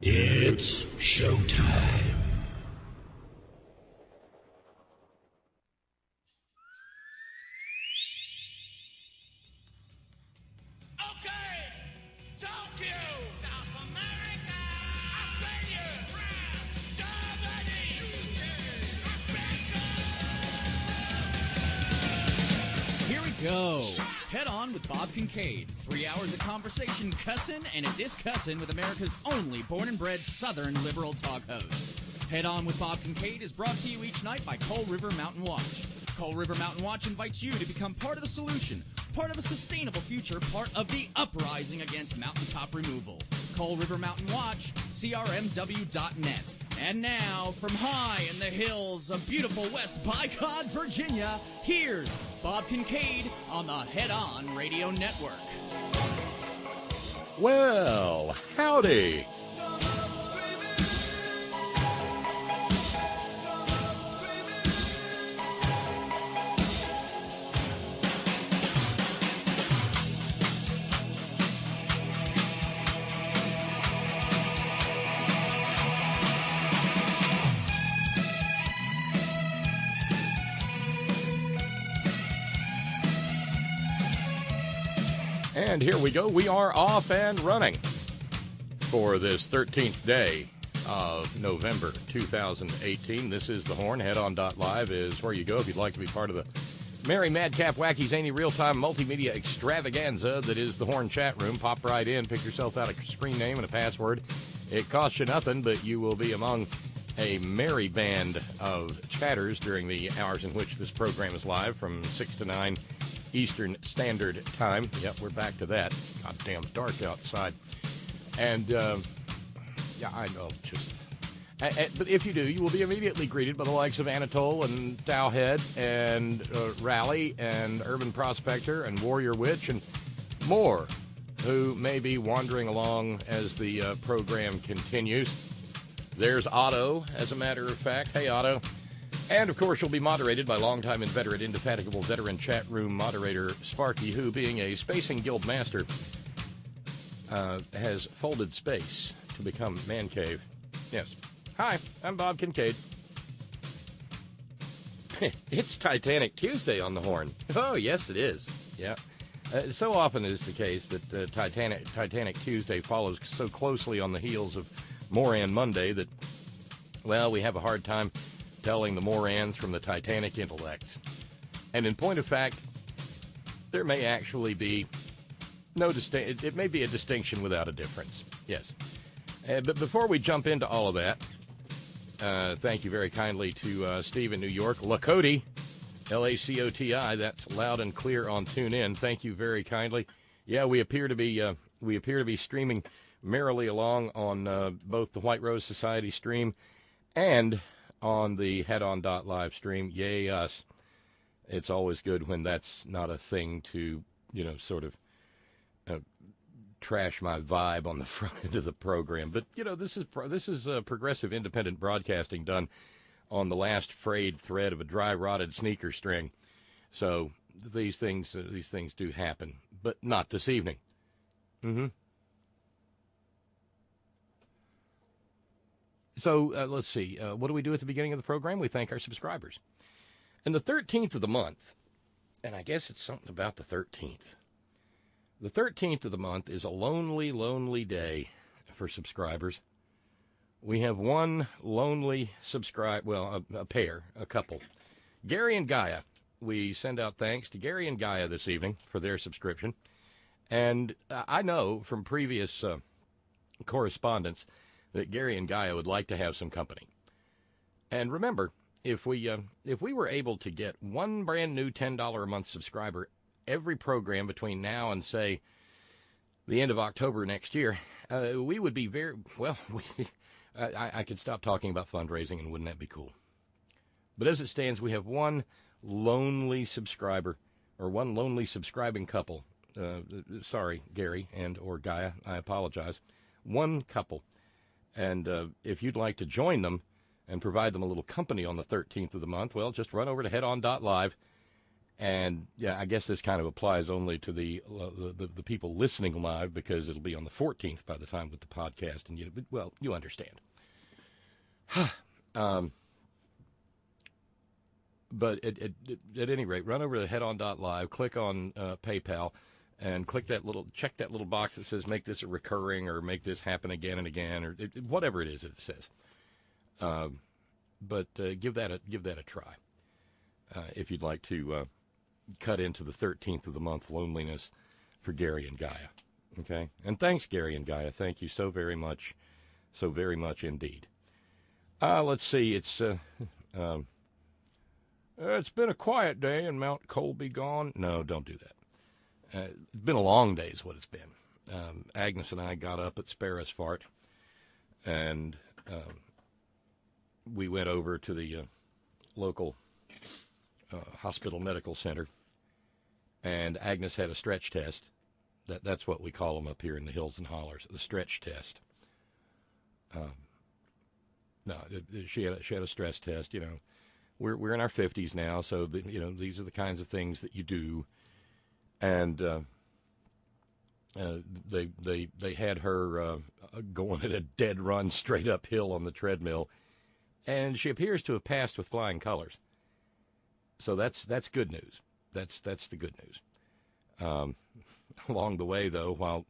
It's showtime. Okay, Tokyo, South America, Australia, France, Germany, Africa. Here we go. Head on with Bob Kincaid. 3 hours of conversation, cussing, and a discussin' with America's only born-and-bred Southern liberal talk host. Head on with Bob Kincaid is brought to you each night by Coal River Mountain Watch. Coal River Mountain Watch invites you to become part of the solution, part of a sustainable future, part of the uprising against mountaintop removal. Coal River Mountain Watch, crmw.net. And now, from high in the hills of beautiful West Bicod, Virginia, here's Bob Kincaid on the Head On Radio Network. Well, howdy. And here we go. We are off and running for this 13th day of November 2018. This is The Horn. Headon.live is where you go if you'd like to be part of the merry, madcap, wacky, zany, real-time multimedia extravaganza that is The Horn chat room. Pop right in, pick yourself out a screen name and a password. It costs you nothing, but you will be among a merry band of chatters during the hours in which this program is live from 6 to 9 Eastern Standard Time. Yep, we're back to that. It's goddamn dark outside. And, yeah, I know, but if you do, you will be immediately greeted by the likes of Anatole and Towhead and Rally and Urban Prospector and Warrior Witch and more who may be wandering along as the program continues. There's Otto, as a matter of fact. Hey, Otto. And, of course, you'll be moderated by longtime inveterate, indefatigable veteran chat room moderator Sparky, who, being a Spacing Guild master, has folded space to become Man Cave. Yes. Hi, I'm Bob Kincaid. It's Titanic Tuesday on the Horn. Oh, yes, it is. Yeah. So often is the case that Titanic Tuesday follows so closely on the heels of Moran Monday that, well, we have a hard time telling the Morans from the Titanic intellects. And in point of fact, there may actually be no distinction. It may be a distinction without a difference. Yes. But before we jump into all of that, thank you very kindly to Steve in New York. Lakoti, L-A-C-O-T-I. That's loud and clear on TuneIn. Thank you very kindly. Yeah, we appear to be streaming merrily along on both the White Rose Society stream and on the Headon.live stream. Yay, us. It's always good when that's not a thing to, sort of trash my vibe on the front end of the program. But, this is progressive independent broadcasting done on the last frayed thread of a dry-rotted sneaker string. So these things do happen, but not this evening. Mm-hmm. So let's see. What do we do at the beginning of the program? We thank our subscribers. And the 13th of the month, and I guess it's something about the 13th. The 13th of the month is a lonely, lonely day for subscribers. We have one lonely a couple. Gary and Gaia. We send out thanks to Gary and Gaia this evening for their subscription. And I know from previous correspondence that Gary and Gaia would like to have some company. And remember, if we were able to get one brand new $10 a month subscriber every program between now and, say, the end of October next year, we would be very, well, I could stop talking about fundraising, and wouldn't that be cool? But as it stands, we have one lonely subscriber, or one lonely subscribing couple. Sorry, Gary and or Gaia, I apologize. One couple. And if you'd like to join them and provide them a little company on the 13th of the month, well, just run over to headon.live And yeah, I guess this kind of applies only to the people listening live, because it'll be on the 14th by the time with the podcast, and you understand. But at any rate, run over to headon.live, click on PayPal, and check that little box that says "Make this a recurring" or "Make this happen again and again," or whatever it is that it says. But give that a try if you'd like to cut into the 13th of the month loneliness for Gary and Gaia. Okay, and thanks, Gary and Gaia. Thank you so very much indeed. Let's see. It's been a quiet day in Mount Colby gone. No, don't do that. It's been a long day is what it's been. Agnes and I got up at Sparrow's Fart, and we went over to the local hospital medical center, and Agnes had a stretch test. That's what we call them up here in the hills and hollers, the stretch test. She had a stress test. We're in our 50s now, so these are the kinds of things that you do. And they had her going at a dead run straight uphill on the treadmill, and she appears to have passed with flying colors. So that's good news. That's the good news. Along the way, though,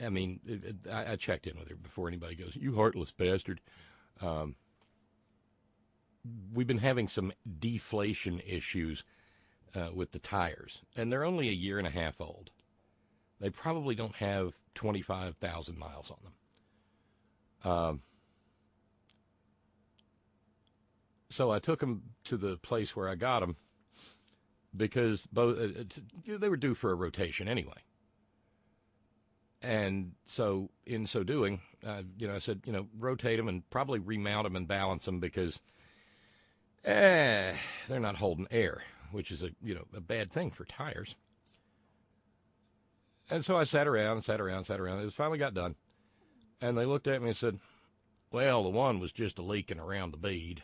I checked in with her before anybody goes, "You heartless bastard." We've been having some deflation issues with the tires, and they're only a year and a half old. They probably don't have 25,000 miles on them. So I took them to the place where I got them, because both they were due for a rotation anyway. And so in so doing, I said, rotate them and probably remount them and balance them, because they're not holding air, which is a bad thing for tires. And so I sat around. It finally got done. And they looked at me and said, "Well, the one was just a leaking around the bead."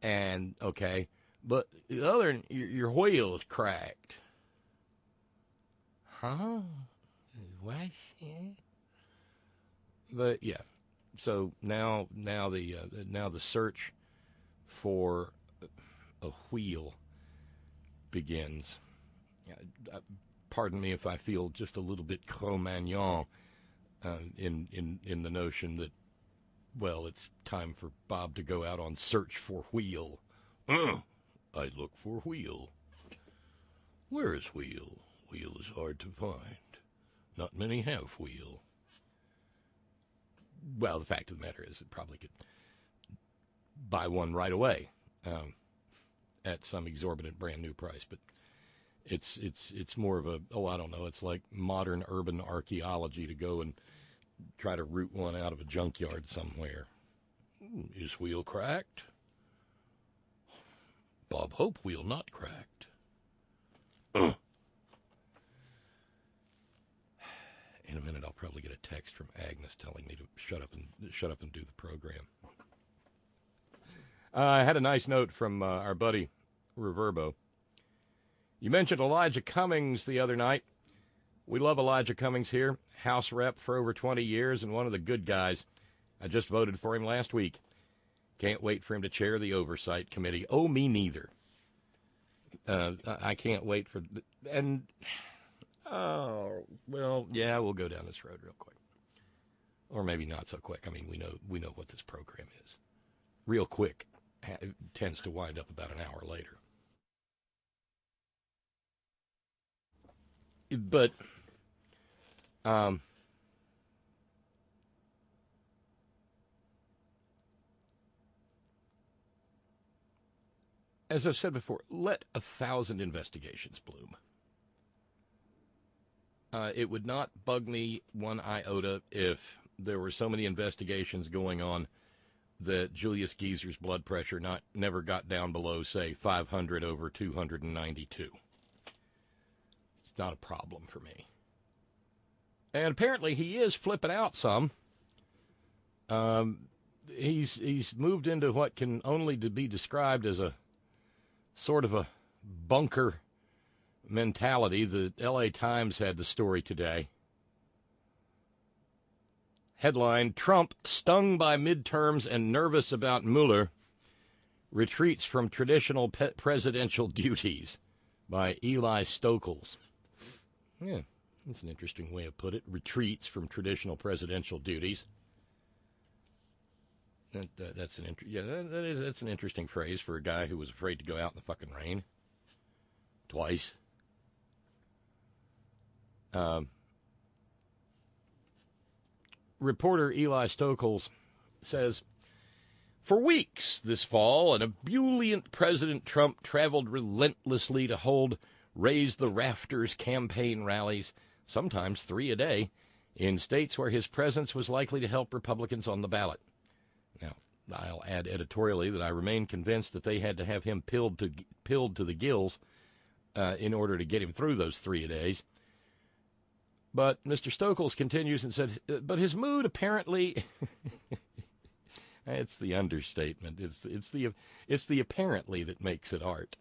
And, okay, but the other, your wheel is cracked. Huh? What? But, yeah. So now the search for a wheel begins. Pardon me if I feel just a little bit Cro-Magnon in the notion that, well, it's time for Bob to go out on search for wheel. I look for wheel. Where is wheel? Wheel is hard to find. Not many have wheel. Well, the fact of the matter is, it probably could buy one right away at some exorbitant brand new price. But it's more of a, I don't know, it's like modern urban archaeology to go and try to root one out of a junkyard somewhere. Is wheel cracked? Bob Hope wheel not cracked. In a minute, I'll probably get a text from Agnes telling me to shut up and do the program. I had a nice note from our buddy Reverbo. You mentioned Elijah Cummings the other night. We love Elijah Cummings here, House rep for over 20 years and one of the good guys. I just voted for him last week. Can't wait for him to chair the Oversight Committee. Oh, me neither. I can't wait for... Oh, well, yeah, we'll go down this road real quick. Or maybe not so quick. I mean, we know what this program is. Real quick tends to wind up about an hour later. But, as I've said before, let 1,000 investigations bloom. It would not bug me one iota if there were so many investigations going on that Julius Geezer's blood pressure never got down below, say, 500 over 292. It's not a problem for me. And apparently he is flipping out some. He's moved into what can only be described as a sort of a bunker mentality. The L.A. Times had the story today. Headline, Trump, stung by midterms and nervous about Mueller, retreats from traditional presidential duties, by Eli Stokols. Yeah, that's an interesting way of put it. Retreats from traditional presidential duties. That's an interesting phrase for a guy who was afraid to go out in the fucking rain twice. Reporter Eli Stokols says, for weeks this fall, an ebullient President Trump traveled relentlessly to hold Raise the Rafters campaign rallies, sometimes 3 a day, in states where his presence was likely to help Republicans on the ballot. Now, I'll add editorially that I remain convinced that they had to have him pilled to the gills in order to get him through those 3 a days. But Mr. Stokols continues and said, but his mood apparently, it's the understatement. It's the apparently that makes it art.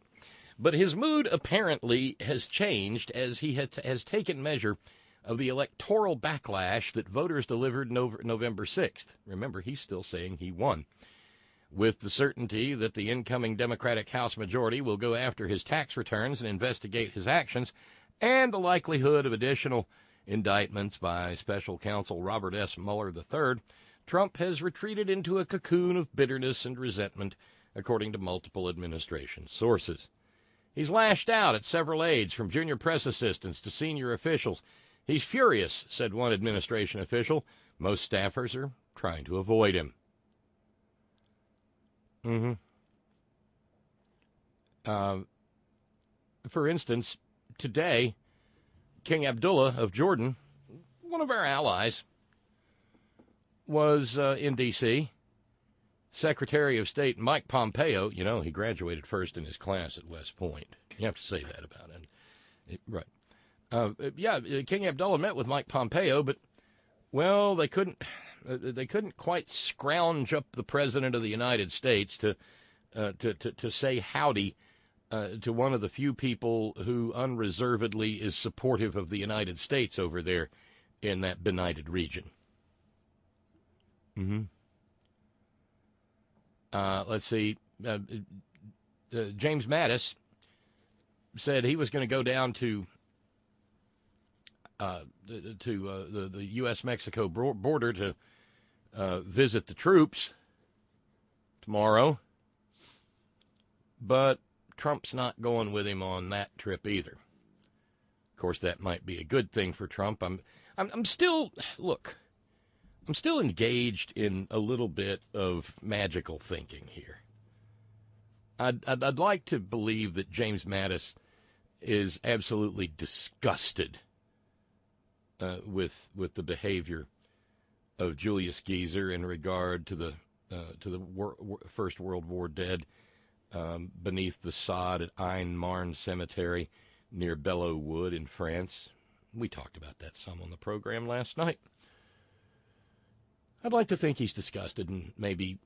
But his mood apparently has changed as he has taken measure of the electoral backlash that voters delivered November 6th. Remember, he's still saying he won. With the certainty that the incoming Democratic House majority will go after his tax returns and investigate his actions, and the likelihood of additional indictments by special counsel Robert S. Mueller III, Trump has retreated into a cocoon of bitterness and resentment, according to multiple administration sources. He's lashed out at several aides, from junior press assistants to senior officials. He's furious, said one administration official. Most staffers are trying to avoid him. For instance, today, King Abdullah of Jordan, one of our allies, was in D.C. Secretary of State Mike Pompeo, he graduated first in his class at West Point. You have to say that about him. Right. King Abdullah met with Mike Pompeo, but, well, they couldn't quite scrounge up the President of the United States to say howdy to one of the few people who unreservedly is supportive of the United States over there in that benighted region. Let's see. James Mattis said he was going to go down to the U.S.-Mexico border to visit the troops tomorrow, but Trump's not going with him on that trip either. Of course, that might be a good thing for Trump. I'm still engaged in a little bit of magical thinking here. I'd like to believe that James Mattis is absolutely disgusted with the behavior of Julius Geezer in regard to the First World War dead beneath the sod at Ain Marne Cemetery near Belleau Wood in France. We talked about that some on the program last night. I'd like to think he's disgusted and maybe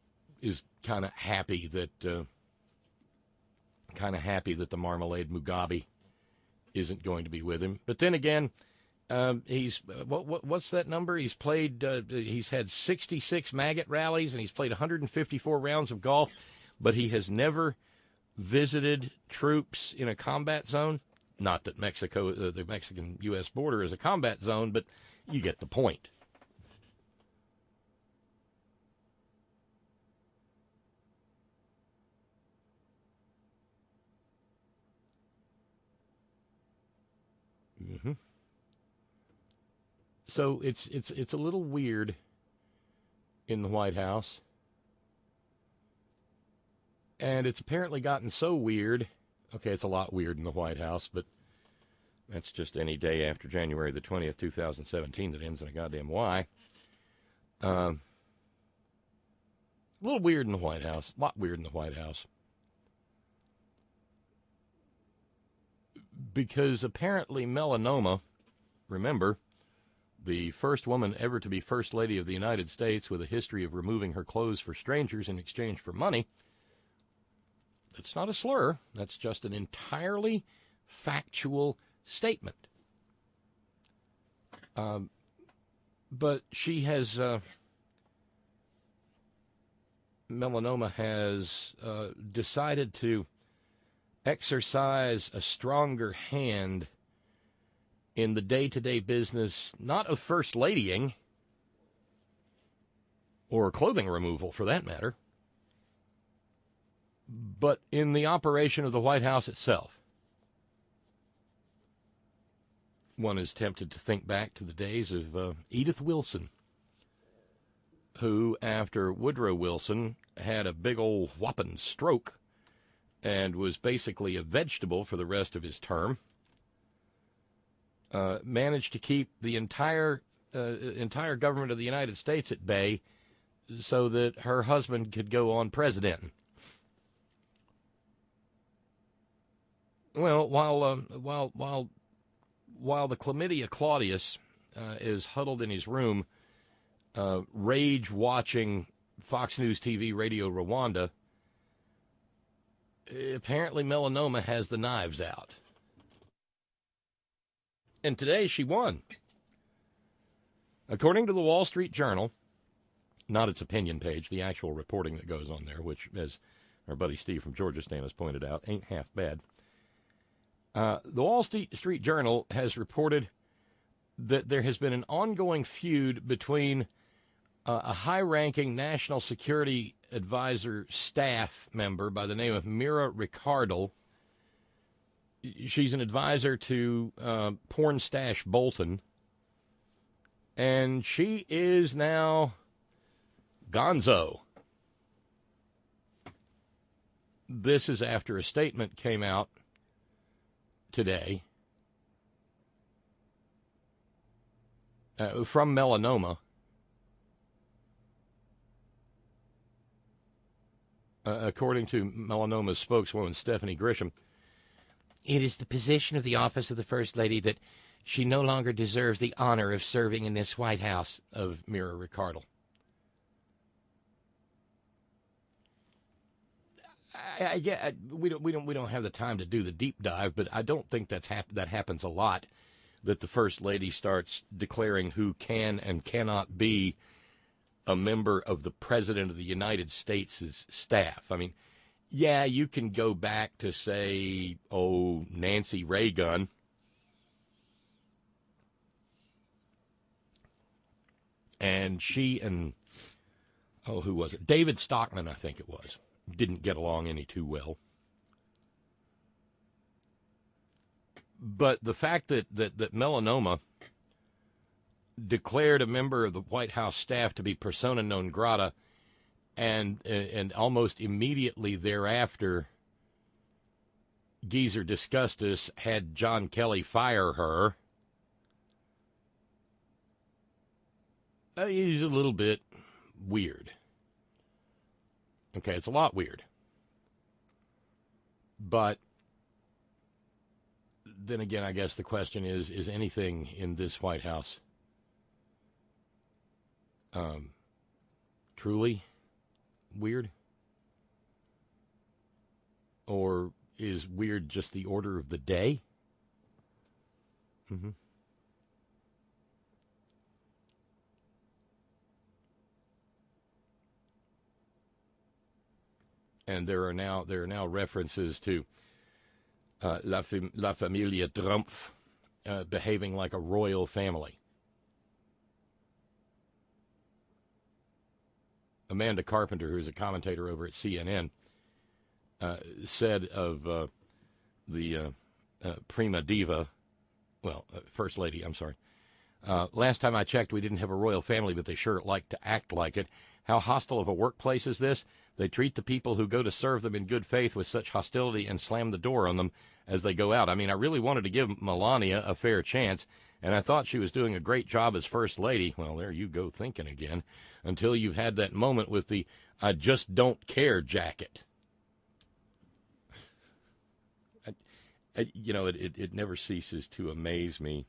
is kind of happy that the Marmalade Mugabe isn't going to be with him. But then again, he's what's that number? He's had 66 maggot rallies and he's played 154 rounds of golf, but he has never visited troops in a combat zone. Not that the Mexican-U.S. border is a combat zone, but you get the point. So it's a little weird in the White House. And it's apparently gotten so weird. Okay, it's a lot weird in the White House, but that's just any day after January the 20th, 2017 that ends in a goddamn Y. A little weird in the White House. A lot weird in the White House. Because apparently Melanoma, remember, the first woman ever to be First Lady of the United States with a history of removing her clothes for strangers in exchange for money, It's not a slur. That's just an entirely factual statement. But she has, Melanoma has decided to exercise a stronger hand in the day-to-day business, not of first ladying, or clothing removal for that matter, but in the operation of the White House itself. One is tempted to think back to the days of Edith Wilson, who, after Woodrow Wilson had a big old whopping stroke and was basically a vegetable for the rest of his term, managed to keep the entire government of the United States at bay so that her husband could go on president. Well, while the chlamydia Claudius is huddled in his room, rage watching Fox News TV Radio Rwanda, apparently Melanoma has the knives out. And today she won. According to the Wall Street Journal, not its opinion page, the actual reporting that goes on there, which, as our buddy Steve from Georgistan has pointed out, ain't half bad. The Wall Street Journal has reported that there has been an ongoing feud between a high-ranking National Security Advisor staff member by the name of Mira Ricardel. She's an advisor to porn stash Bolton, and she is now gonzo. This is after a statement came out today from Melanoma, according to Melanoma's spokeswoman Stephanie Grisham. It is the position of the office of the First Lady that she no longer deserves the honor of serving in this White House of Mira Ricardel. We don't have the time to do the deep dive, but I don't think that happens a lot, that the First Lady starts declaring who can and cannot be a member of the President of the United States' staff. I mean, yeah, you can go back to, say, Nancy Reagan. And she and, who was it? David Stockman, I think it was. Didn't get along any too well. But the fact that Melanoma declared a member of the White House staff to be persona non grata, and almost immediately thereafter, Geezer Disgustus had John Kelly fire her, is a little bit weird. Okay, it's a lot weird. But then again, I guess the question is anything in this White House truly weird? Or is weird just the order of the day? Mm-hmm. And there are now references to La Familia Trumpf behaving like a royal family. Amanda Carpenter, who's a commentator over at CNN, said of the prima diva, First Lady, I'm sorry. Last time I checked, we didn't have a royal family, but they sure like to act like it. How hostile of a workplace is this? They treat the people who go to serve them in good faith with such hostility and slam the door on them as they go out. I mean, I really wanted to give Melania a fair chance, and I thought she was doing a great job as First Lady. Well, there you go thinking again, until you've had that moment with the I just don't care jacket. It never ceases to amaze me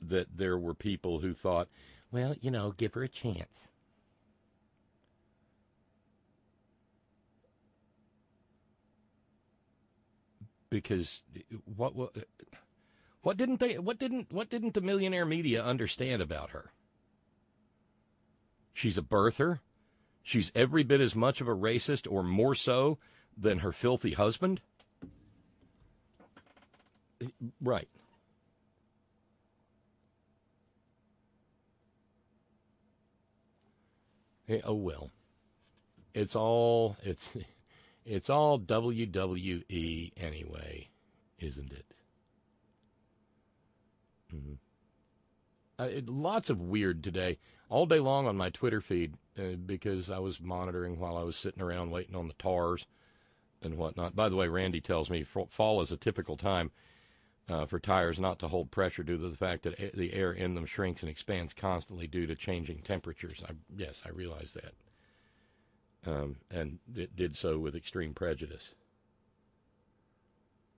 that there were people who thought, well, give her a chance. because what didn't the millionaire media understand about her? She's a birther. She's every bit as much of a racist or more so than her filthy husband. Right. Hey, oh well. It's all WWE anyway, isn't it? Mm-hmm. Lots of weird today, all day long on my Twitter feed, because I was monitoring while I was sitting around waiting on the TARs and whatnot. By the way, Randy tells me fall is a typical time for tires not to hold pressure due to the fact that the air in them shrinks and expands constantly due to changing temperatures. Yes, I realize that. And it did so with extreme prejudice.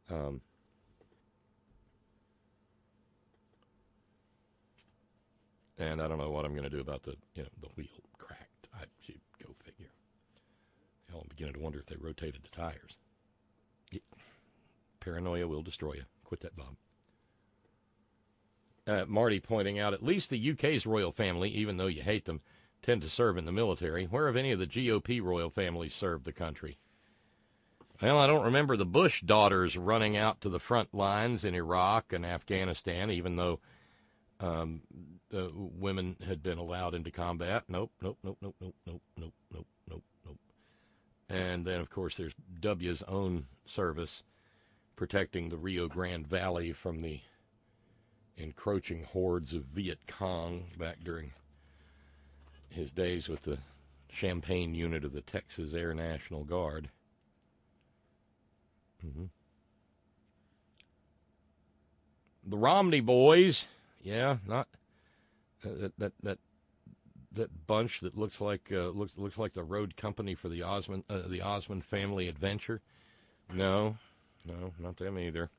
And I don't know what I'm going to do about the wheel cracked. Go figure. Hell, I'm beginning to wonder if they rotated the tires. Paranoia will destroy you. Quit that, Bob. Marty pointing out, at least the UK's royal family, even though you hate them, tend to serve in the military. Where have any of the GOP royal families served the country? Well, I don't remember the Bush daughters running out to the front lines in Iraq and Afghanistan, even though women had been allowed into combat. Nope. And then, of course, there's W's own service protecting the Rio Grande Valley from the encroaching hordes of Viet Cong back during his days with the Champaign unit of the Texas Air National Guard. Mm-hmm. The Romney boys, yeah, not that bunch that looks like the road company for the Osmond Family Adventure. No, not them either.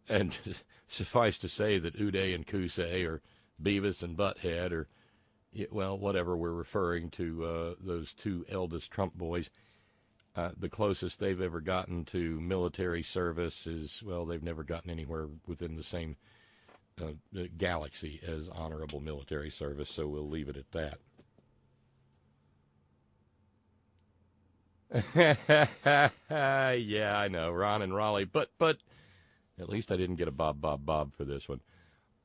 And suffice to say that Uday and Kusay or Beavis and Butthead or, well, whatever we're referring to those two eldest Trump boys, the closest they've ever gotten to military service is, well, they've never gotten anywhere within the same galaxy as honorable military service, so we'll leave it at that. Yeah, I know, Ron and Raleigh, but at least I didn't get a Bob for this one.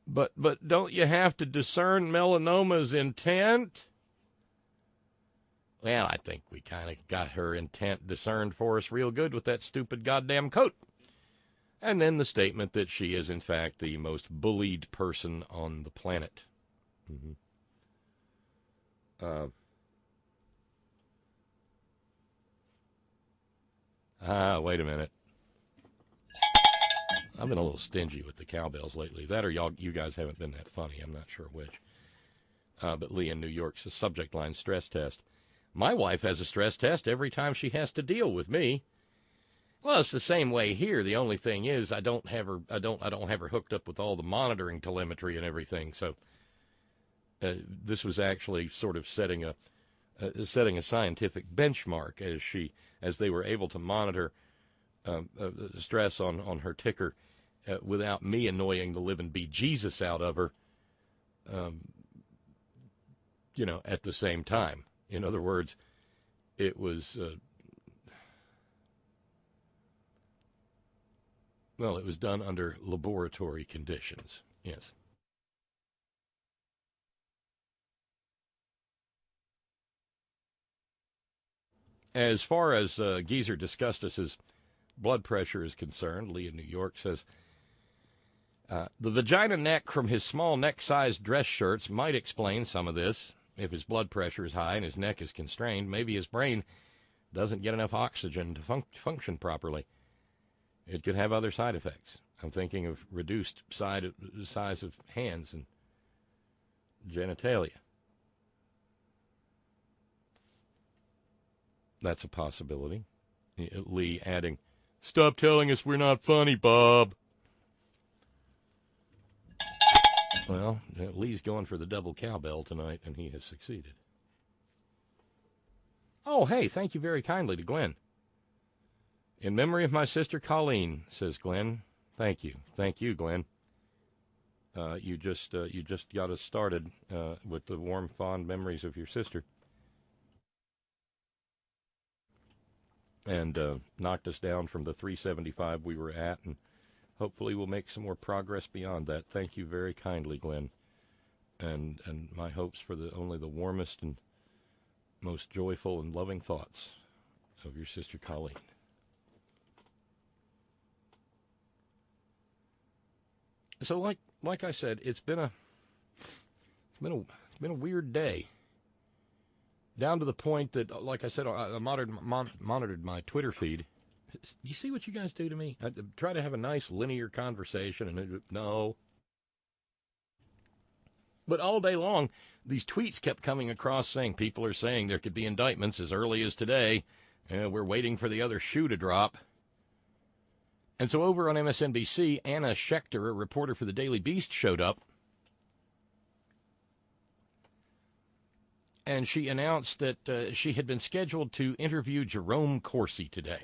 But don't you have to discern Melanoma's intent? Well, I think we kind of got her intent discerned for us real good with that stupid goddamn coat. And then the statement that she is, in fact, the most bullied person on the planet. Mm-hmm. Wait a minute. I've been a little stingy with the cowbells lately. That or you guys haven't been that funny. I'm not sure which. But Lee in New York's subject line stress test. My wife has a stress test every time she has to deal with me. Well, it's the same way here. The only thing is I don't have her hooked up with all the monitoring telemetry and everything. So this was actually sort of setting a scientific benchmark as they were able to monitor stress on her ticker without me annoying the living bejesus out of her, at the same time. In other words, it was, it was done under laboratory conditions, yes. As far as Geezer Disgustus's blood pressure is concerned, Lee in New York says, the vagina neck from his small neck-sized dress shirts might explain some of this. If his blood pressure is high and his neck is constrained, maybe his brain doesn't get enough oxygen to function properly. It could have other side effects. I'm thinking of reduced size of hands and genitalia. That's a possibility. Lee adding, "Stop telling us we're not funny, Bob." Well, Lee's going for the double cowbell tonight, and he has succeeded. Oh, hey, thank you very kindly to Glenn. In memory of my sister Colleen, says Glenn. Thank you, Glenn. You just got us started with the warm, fond memories of your sister, and knocked us down from the 375 we were at, and hopefully we'll make some more progress beyond that. Thank you very kindly, Glenn, and my hopes for only the warmest and most joyful and loving thoughts of your sister Colleen. So, like I said, it's been a weird day. Down to the point that, like I said, I monitored my Twitter feed. You see what you guys do to me? I try to have a nice linear conversation, and no. But all day long, these tweets kept coming across saying people are saying there could be indictments as early as today. We're waiting for the other shoe to drop. And so over on MSNBC, Anna Schechter, a reporter for the Daily Beast, showed up. And she announced that she had been scheduled to interview Jerome Corsi today.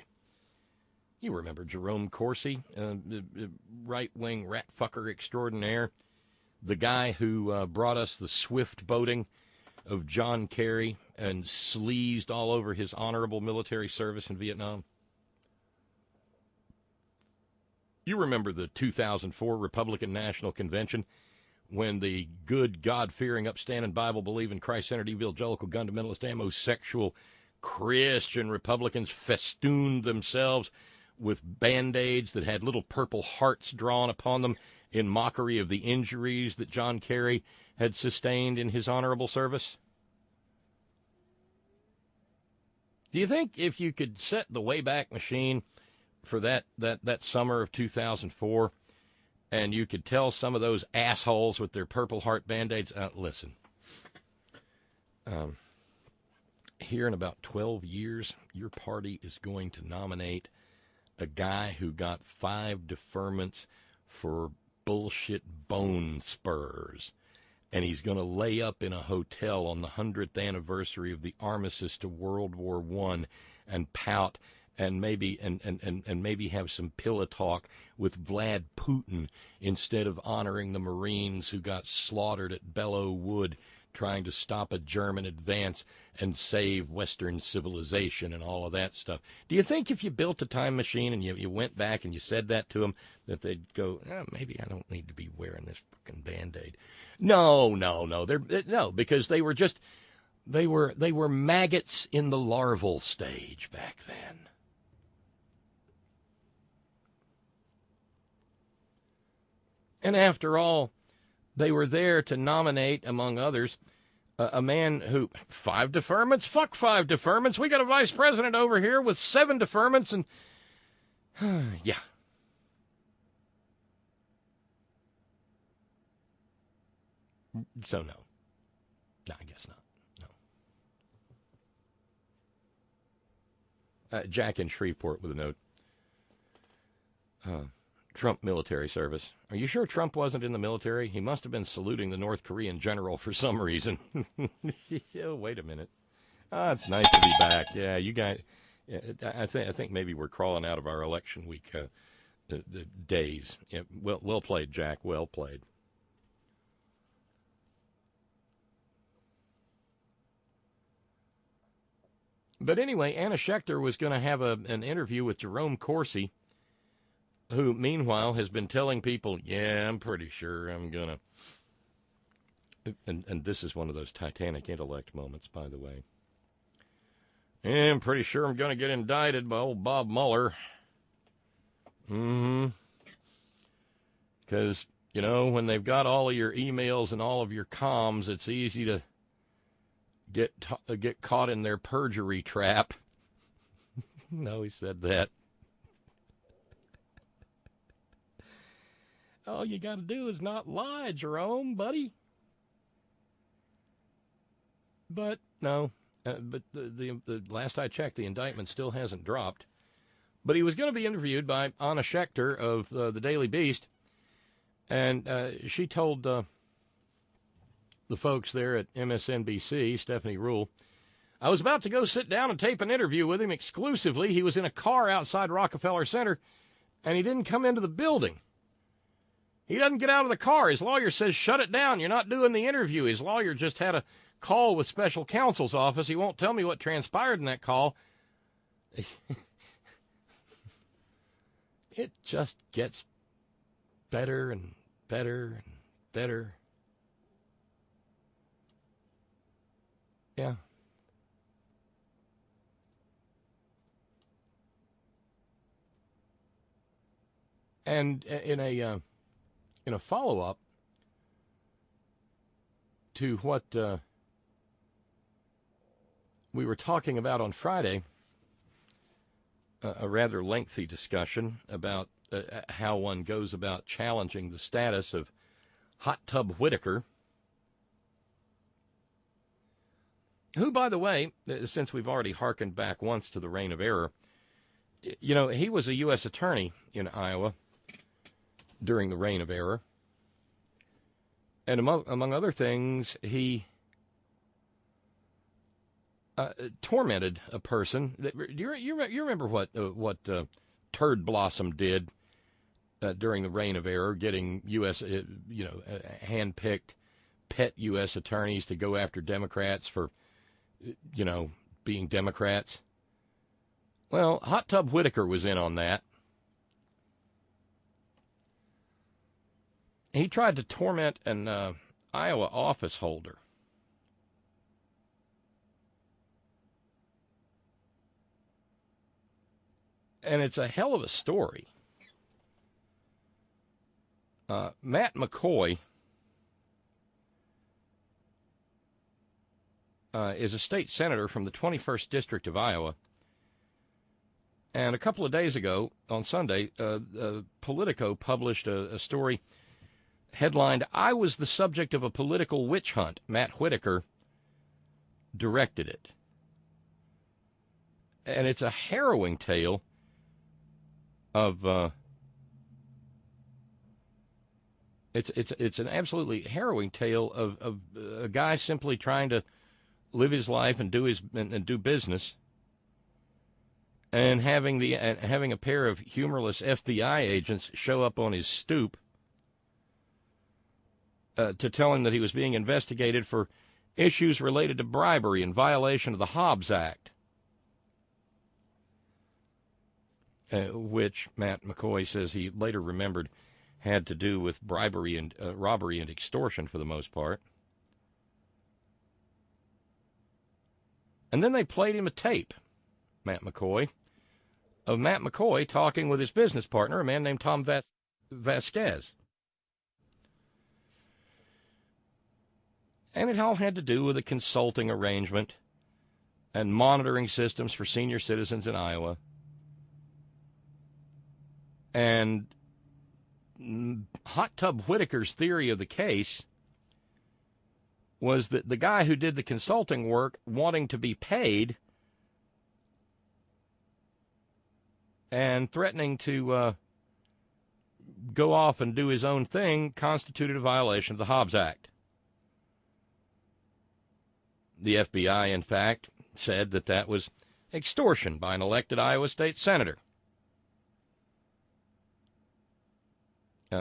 You remember Jerome Corsi, the right-wing rat-fucker extraordinaire, the guy who brought us the swift boating of John Kerry and sleazed all over his honorable military service in Vietnam. You remember the 2004 Republican National Convention when the good, God-fearing, upstanding, Bible-believing, Christ-centered, evangelical, fundamentalist, homosexual Christian Republicans festooned themselves with Band-Aids that had little purple hearts drawn upon them in mockery of the injuries that John Kerry had sustained in his honorable service? Do you think if you could set the Wayback Machine for that summer of 2004, and you could tell some of those assholes with their Purple Heart Band-Aids, listen, here in about 12 years, your party is going to nominate a guy who got 5 deferments for bullshit bone spurs, and he's going to lay up in a hotel on the 100th anniversary of the armistice to World War I and pout and maybe have some pillow talk with Vlad Putin instead of honoring the Marines who got slaughtered at Belleau Wood trying to stop a German advance and save Western civilization and all of that stuff. Do you think if you built a time machine and you went back and you said that to them, that they'd go, maybe I don't need to be wearing this fucking Band-Aid? No, because they were just, they were maggots in the larval stage back then. And after all, they were there to nominate, among others, a man who, 5 deferments? Fuck 5 deferments. We got a vice president over here with 7 deferments and, yeah. So no, I guess not. No. Jack in Shreveport with a note. Trump military service. Are you sure Trump wasn't in the military? He must have been saluting the North Korean general for some reason. Oh, wait a minute. It's nice to be back. Yeah, you guys. I think maybe we're crawling out of our election week the days. Yeah, well played, Jack. Well played. But anyway, Anna Schechter was going to have an interview with Jerome Corsi, who, meanwhile, has been telling people, yeah, I'm pretty sure I'm going to... And this is one of those Titanic intellect moments, by the way. Yeah, I'm pretty sure I'm going to get indicted by old Bob Mueller. Because, when they've got all of your emails and all of your comms, it's easy to get caught in their perjury trap. No, he said that. All you got to do is not lie, Jerome, buddy. But no, but the last I checked, the indictment still hasn't dropped. But he was going to be interviewed by Anna Schechter of the Daily Beast, and she told the folks there at MSNBC, Stephanie Rule, I was about to go sit down and tape an interview with him exclusively. He was in a car outside Rockefeller Center, and he didn't come into the building. He doesn't get out of the car. His lawyer says, shut it down. You're not doing the interview. His lawyer just had a call with special counsel's office. He won't tell me what transpired in that call. It just gets better and better and better. Yeah. And in a follow-up to what we were talking about on Friday, a rather lengthy discussion about how one goes about challenging the status of Hot Tub Whitaker, who, by the way, since we've already hearkened back once to the Reign of Error, you know, he was a U.S. attorney in Iowa during the Reign of Error. And among other things, he tormented a person. Do you remember what Turd Blossom did during the Reign of Error, getting U.S. Hand-picked pet U.S. attorneys to go after Democrats for, being Democrats? Well, Hot Tub Whitaker was in on that. He tried to torment an Iowa office holder. And it's a hell of a story. Matt McCoy is a state senator from the 21st District of Iowa. And a couple of days ago, on Sunday, Politico published a story headlined, "I was the subject of a political witch hunt. Matt Whitaker directed it." And it's a harrowing tale of it's an absolutely harrowing tale of a guy simply trying to live his life and do business, and having a pair of humorless FBI agents show up on his stoop to tell him that he was being investigated for issues related to bribery in violation of the Hobbs Act, which Matt McCoy says he later remembered had to do with bribery and robbery and extortion for the most part. And then they played him a tape, Matt McCoy, of Matt McCoy talking with his business partner, a man named Tom Vasquez. And it all had to do with a consulting arrangement and monitoring systems for senior citizens in Iowa. And Hot Tub Whitaker's theory of the case was that the guy who did the consulting work, wanting to be paid and threatening to go off and do his own thing, constituted a violation of the Hobbs Act. The FBI, in fact, said that was extortion by an elected Iowa state senator.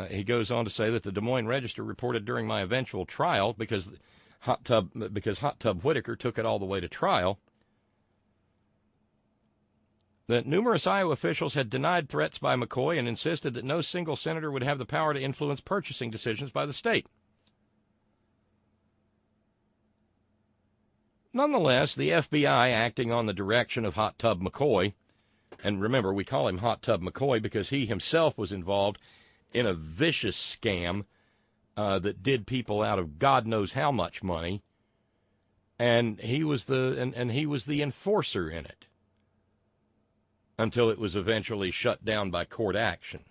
He goes on to say that the Des Moines Register reported during my eventual trial, because Hot Tub Whitaker took it all the way to trial, that numerous Iowa officials had denied threats by McCoy and insisted that no single senator would have the power to influence purchasing decisions by the state. Nonetheless, the FBI, acting on the direction of Hot Tub McCoy, and remember, we call him Hot Tub McCoy because he himself was involved in a vicious scam that did people out of God knows how much money, and he was the enforcer in it until it was eventually shut down by court action.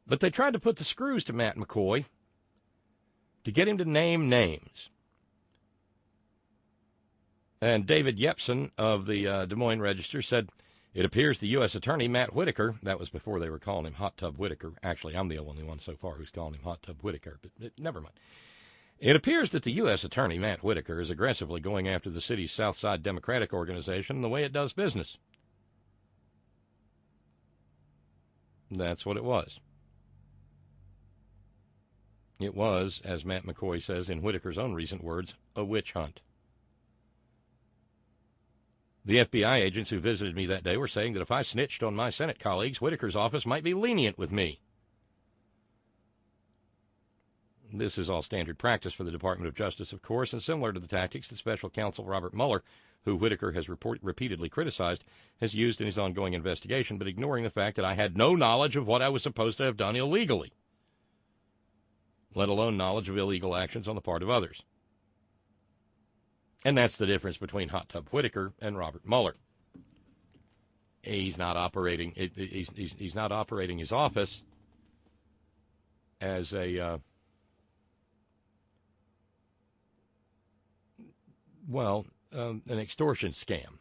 But they tried to put the screws to Matt McCoy to get him to name names. And David Yepsen of the Des Moines Register said, it appears the U.S. Attorney, Matt Whitaker, that was before they were calling him Hot Tub Whitaker. Actually, I'm the only one so far who's calling him Hot Tub Whitaker, but never mind. It appears that the U.S. Attorney, Matt Whitaker, is aggressively going after the city's Southside Democratic Organization and the way it does business. That's what it was. It was, as Matt McCoy says in Whitaker's own recent words, a witch hunt. The FBI agents who visited me that day were saying that if I snitched on my Senate colleagues, Whitaker's office might be lenient with me. This is all standard practice for the Department of Justice, of course, and similar to the tactics that Special Counsel Robert Mueller, who Whitaker has repeatedly criticized, has used in his ongoing investigation, but ignoring the fact that I had no knowledge of what I was supposed to have done illegally, let alone knowledge of illegal actions on the part of others. And that's the difference between Hot Tub Whitaker and Robert Mueller. He's not operating. He's not operating his office as an extortion scam.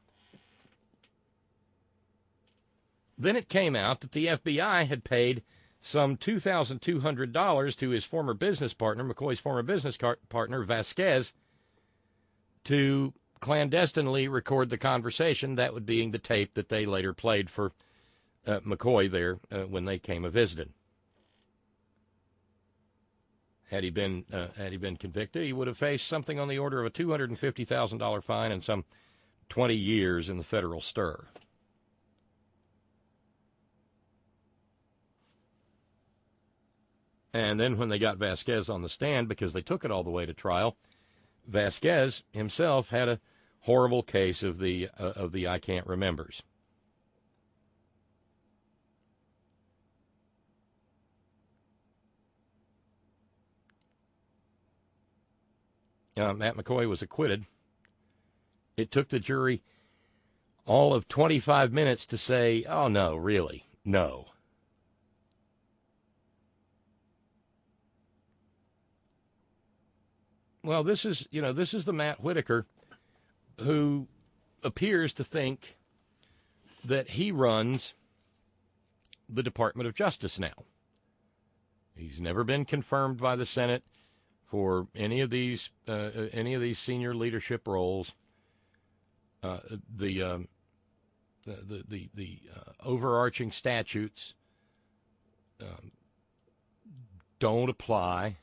Then it came out that the FBI had paid some $2,200 to his former business partner, McCoy's former business partner, Vasquez, to clandestinely record the conversation, that would being the tape that they later played for McCoy there when they came a visiting. Had he been convicted, he would have faced something on the order of a $250,000 fine and some 20 years in the federal stir. And then when they got Vasquez on the stand, because they took it all the way to trial, Vasquez himself had a horrible case of the I can't remembers. Matt McCoy was acquitted. It took the jury all of 25 minutes to say, "Oh no, really, no." Well, this is the Matt Whitaker who appears to think that he runs the Department of Justice now. He's never been confirmed by the Senate for any of these senior leadership roles. The overarching statutes don't apply.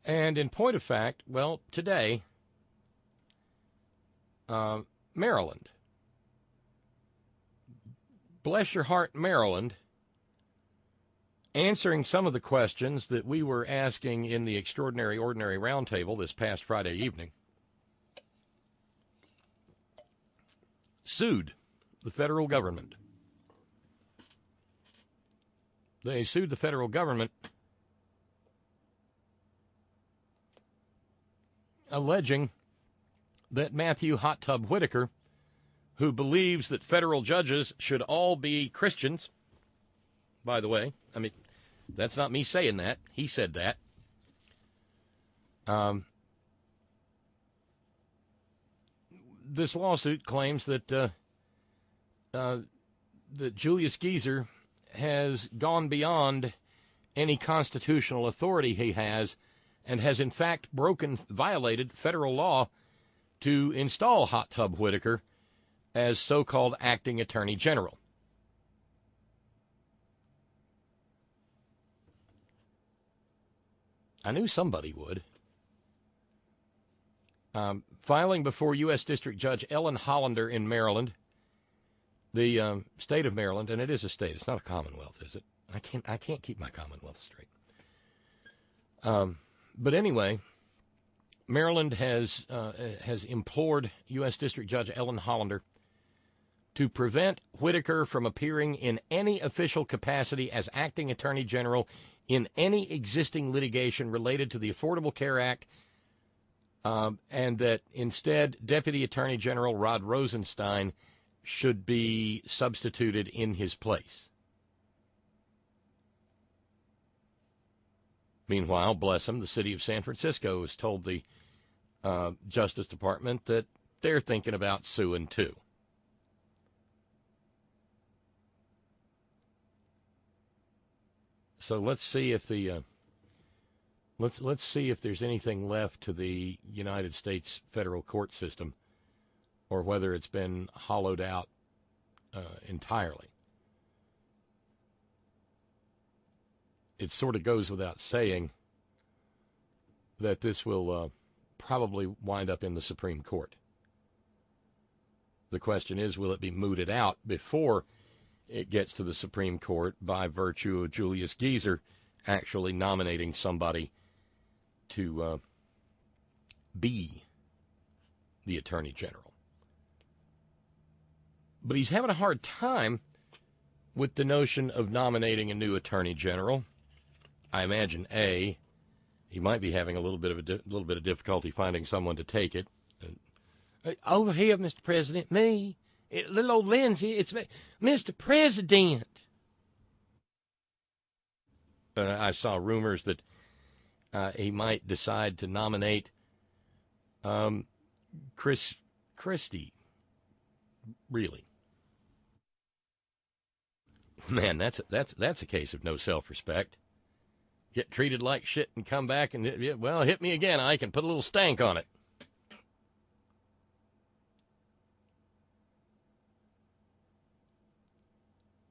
And in point of fact, well, today, Maryland, bless your heart, Maryland, answering some of the questions that we were asking in the Extraordinary Ordinary Roundtable this past Friday evening, sued the federal government. They sued the federal government alleging that Matthew Hot Tub Whitaker, who believes that federal judges should all be Christians, by the way, I mean, that's not me saying that. He said that. This lawsuit claims that that Julius Geezer has gone beyond any constitutional authority he has and has in fact violated federal law to install Hot Tub Whitaker as so-called acting attorney general. I knew somebody would. Filing before U.S. District Judge Ellen Hollander in Maryland, the state of Maryland, and it is a state. It's not a commonwealth, is it? I can't keep my commonwealth straight. But anyway, Maryland has implored U.S. District Judge Ellen Hollander to prevent Whitaker from appearing in any official capacity as acting attorney general in any existing litigation related to the Affordable Care Act, and that instead Deputy Attorney General Rod Rosenstein should be substituted in his place. Meanwhile, bless him, the city of San Francisco has told the Justice Department that they're thinking about suing too. So let's see if the let's see if there's anything left to the United States federal court system, or whether it's been hollowed out entirely. It sort of goes without saying that this will probably wind up in the Supreme Court. The question is, will it be mooted out before it gets to the Supreme Court by virtue of Julius Geezer actually nominating somebody to be the Attorney General? But he's having a hard time with the notion of nominating a new Attorney General. I imagine, A, he might be having a little bit of difficulty finding someone to take it. Over here, Mr. President, me. Little old Lindsay, it's me. Mr. President. I saw rumors that he might decide to nominate Chris Christie. Really. Man, that's a case of no self-respect. Get treated like shit and come back and, well, hit me again. I can put a little stank on it.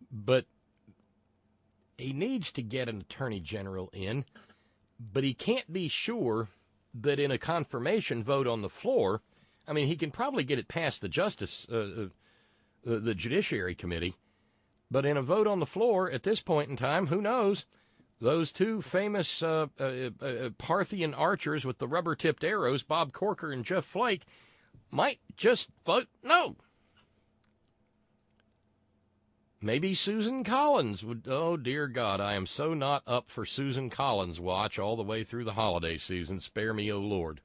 But he needs to get an attorney general in, but he can't be sure that in a confirmation vote on the floor, I mean, he can probably get it past the Judiciary Committee, but in a vote on the floor at this point in time, who knows? Those two famous Parthian archers with the rubber-tipped arrows, Bob Corker and Jeff Flake, might just vote no. Maybe Susan Collins would. Oh, dear God, I am so not up for Susan Collins' watch all the way through the holiday season. Spare me, oh Lord.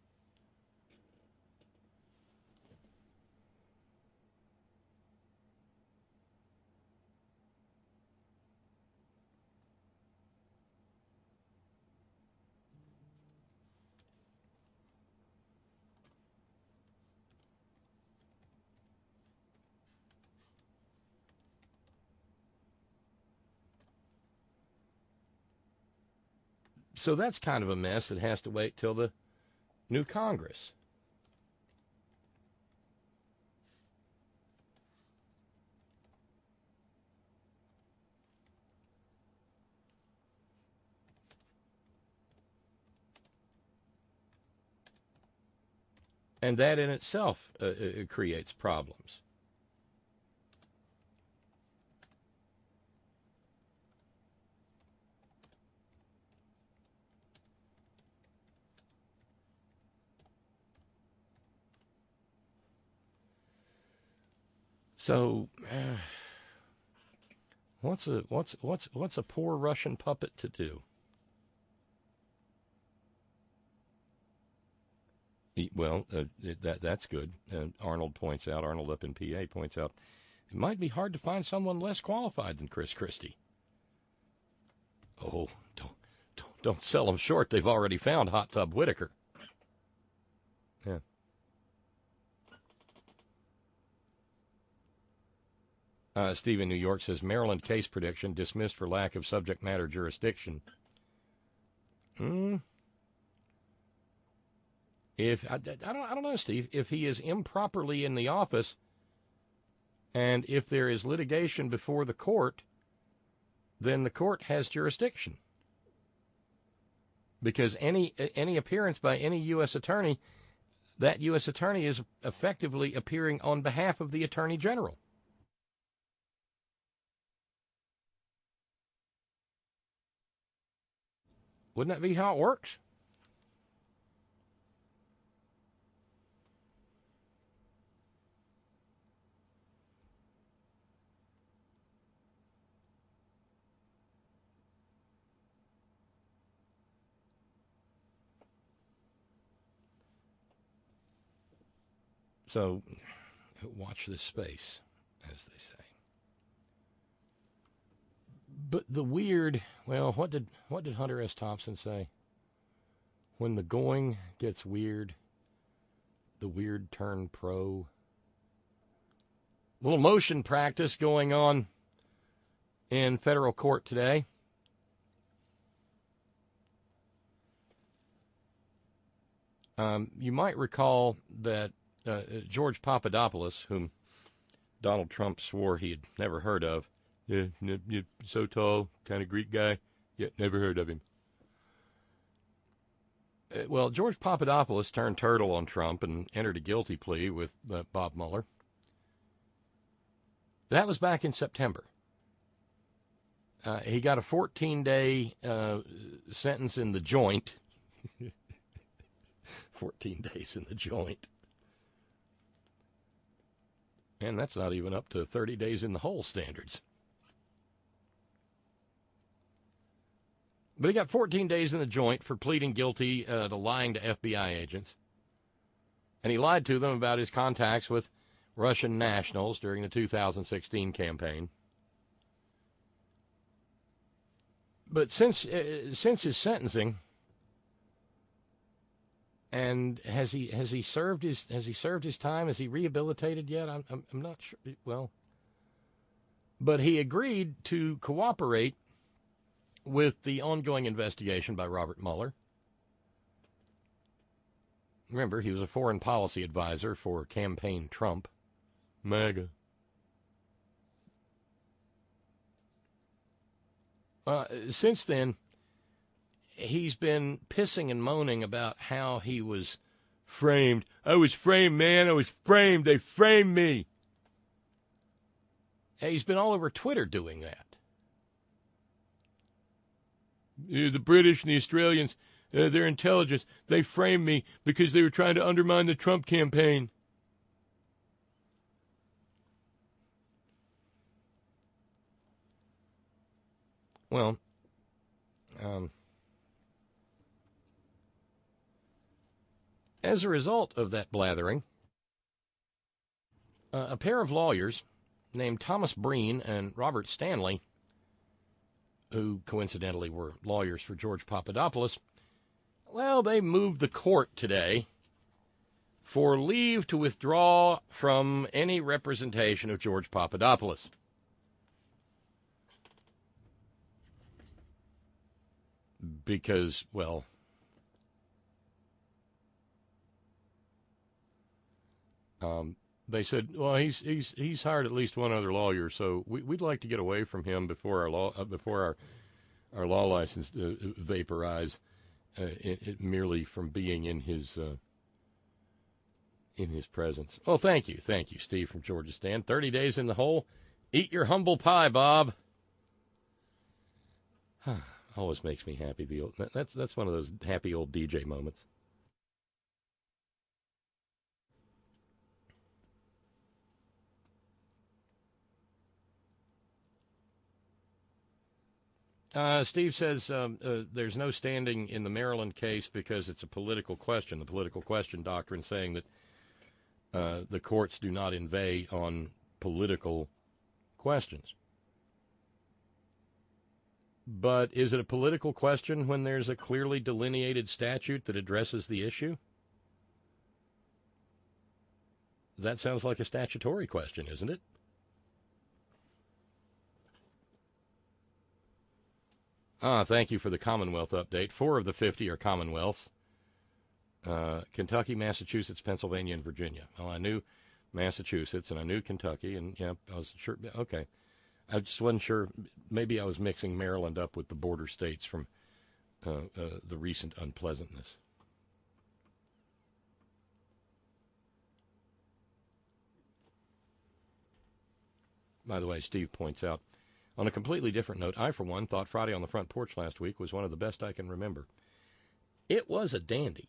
So that's kind of a mess that has to wait till the new Congress. And that in itself creates problems. So, what's a poor Russian puppet to do? Well, that's good. Arnold up in PA points out, it might be hard to find someone less qualified than Chris Christie. Oh, don't sell them short. They've already found Hot Tub Whitaker. Yeah. Steve in New York says, Maryland case prediction dismissed for lack of subject matter jurisdiction. If I don't know, Steve, if he is improperly in the office and if there is litigation before the court, then the court has jurisdiction. Because any appearance by any U.S. attorney, that U.S. attorney is effectively appearing on behalf of the Attorney General. Wouldn't that be how it works? So, watch this space, as they say. But the weird, well, what did Hunter S. Thompson say? When the going gets weird, the weird turn pro. Little motion practice going on in federal court today. You might recall that George Papadopoulos, whom Donald Trump swore he had never heard of, so tall, kind of Greek guy, yet never heard of him. Well, George Papadopoulos turned turtle on Trump and entered a guilty plea with Bob Mueller. That was back in September. He got a 14-day sentence in the joint. 14 days in the joint. And that's not even up to 30 days in the hole standards. But he got 14 days in the joint for pleading guilty to lying to FBI agents. And he lied to them about his contacts with Russian nationals during the 2016 campaign. But since his sentencing, and has he served his time? Is he rehabilitated yet? I'm not sure. Well, but he agreed to cooperate with the ongoing investigation by Robert Mueller. Remember, he was a foreign policy advisor for campaign Trump. MAGA. Since then, he's been pissing and moaning about how he was framed. I was framed, man. I was framed. They framed me. And he's been all over Twitter doing that. The British and the Australians, their intelligence, they framed me because they were trying to undermine the Trump campaign. Well, as a result of that blathering, a pair of lawyers named Thomas Breen and Robert Stanley, who coincidentally were lawyers for George Papadopoulos, well, they moved the court today for leave to withdraw from any representation of George Papadopoulos. Because, well, they said, well, he's hired at least one other lawyer, so we'd like to get away from him before our law license vaporize it merely from being in his presence. Oh, thank you, Steve from Georgia Stan. 30 days in the hole. Eat your humble pie, Bob. Always makes me happy. That's one of those happy old DJ moments. Steve says there's no standing in the Maryland case because it's a political question. The political question doctrine saying that the courts do not inveigh on political questions. But is it a political question when there's a clearly delineated statute that addresses the issue? That sounds like a statutory question, isn't it? Thank you for the Commonwealth update. 4 of the 50 are Commonwealths. Kentucky, Massachusetts, Pennsylvania, and Virginia. Well, I knew Massachusetts, and I knew Kentucky, and yeah, I was sure. Okay. I just wasn't sure. Maybe I was mixing Maryland up with the border states from the recent unpleasantness. By the way, Steve points out, on a completely different note, I, for one, thought Friday on the Front Porch last week was one of the best I can remember. It was a dandy.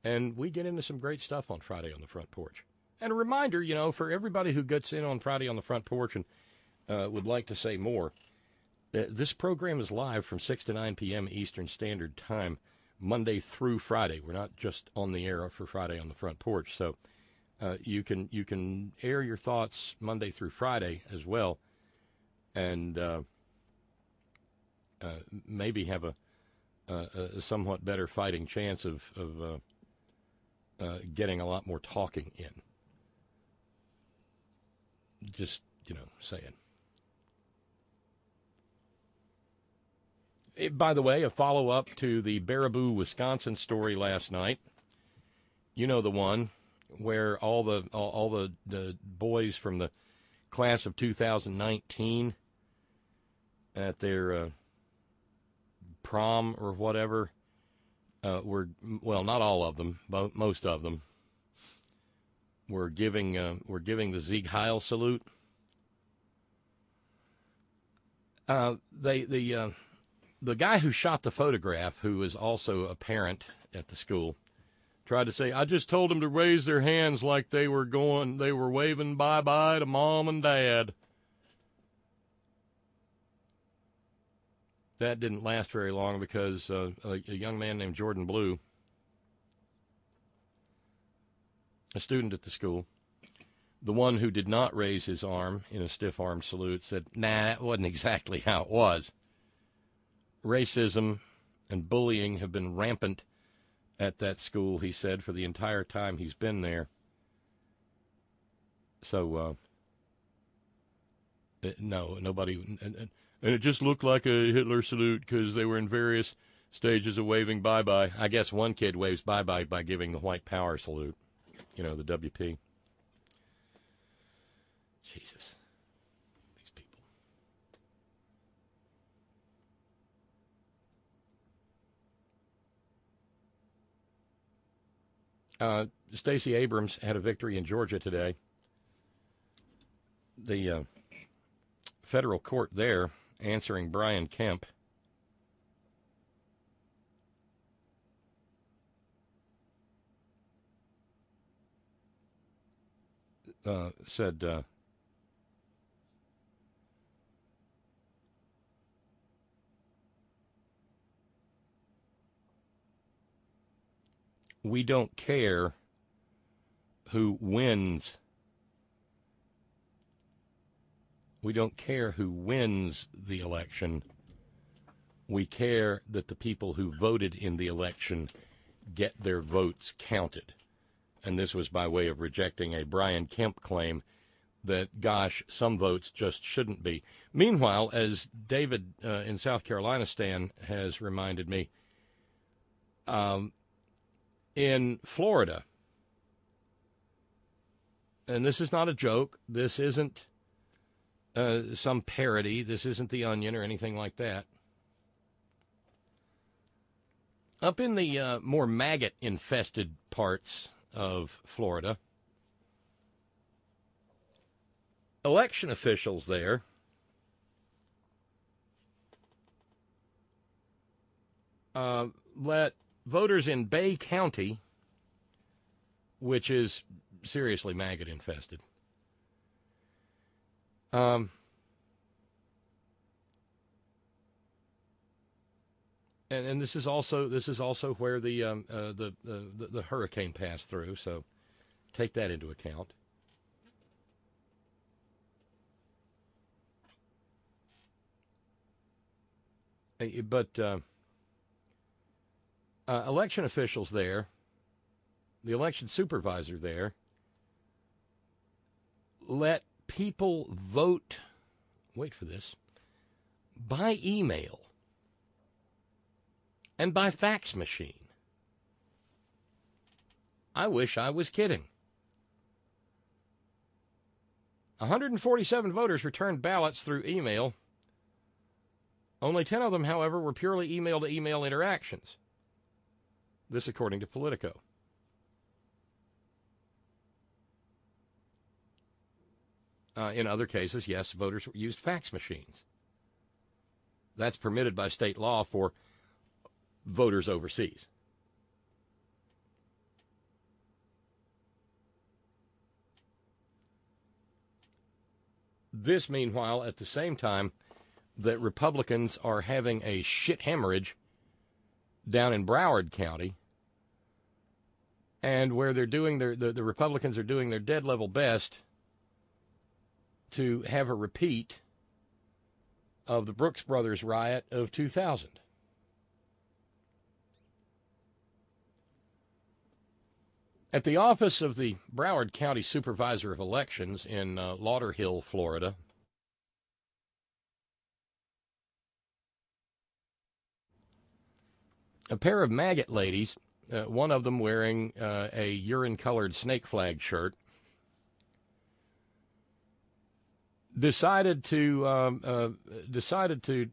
And we get into some great stuff on Friday on the Front Porch. And a reminder, for everybody who gets in on Friday on the Front Porch and would like to say more, this program is live from 6 to 9 p.m. Eastern Standard Time, Monday through Friday. We're not just on the air for Friday on the Front Porch. So you can air your thoughts Monday through Friday as well, and maybe have a somewhat better fighting chance of getting a lot more talking in. Just, saying. By the way, a follow-up to the Baraboo, Wisconsin story last night. You know the one where all the boys from the class of 2019 at their prom or whatever were, well, not all of them, but most of them were giving the Sieg Heil salute. The guy who shot the photograph, who is also a parent at the school, tried to say, I just told them to raise their hands like they were waving bye-bye to mom and dad. That didn't last very long because a young man named Jordan Blue, a student at the school, the one who did not raise his arm in a stiff-arm salute, said, nah, that wasn't exactly how it was. Racism and bullying have been rampant at that school, he said, for the entire time he's been there. So, no, nobody... And it just looked like a Hitler salute because they were in various stages of waving bye-bye. I guess one kid waves bye-bye by giving the white power salute, the WP. Jesus. These people. Stacey Abrams had a victory in Georgia today. The federal court there, answering Brian Kemp, said, we don't care who wins. We don't care who wins the election. We care that the people who voted in the election get their votes counted. And this was by way of rejecting a Brian Kemp claim that, gosh, some votes just shouldn't be. Meanwhile, as David in South Carolina, Stan, has reminded me, in Florida, and this is not a joke, this isn't some parody, this isn't The Onion or anything like that. Up in the more maggot-infested parts of Florida, election officials there let voters in Bay County, which is seriously maggot-infested, and this is also where the hurricane passed through. So take that into account. But election officials there, the election supervisor there, let people vote, wait for this, by email and by fax machine. I wish I was kidding. 147 voters returned ballots through email. Only 10 of them, however, were purely email-to-email interactions. This according to Politico. In other cases, yes, voters used fax machines. That's permitted by state law for voters overseas. This, meanwhile, at the same time that Republicans are having a shit hemorrhage down in Broward County, and where they're doing the Republicans are doing their dead level best to have a repeat of the Brooks Brothers riot of 2000. At the office of the Broward County Supervisor of Elections in Lauderhill, Florida, a pair of maggot ladies, one of them wearing a urine-colored snake flag shirt, decided to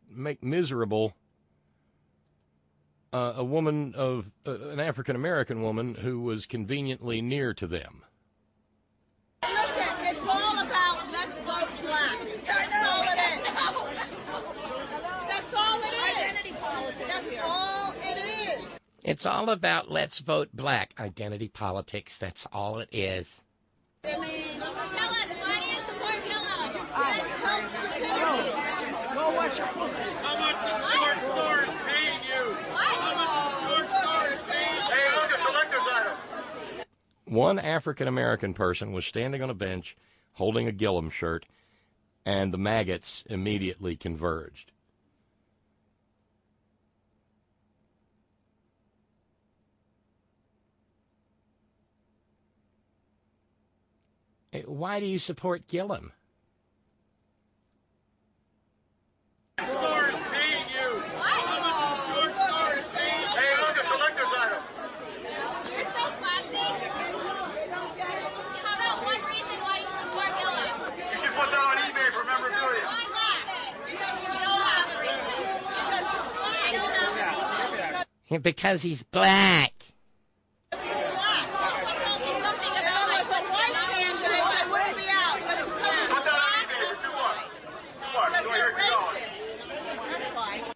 make miserable a woman of an African American woman who was conveniently near to them. Listen, it's all about let's vote black. That's all it is. That's all it is. Identity politics. That's all it is. It's all about let's vote black. Identity politics. That's all it is. I mean, Tell us, why do you support Yellow? that helps stupidity. Go watch your pussy. How much the sports store is paying you? How much the sports store is paying you? Hey, look at collector's item. One African American person was standing on a bench holding a Gillum shirt, and the maggots immediately converged. Why do you support Gillum? Store is paying you. How much the sports store is paying you? Hey, look at collector's item. You're so classy. How about one reason why you support Yellow? You should put that on eBay for memorabilia. One reason. Because you don't have a reason. I don't have a reason. Because he's black. I told you something If about it was a white candidate, they wouldn't be out. But it's because it's Put that on black, eBay for that's 2 why. bucks. Because So you're here's your racist. That's why.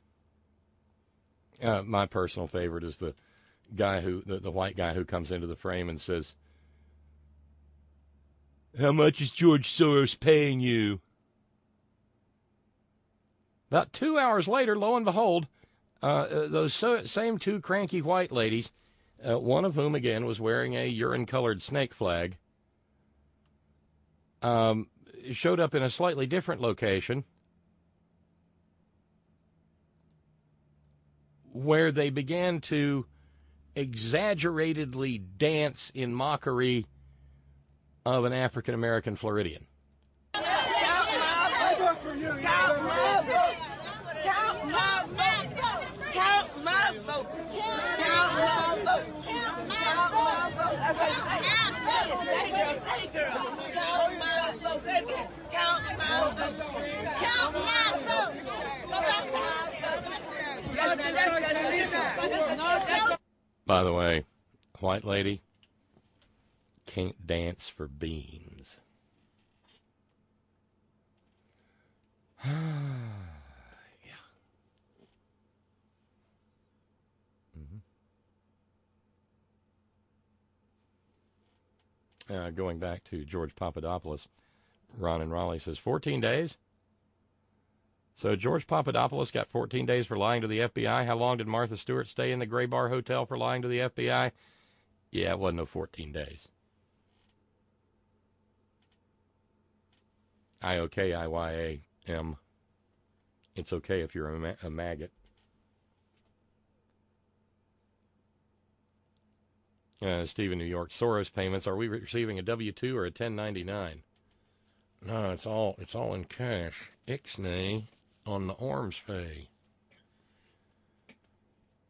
My personal favorite is the guy the white guy who comes into the frame and says, "How much is George Soros paying you?" About 2 hours later, lo and behold, those same two cranky white ladies, one of whom, again, was wearing a urine-colored snake flag, showed up in a slightly different location where they began to exaggeratedly dance in mockery of an African-American Floridian. Count my vote. Count my vote. Count my vote. Count my vote. Count my vote. Count my vote. That's what I say. Say, girl. Count my vote. Say it again. Count my vote. Count my vote. Go back to By the way, white lady can't dance for beans. Yeah. Going back to George Papadopoulos, Ron in Raleigh says 14 days. So George Papadopoulos got 14 days for lying to the FBI. How long did Martha Stewart stay in the Gray Bar Hotel for lying to the FBI? Yeah, it wasn't no 14 days. IOKIYAM. It's okay if you're a maggot. Steve in New York. Soros payments. Are we receiving a W-2 or a 1099? No, it's all in cash. Ixnay on the arms pay.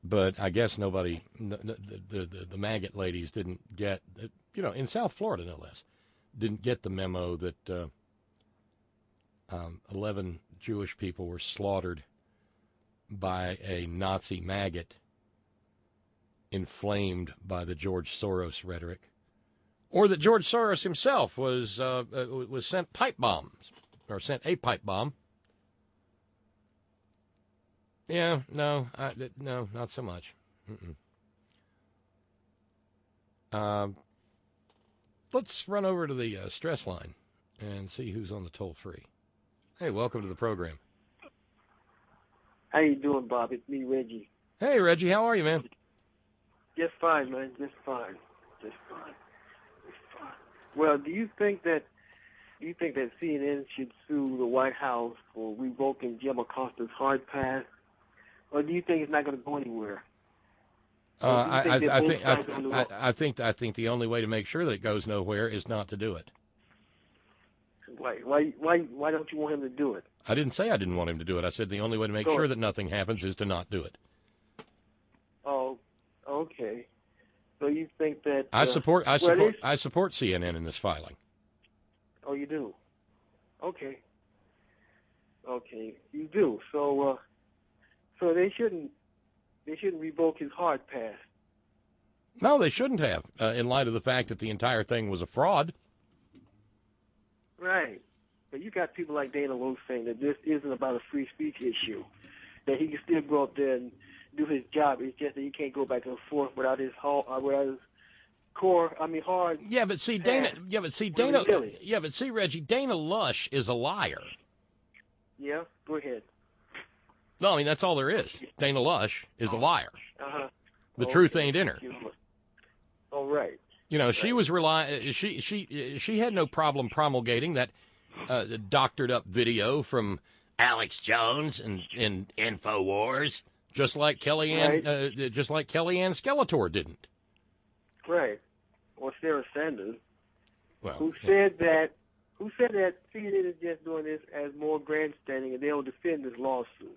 But I guess nobody, the maggot ladies didn't get, in South Florida no less, didn't get the memo that 11 Jewish people were slaughtered by a Nazi maggot inflamed by the George Soros rhetoric, or that George Soros himself was sent pipe bombs, or sent a pipe bomb. Yeah, no, not so much. Let's run over to the stress line and see who's on the toll free. Hey, welcome to the program. How you doing, Bob? It's me, Reggie. Hey, Reggie, how are you, man? Just fine, man. Just fine. Well, do you think that CNN should sue the White House for revoking Jim Acosta's hard pass, or do you think it's not going to go anywhere? I think the only way to make sure that it goes nowhere is not to do it. Why don't you want him to do it? I didn't say I didn't want him to do it. I said the only way to make sure that nothing happens is to not do it. Oh, Okay. So you think that I support CNN in this filing. Oh, you do. Okay. Okay, you do. So they shouldn't revoke his hard pass. No, they shouldn't have, in light of the fact that the entire thing was a fraud. Right. But you got people like Dana Lowe saying that this isn't about a free speech issue, that he can still go up there and do his job. It's just that he can't go back and forth without his hard. Yeah, but see, Dana. Yeah, but see, Dana. Yeah, but see, Reggie. Dana Lush is a liar. Yeah. Go ahead. No, I mean that's all there is. Dana Lush is a liar. Uh-huh. The truth ain't in her. All right. You know, she was She had no problem promulgating that doctored up video from Alex Jones and InfoWars, just like Kellyanne Skeletor didn't. Right. Or Sarah Sanders, well, who said that CNN is just doing this as more grandstanding, and they'll defend this lawsuit.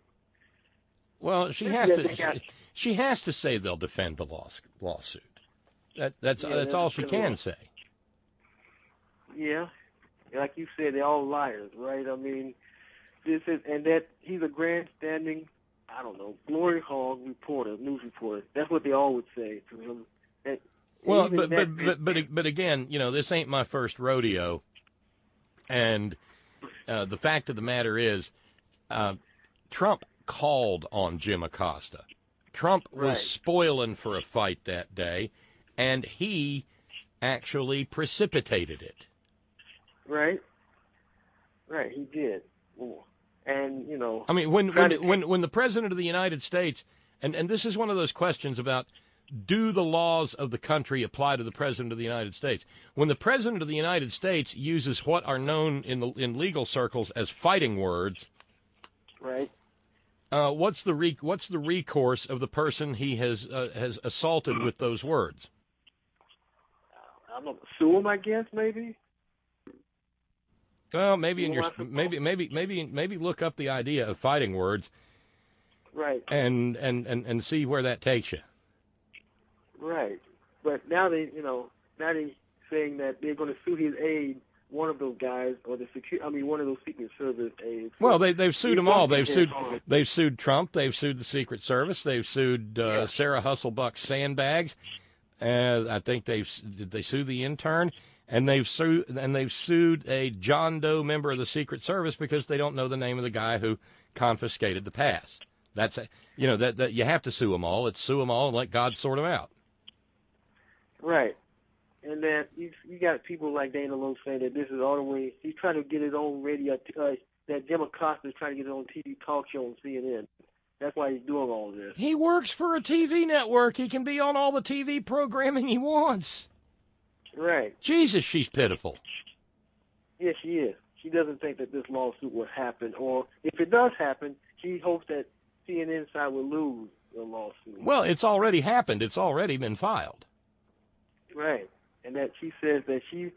Well, she has to say they'll defend the lawsuit. That's all she can say. Yeah, like you said, they're all liars, right? I mean, that he's a grandstanding, I don't know, glory hog news reporter. That's what they all would say to him. Well, but again, you know, this ain't my first rodeo, and the fact of the matter is, Trump called on Jim Acosta. Trump was spoiling for a fight that day, and he actually precipitated it. Right, he did. And, you know... I mean, when the President of the United States, and this is one of those questions about, do the laws of the country apply to the President of the United States? When the President of the United States uses what are known in legal circles as fighting words... Right. What's the recourse of the person he has assaulted with those words? I don't know, sue him, I guess, maybe. Well, maybe maybe look up the idea of fighting words, right? And see where that takes you. Right, but now they're saying that they're going to sue his aide, one of those guys, or one of those Secret Service aides. Well, they've sued them all. They've sued Trump. They've sued the Secret Service. They've sued Sarah Husselbuck's sandbags. I think they sued the intern, and they've sued a John Doe member of the Secret Service because they don't know the name of the guy who confiscated the pass. That you have to sue them all. It's sue them all and let God sort them out. Right. And that you got people like Dana Lowe saying that this is all the way. He's trying to get his own radio. That Jim Acosta is trying to get his own TV talk show on CNN. That's why he's doing all this. He works for a TV network. He can be on all the TV programming he wants. Right. Jesus, she's pitiful. Yes, she is. She doesn't think that this lawsuit will happen, or if it does happen, she hopes that CNN side will lose the lawsuit. Well, it's already happened. It's already been filed. Right. And that she says that she's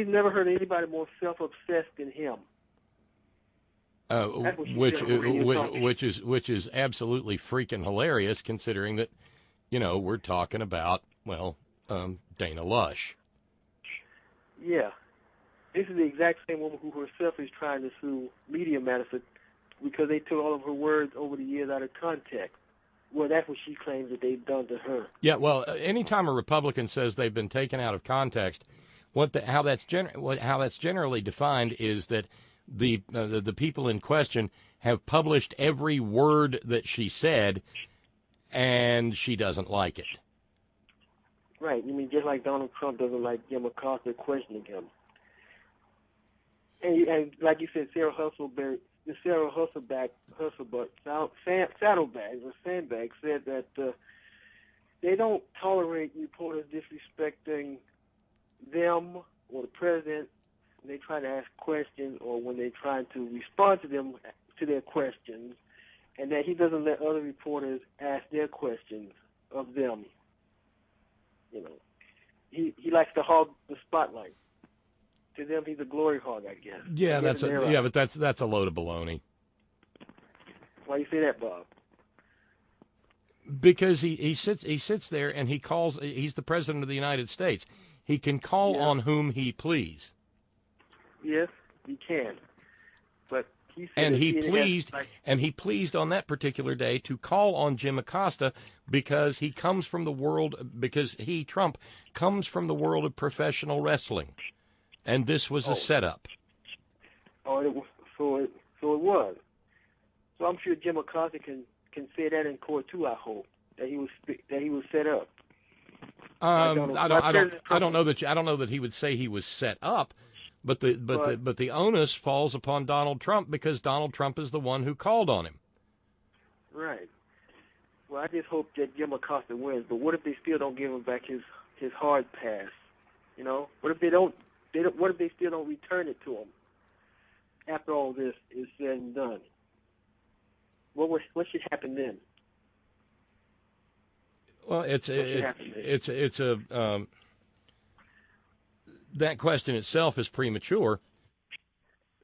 never heard anybody more self-obsessed than him. Which is absolutely freaking hilarious, considering that, we're talking about Dana Lush. Yeah, this is the exact same woman who herself is trying to sue Media Matters because they took all of her words over the years out of context. Well, that's what she claims that they've done to her. Yeah, well, anytime a Republican says they've been taken out of context, how that's generally defined is that the people in question have published every word that she said, and she doesn't like it. Right. You mean just like Donald Trump doesn't like Jim Acosta questioning him. And like you said, Sarah Husselbuck, Saddlebags or Sandbags said that they don't tolerate reporters disrespecting them or the president when they try to ask questions or when they try to respond to their questions, and that he doesn't let other reporters ask their questions of them. He likes to hog the spotlight. To them, he's a glory hog, I guess. Yeah, but that's a load of baloney. Why you say that, Bob? Because he sits there and he calls. He's the president of the United States. He can call on whom he please. Yes, he can. But he said And he pleased on that particular day to call on Jim Acosta because he comes from the world. Because Trump comes from the world of professional wrestling, and this was a setup. Oh, so it was. So I'm sure Jim Acosta can say that in court too. I hope that he was set up. I don't know that he would say he was set up, but the onus falls upon Donald Trump because Donald Trump is the one who called on him. Right. Well, I just hope that Jim Acosta wins. But what if they still don't give him back his hard pass? You know, what if they don't? What if they still don't return it to him after all this is said and done? What should happen then? Well, that question itself is premature,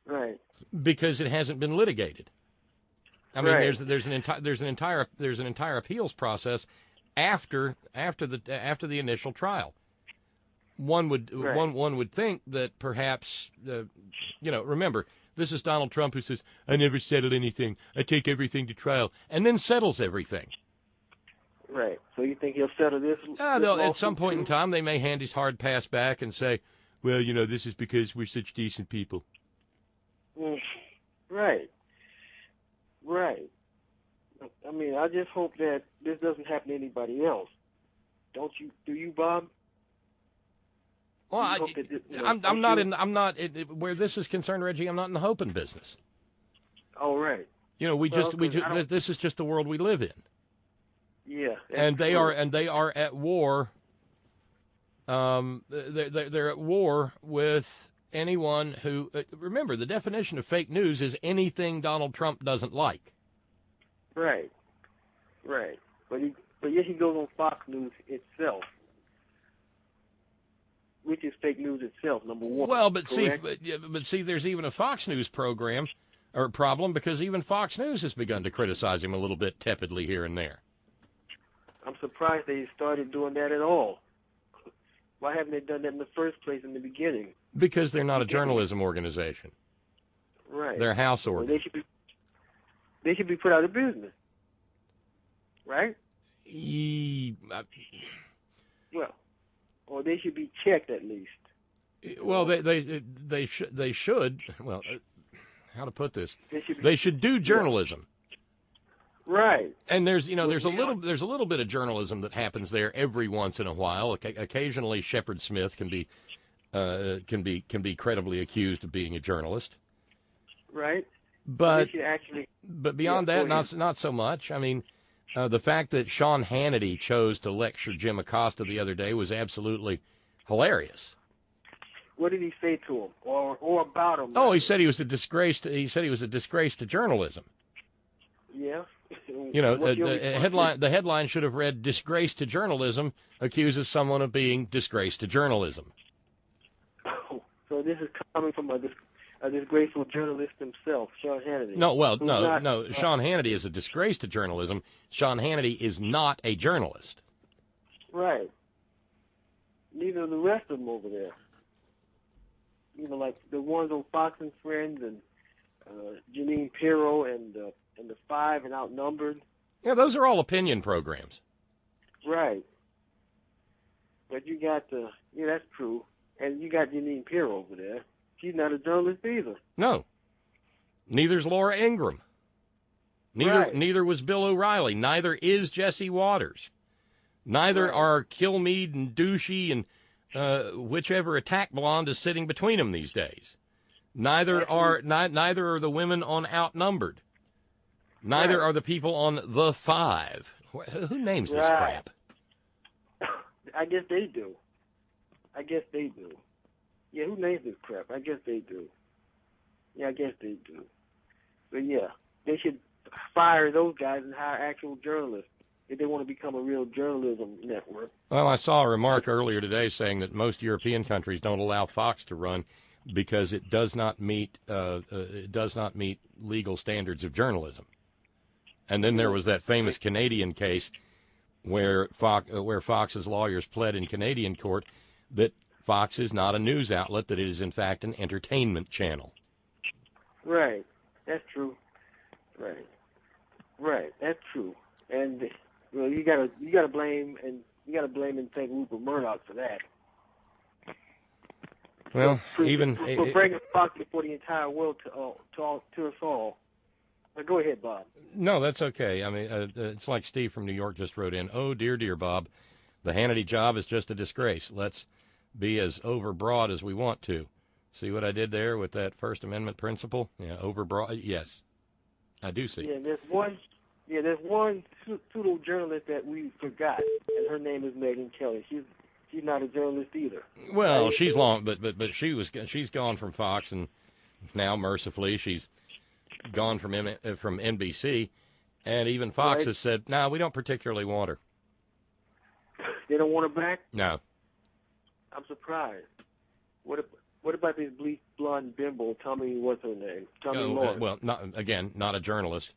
right? Because it hasn't been litigated. I mean, there's an entire appeals process after the initial trial. One would think that perhaps remember. This is Donald Trump who says, I never settled anything. I take everything to trial, and then settles everything. Right. So you think he'll settle this? At some point in time, they may hand his hard pass back and say, well, this is because we're such decent people. Right. Right. I mean, I just hope that this doesn't happen to anybody else. Don't you? Do you, Bob? Well, where this is concerned, Reggie. I'm not in the hoping business. Oh, right. This is just the world we live in. Yeah. And they are at war. They're at war with anyone who. Remember, the definition of fake news is anything Donald Trump doesn't like. Right. Right. But yet he goes on Fox News itself, which is fake news itself, number one. Well, but see, there's even a Fox News program or problem because even Fox News has begun to criticize him a little bit tepidly here and there. I'm surprised they started doing that at all. Why haven't they done that in the first place in the beginning? Because they're not a journalism organization. Right. They're a house organ. They should be put out of business. Right? Well, or they should be checked at least. Well, they should. Well, how to put this? They should do journalism. Right. And there's a little bit of journalism that happens there every once in a while. Occasionally, Shepard Smith can be credibly accused of being a journalist. Right. But beyond that, not so much. I mean, the fact that Sean Hannity chose to lecture Jim Acosta the other day was absolutely hilarious. What did he say to him, or about him? Oh, he said he was a disgrace. He said he was a disgrace to journalism. Yeah. The headline should have read "Disgrace to journalism accuses someone of being disgrace to journalism." Oh, so this is coming from a disgraceful journalist himself, Sean Hannity. No. Sean Hannity is a disgrace to journalism. Sean Hannity is not a journalist. Right. Neither are the rest of them over there. Like the ones on Fox and Friends and Jeanine Pirro and the Five and Outnumbered. Yeah, those are all opinion programs. Right. But you got that's true. And you got Jeanine Pirro over there. She's not a journalist either. No. Neither's Laura Ingraham. Neither was Bill O'Reilly. Neither is Jesse Waters. Neither are Kilmeade and Douchey and whichever attack blonde is sitting between them these days. Neither are the women on Outnumbered. Neither are the people on The Five. Who names this crap? I guess they do. Yeah, who names this crap? I guess they do. Yeah, I guess they do. But yeah, they should fire those guys and hire actual journalists if they want to become a real journalism network. Well, I saw a remark earlier today saying that most European countries don't allow Fox to run because it does not meet legal standards of journalism. And then there was that famous Canadian case where Fox's lawyers pled in Canadian court that Fox is not a news outlet, that it is in fact an entertainment channel. Right. That's true. Right. That's true. And well, you gotta blame and thank Rupert Murdoch for that. Well, for bringing Fox before the entire world to us all. But go ahead, Bob. No, that's okay. I mean, it's like Steve from New York just wrote in, "Oh, dear, Bob, the Hannity job is just a disgrace. Let's be as overbroad as we want to." See what I did there with that First Amendment principle? Yeah, overbroad. Yes, I do see. Yeah, there's one pseudo journalist that we forgot, and her name is Megyn Kelly. She's not a journalist either. Well, she's long, but she's gone from Fox, and now mercifully she's gone from NBC, and even Fox has said, "No, we don't particularly want her." They don't want her back? No. I'm surprised. What about this bleach blonde bimbo? Tommy, what's her name? Tommy Lawrence. Well, not a journalist.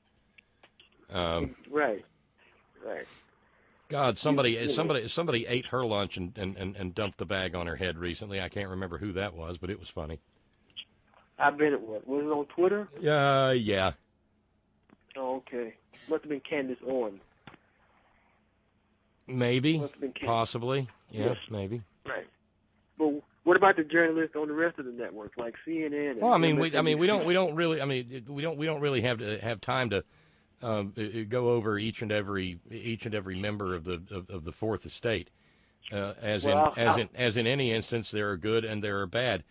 Right. God, somebody ate her lunch and dumped the bag on her head recently. I can't remember who that was, but it was funny. I bet it was. Was it on Twitter? Yeah. Oh, okay. Must have been Candace Owens. Maybe, possibly. Yeah, yes. Maybe. Right. But what about the journalists on the rest of the networks, like CNN? Well, we don't really have time to go over each and every member of the Fourth Estate. As in any instance, there are good and there are bad.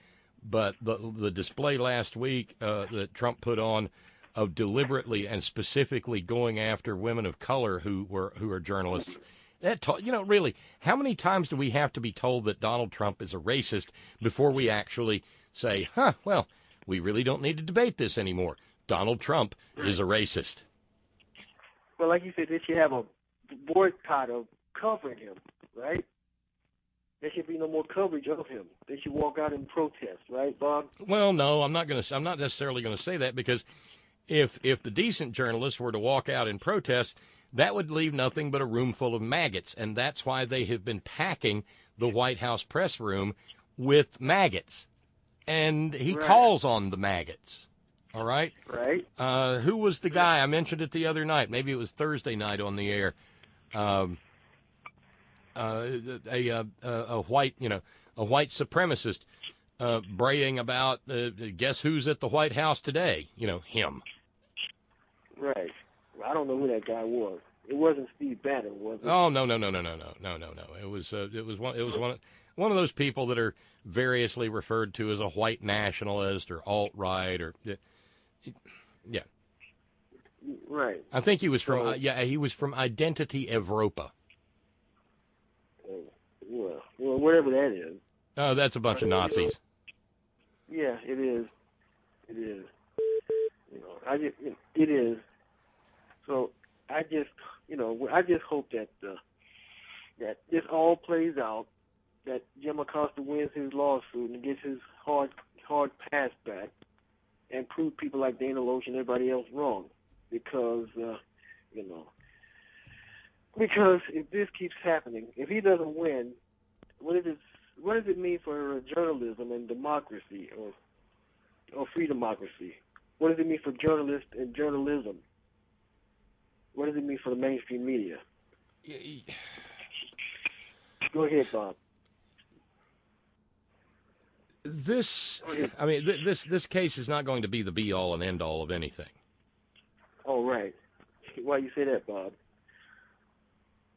But the display last week that Trump put on of deliberately and specifically going after women of color who are journalists. Really, how many times do we have to be told that Donald Trump is a racist before we actually say, well, we really don't need to debate this anymore. Donald Trump is a racist. Well, like you said, they should have a boycott of covering him, right? There should be no more coverage of him. They should walk out in protest, right, Bob? Well, no, I'm not necessarily going to say that, because if the decent journalists were to walk out in protest, that would leave nothing but a room full of maggots, and that's why they have been packing the White House press room with maggots. And he calls on the maggots. All right? Right. Who was the guy? I mentioned it the other night. Maybe it was Thursday night on the air. A white supremacist braying about guess who's at the White House today? Him. Right. I don't know who that guy was. It wasn't Steve Bannon, was it? Oh no. It was one of those people that are variously referred to as a white nationalist or alt-right or yeah. Right. I think he was from he was from Identity Evropa. Well, whatever that is. Oh, that's a bunch of Nazis. Yeah, it is. It is. It is. So I just hope that that this all plays out, that Jim Acosta wins his lawsuit and gets his hard pass back, and prove people like Dana Loesch and everybody else wrong, because if this keeps happening, if he doesn't win, what does it mean for journalism and democracy or free democracy? What does it mean for journalists and journalism? What does it mean for the mainstream media? Go ahead, Bob. This case is not going to be the be-all and end-all of anything. Oh, right. Why you say that, Bob?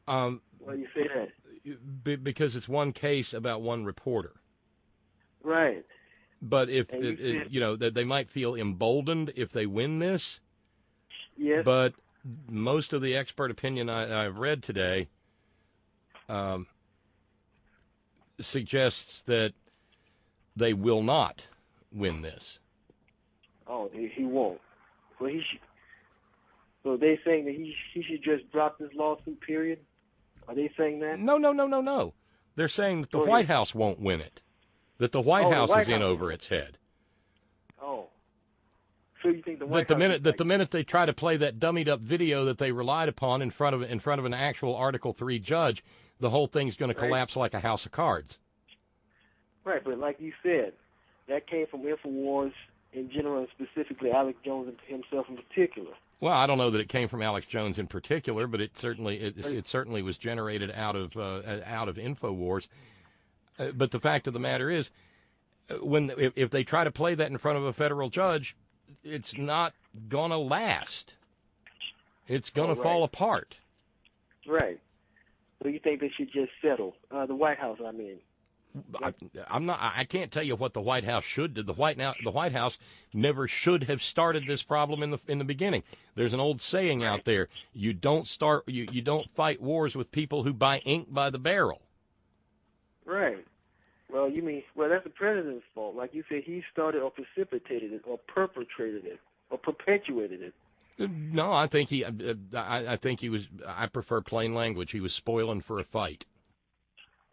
Why you say that? Because it's one case about one reporter. Right. But if that they might feel emboldened if they win this. Yes. But most of the expert opinion I've read today suggests that they will not win this. Oh, he won't. Well, he should. So they saying that he should just drop this lawsuit, period? Are they saying that? No. They're saying that the White House won't win it. That the White House is in over its head. Oh. So you think the White the House minute they try to play that dummied up video that they relied upon in front of an actual Article 3 judge, the whole thing's going to collapse like a house of cards. Right, but like you said, that came from InfoWars in general, and specifically Alex Jones himself in particular. Well, I don't know that it came from Alex Jones in particular, but it certainly was generated out of InfoWars. But the fact of the matter is, if they try to play that in front of a federal judge, it's not going to last. It's going to fall apart. Right. So you think they should just settle? The White House, I mean. I can't tell you what the White House should do. The White House never should have started this problem in the beginning. There's an old saying out there: you don't fight wars with people who buy ink by the barrel. Right. Well, that's the president's fault. Like you said, he started or precipitated it or perpetrated it or perpetuated it. No, I think he was. I prefer plain language. He was spoiling for a fight.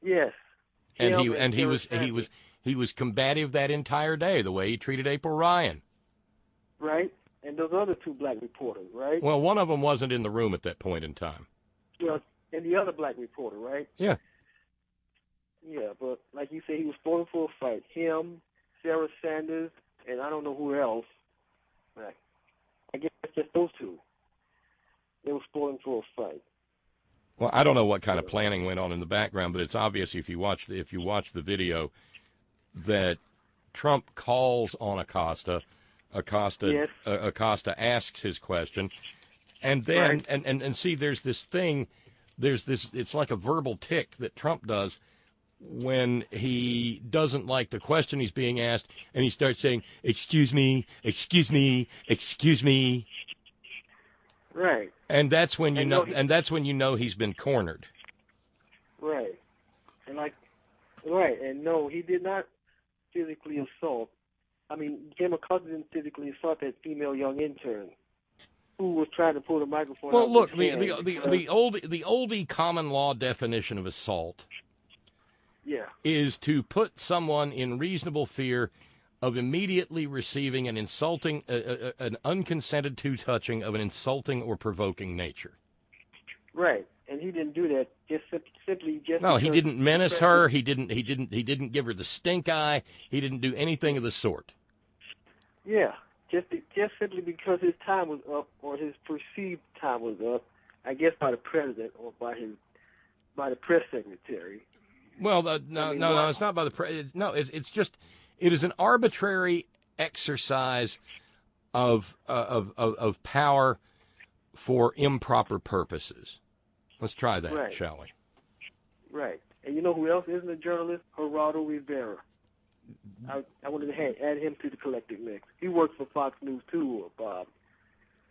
Yes. And he was combative that entire day, the way he treated April Ryan. Right. And those other two black reporters, right? Well, one of them wasn't in the room at that point in time. Well, and the other black reporter, right? Yeah. Yeah, but like you said, he was spoiling for a fight. Him, Sarah Sanders, and I don't know who else. Right. I guess just those two. They were spoiling for a fight. Well, I don't know what kind of planning went on in the background, but it's obvious if you watch the video that Trump calls on Acosta. Yes. Acosta asks his question, and then and see, there's this thing, it's like a verbal tic that Trump does when he doesn't like the question he's being asked, and he starts saying, "Excuse me, excuse me, excuse me." Right. And that's when you know he's been cornered. Right. And no, he did not physically assault. I mean, Jim Acosta didn't physically assault that female young intern who was trying to pull the microphone. Well, out look, of his hand the oldie common law definition of assault, is to put someone in reasonable fear of immediately receiving an insulting, an unconsented to touching of an insulting or provoking nature. Right, and he didn't do that. Simply. No, he didn't menace her. He didn't give her the stink eye. He didn't do anything of the sort. Yeah, just simply because his time was up, or his perceived time was up, I guess by the president or by the press secretary. Well, no, it's not by the press. No, it's just. It is an arbitrary exercise of power for improper purposes. Let's try that, shall we? Right. And you know who else isn't a journalist? Geraldo Rivera. I wanted to add him to the collective mix. He works for Fox News too, Bob.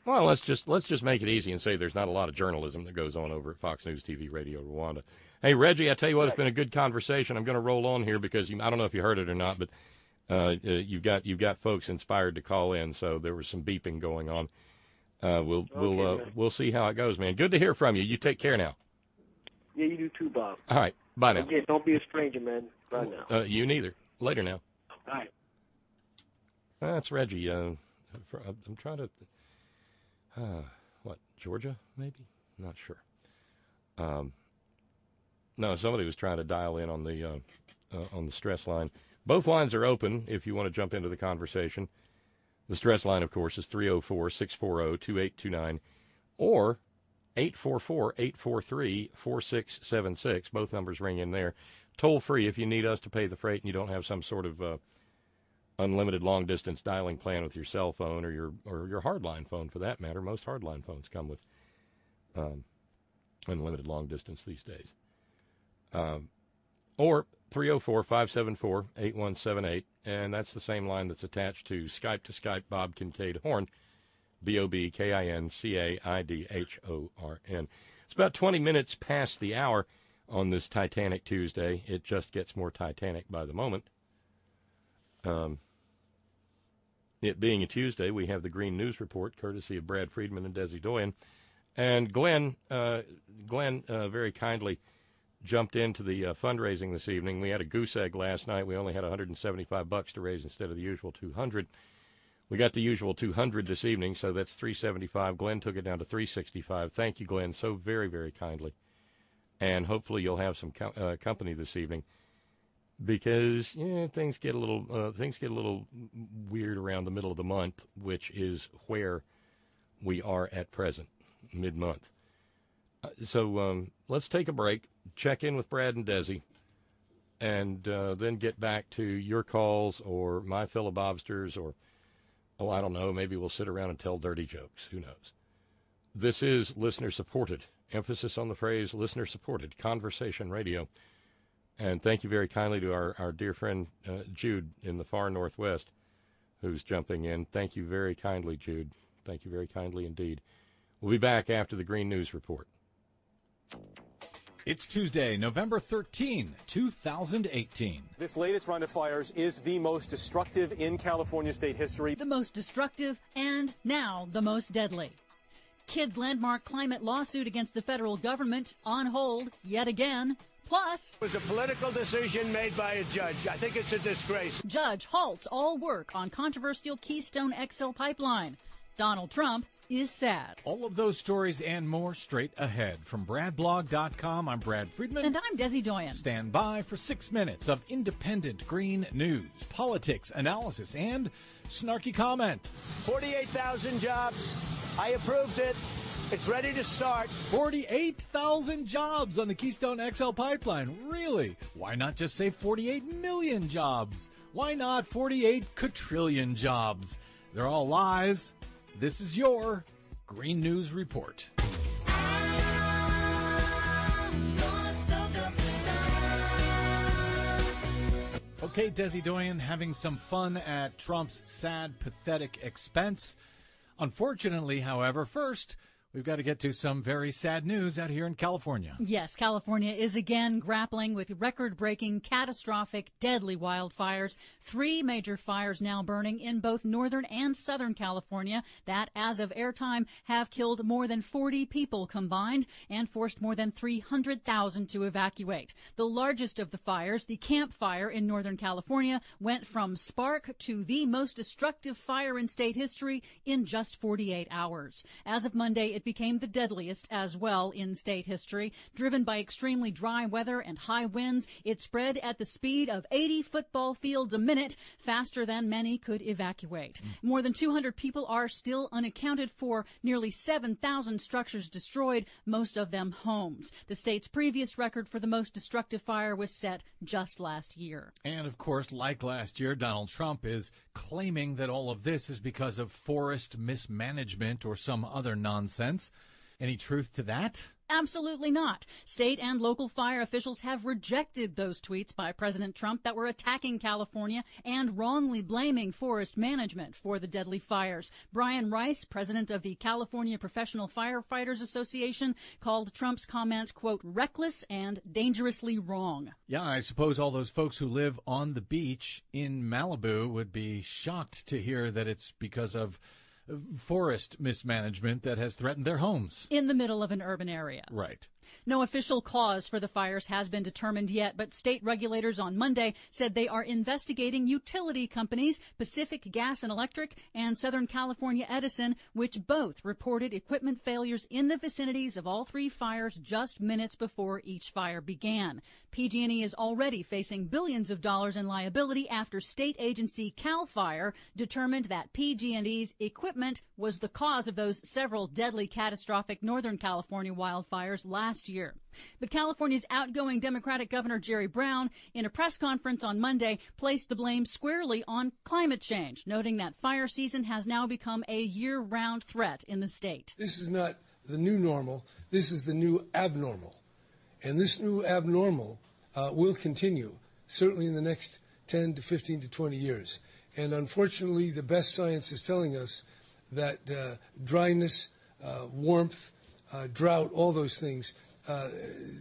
Well, let's just make it easy and say there's not a lot of journalism that goes on over at Fox News TV Radio Rwanda. Hey, Reggie, I tell you what, It's been a good conversation. I'm going to roll on here because I don't know if you heard it or not, but you've got folks inspired to call in, so there was some beeping going on. We'll see how it goes, man. Good to hear from you. You take care now. Yeah, you do too, Bob. All right, bye now. Again, don't be a stranger, man. Bye now. You neither. Later now. All right. That's Reggie. I'm trying to. What, Georgia? Maybe. Not sure. No, somebody was trying to dial in on the stress line. Both lines are open if you want to jump into the conversation. The stress line, of course, is 304-640-2829 or 844-843-4676. Both numbers ring in there. Toll free if you need us to pay the freight and you don't have some sort of unlimited long-distance dialing plan with your cell phone or your hardline phone, for that matter. Most hardline phones come with unlimited long distance these days. Or 304-574-8178, and that's the same line that's attached to Skype Bob Kincaid Horn, BOBKINCAIDHORN. It's about 20 minutes past the hour on this Titanic Tuesday. It just gets more Titanic by the moment. It being a Tuesday, we have the Green News Report, courtesy of Brad Friedman and Desi Doyen. And Glenn very kindly jumped into the fundraising this evening. We had a goose egg last night. We only had $175 to raise instead of the usual $200. We got the usual 200 this evening, so that's 375. Glenn took it down to 365. Thank you, Glenn, so very, very kindly. And hopefully you'll have some company this evening, because things get a little weird around the middle of the month, which is where we are at present, mid-month. So let's take a break, check in with Brad and Desi, and then get back to your calls or my filibobsters, or, I don't know, maybe we'll sit around and tell dirty jokes. Who knows? This is listener-supported. Emphasis on the phrase listener-supported conversation radio. And thank you very kindly to our dear friend Jude in the far northwest who's jumping in. Thank you very kindly, Jude. Thank you very kindly indeed. We'll be back after the Green News Report. It's Tuesday, November 13, 2018. This latest round of fires is the most destructive in California state history. The most destructive and now the most deadly. Kids' landmark climate lawsuit against the federal government on hold yet again. Plus, it was a political decision made by a judge. I think it's a disgrace. Judge halts all work on controversial Keystone XL pipeline. Donald Trump is sad. All of those stories and more straight ahead. From BradBlog.com, I'm Brad Friedman. And I'm Desi Doyen. Stand by for 6 minutes of independent green news, politics, analysis, and snarky comment. 48,000 jobs. I approved it. It's ready to start. 48,000 jobs on the Keystone XL pipeline. Really? Why not just say 48 million jobs? Why not 48 quadrillion jobs? They're all lies. This is your Green News Report. Okay, Desi Doyen having some fun at Trump's sad, pathetic expense. Unfortunately, however, first, we've got to get to some very sad news out here in California. Yes, California is again grappling with record-breaking, catastrophic, deadly wildfires. 3 major fires now burning in both northern and southern California that, as of airtime, have killed more than 40 people combined and forced more than 300,000 to evacuate. The largest of the fires, the Camp Fire in Northern California, went from spark to the most destructive fire in state history in just 48 hours. As of Monday, it became the deadliest as well in state history. Driven by extremely dry weather and high winds, it spread at the speed of 80 football fields a minute, faster than many could evacuate. More than 200 people are still unaccounted for, nearly 7,000 structures destroyed, most of them homes. The state's previous record for the most destructive fire was set just last year. And, of course, like last year, Donald Trump is claiming that all of this is because of forest mismanagement or some other nonsense. Any truth to that? Absolutely not. State and local fire officials have rejected those tweets by President Trump that were attacking California and wrongly blaming forest management for the deadly fires. Brian Rice, president of the California Professional Firefighters Association, called Trump's comments, quote, reckless and dangerously wrong. Yeah, I suppose all those folks who live on the beach in Malibu would be shocked to hear that it's because of forest mismanagement that has threatened their homes. In the middle of an urban area. Right. No official cause for the fires has been determined yet, but state regulators on Monday said they are investigating utility companies, Pacific Gas and Electric and Southern California Edison, which both reported equipment failures in the vicinities of all 3 fires just minutes before each fire began. PG&E is already facing billions of dollars in liability after state agency CAL FIRE determined that PG&E's equipment was the cause of those several deadly, catastrophic Northern California wildfires last year. But California's outgoing Democratic Governor Jerry Brown, in a press conference on Monday, placed the blame squarely on climate change, noting that fire season has now become a year-round threat in the state. This is not the new normal. This is the new abnormal. And this new abnormal will continue, certainly in the next 10 to 15 to 20 years. And unfortunately, the best science is telling us that dryness, warmth, drought, all those things,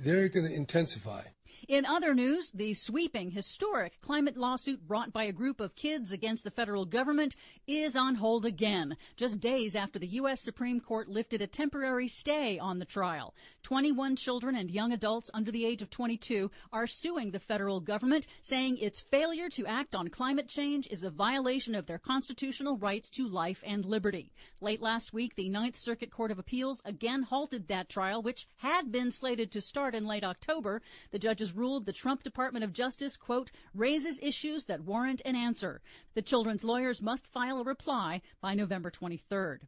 they're going to intensify. In other news, the sweeping, historic climate lawsuit brought by a group of kids against the federal government is on hold again, just days after the U.S. Supreme Court lifted a temporary stay on the trial. 21 children and young adults under the age of 22 are suing the federal government, saying its failure to act on climate change is a violation of their constitutional rights to life and liberty. Late last week, the Ninth Circuit Court of Appeals again halted that trial, which had been slated to start in late October. The judges ruled the Trump Department of Justice, quote, raises issues that warrant an answer. The children's lawyers must file a reply by November 23rd.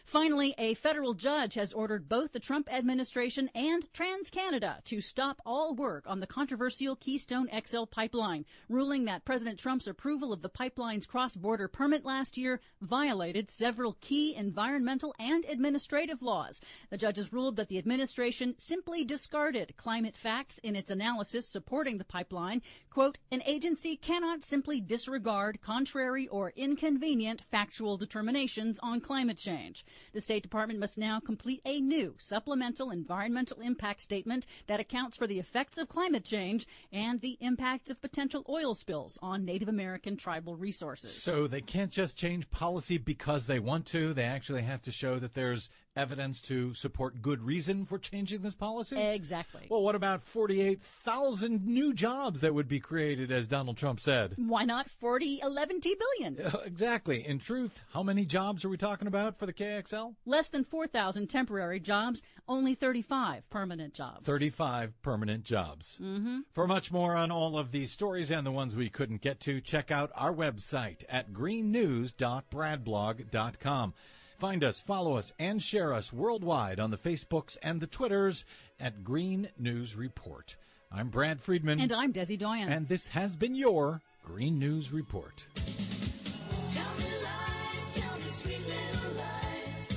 Finally, a federal judge has ordered both the Trump administration and TransCanada to stop all work on the controversial Keystone XL pipeline, ruling that President Trump's approval of the pipeline's cross-border permit last year violated several key environmental and administrative laws. The judges ruled that the administration simply discarded climate facts in its analysis supporting the pipeline. Quote, an agency cannot simply disregard contrary or inconvenient factual determinations on climate change. The State Department must now complete a new supplemental environmental impact statement that accounts for the effects of climate change and the impacts of potential oil spills on Native American tribal resources. So they can't just change policy because they want to. They actually have to show that there's evidence to support good reason for changing this policy? Exactly. Well, what about 48,000 new jobs that would be created, as Donald Trump said? Why not 11 billion? Exactly. In truth, how many jobs are we talking about for the KXL? Less than 4,000 temporary jobs, only 35 permanent jobs. 35 permanent jobs. Mm-hmm. For much more on all of these stories and the ones we couldn't get to, check out our website at greennews.bradblog.com. Find us, follow us, and share us worldwide on the Facebooks and the Twitters at Green News Report. I'm Brad Friedman. And I'm Desi Doyen. And this has been your Green News Report. Tell me lies, tell me sweet little lies.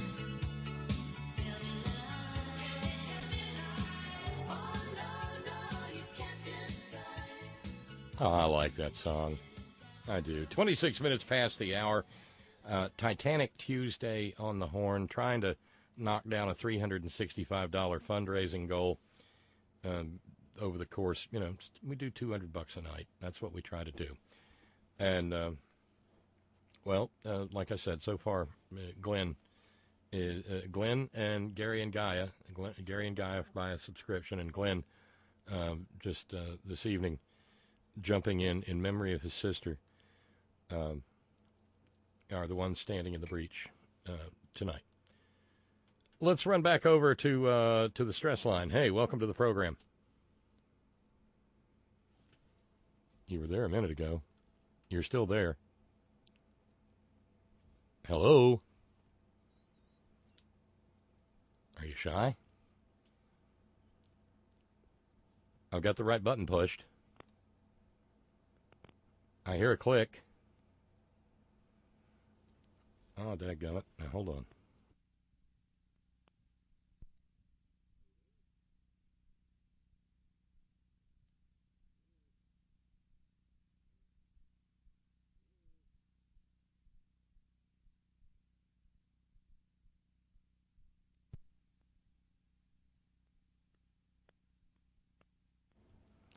Tell me lies. Oh, no, you can't disguise. Oh, I like that song. I do. 26 minutes past the hour. Titanic Tuesday on the horn, trying to knock down a $365 fundraising goal over the course. You know, we do $200 a night. That's what we try to do. And, like I said, so far, Glenn and Gary and Gaia, Gary and Gaia by a subscription, and Glenn just this evening jumping in memory of his sister. Are the ones standing in the breach tonight. Let's run back over to the stress line. Hey, welcome to the program. You were there a minute ago. You're still there. Hello? Are you shy? I've got the right button pushed. I hear a click. Oh, dadgummit. Now, hold on.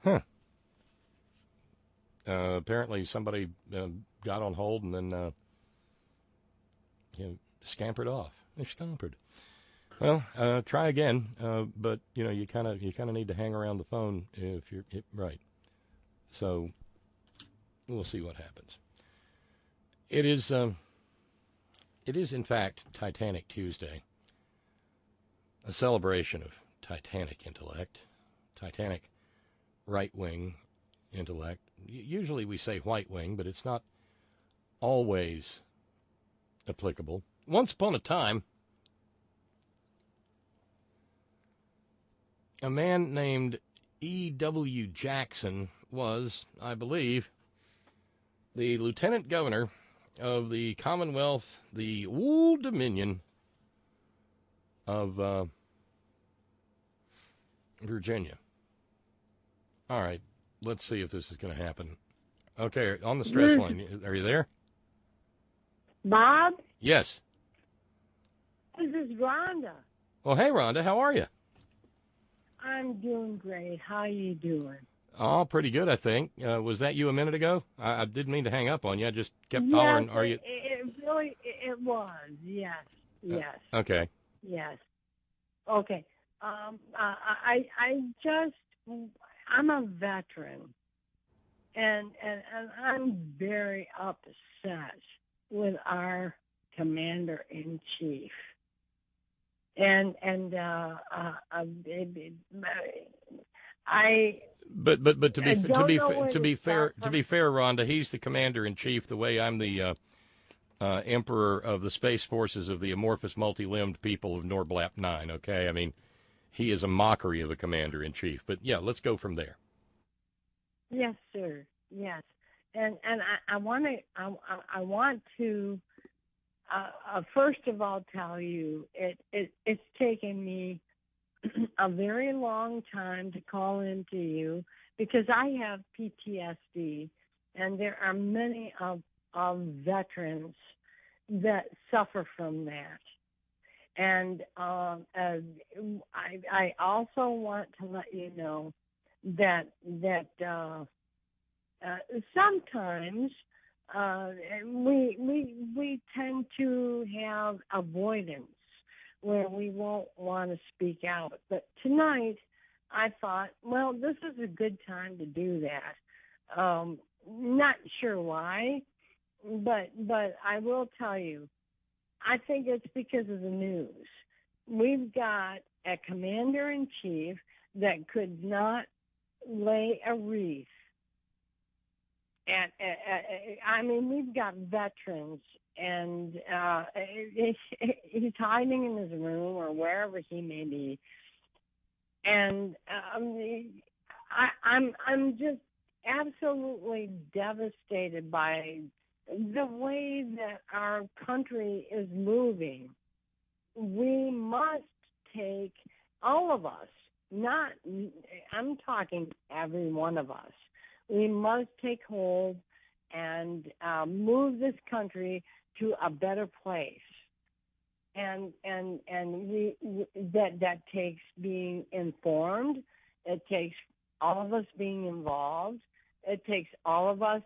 Huh. Apparently somebody got on hold and then scampered off. They scampered. Well, try again, but you kind of need to hang around the phone if you're right. So we'll see what happens. It is in fact Titanic Tuesday, a celebration of Titanic intellect, Titanic right-wing intellect. Usually we say white wing, but it's not always applicable. Once upon a time, a man named E.W. Jackson was, I believe, the lieutenant governor of the Commonwealth, the Old Dominion of Virginia. All right, let's see if this is going to happen. Okay, on the stress line, are you there? Bob? Yes. This is Rhonda. Well, hey, Rhonda, how are you? I'm doing great. How you doing? Oh, pretty good, I think. Was that you a minute ago? I didn't mean to hang up on you. I just kept Yes, hollering. Are you? It really, it was. Yes, yes, Okay. yes. Okay. I just, I'm a veteran, and I'm very upset with our commander-in-chief. But to be fair, from. Rhonda, he's the commander in chief. The way I'm the emperor of the space forces of the amorphous, multi-limbed people of Norblap 9. Okay, I mean, he is a mockery of a commander in chief. But yeah, let's go from there. Yes, sir. Yes, and I want to first of all tell you it's taken me a very long time to call into you because I have PTSD, and there are many of veterans that suffer from that. And I also want to let you know that sometimes we tend to have avoidance where we won't want to speak out. But tonight, I thought, well, this is a good time to do that. Not sure why, but I will tell you, I think it's because of the news. We've got a commander-in-chief that could not lay a wreath. I mean, we've got veterans, and he's hiding in his room or wherever he may be. And I'm just absolutely devastated by the way that our country is moving. We must take, all of us, I'm talking every one of us, we must take hold and move this country to a better place. And that takes being informed. It takes all of us being involved. It takes all of us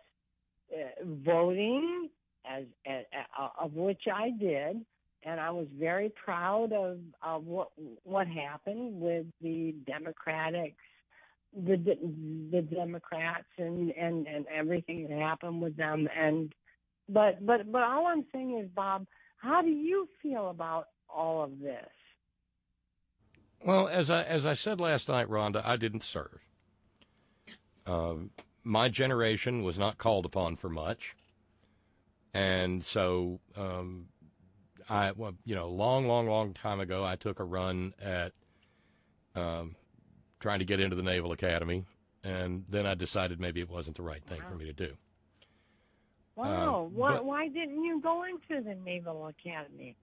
voting, of which I did, and I was very proud of what happened with the Democrats and everything that happened with them. But all I'm saying is, Bob, how do you feel about all of this? Well, as I said last night, Rhonda, I didn't serve. My generation was not called upon for much, and so long time ago, I took a run at trying to get into the Naval Academy, and then I decided maybe it wasn't the right thing for me to do. Wow. Why didn't you go into the Naval Academy?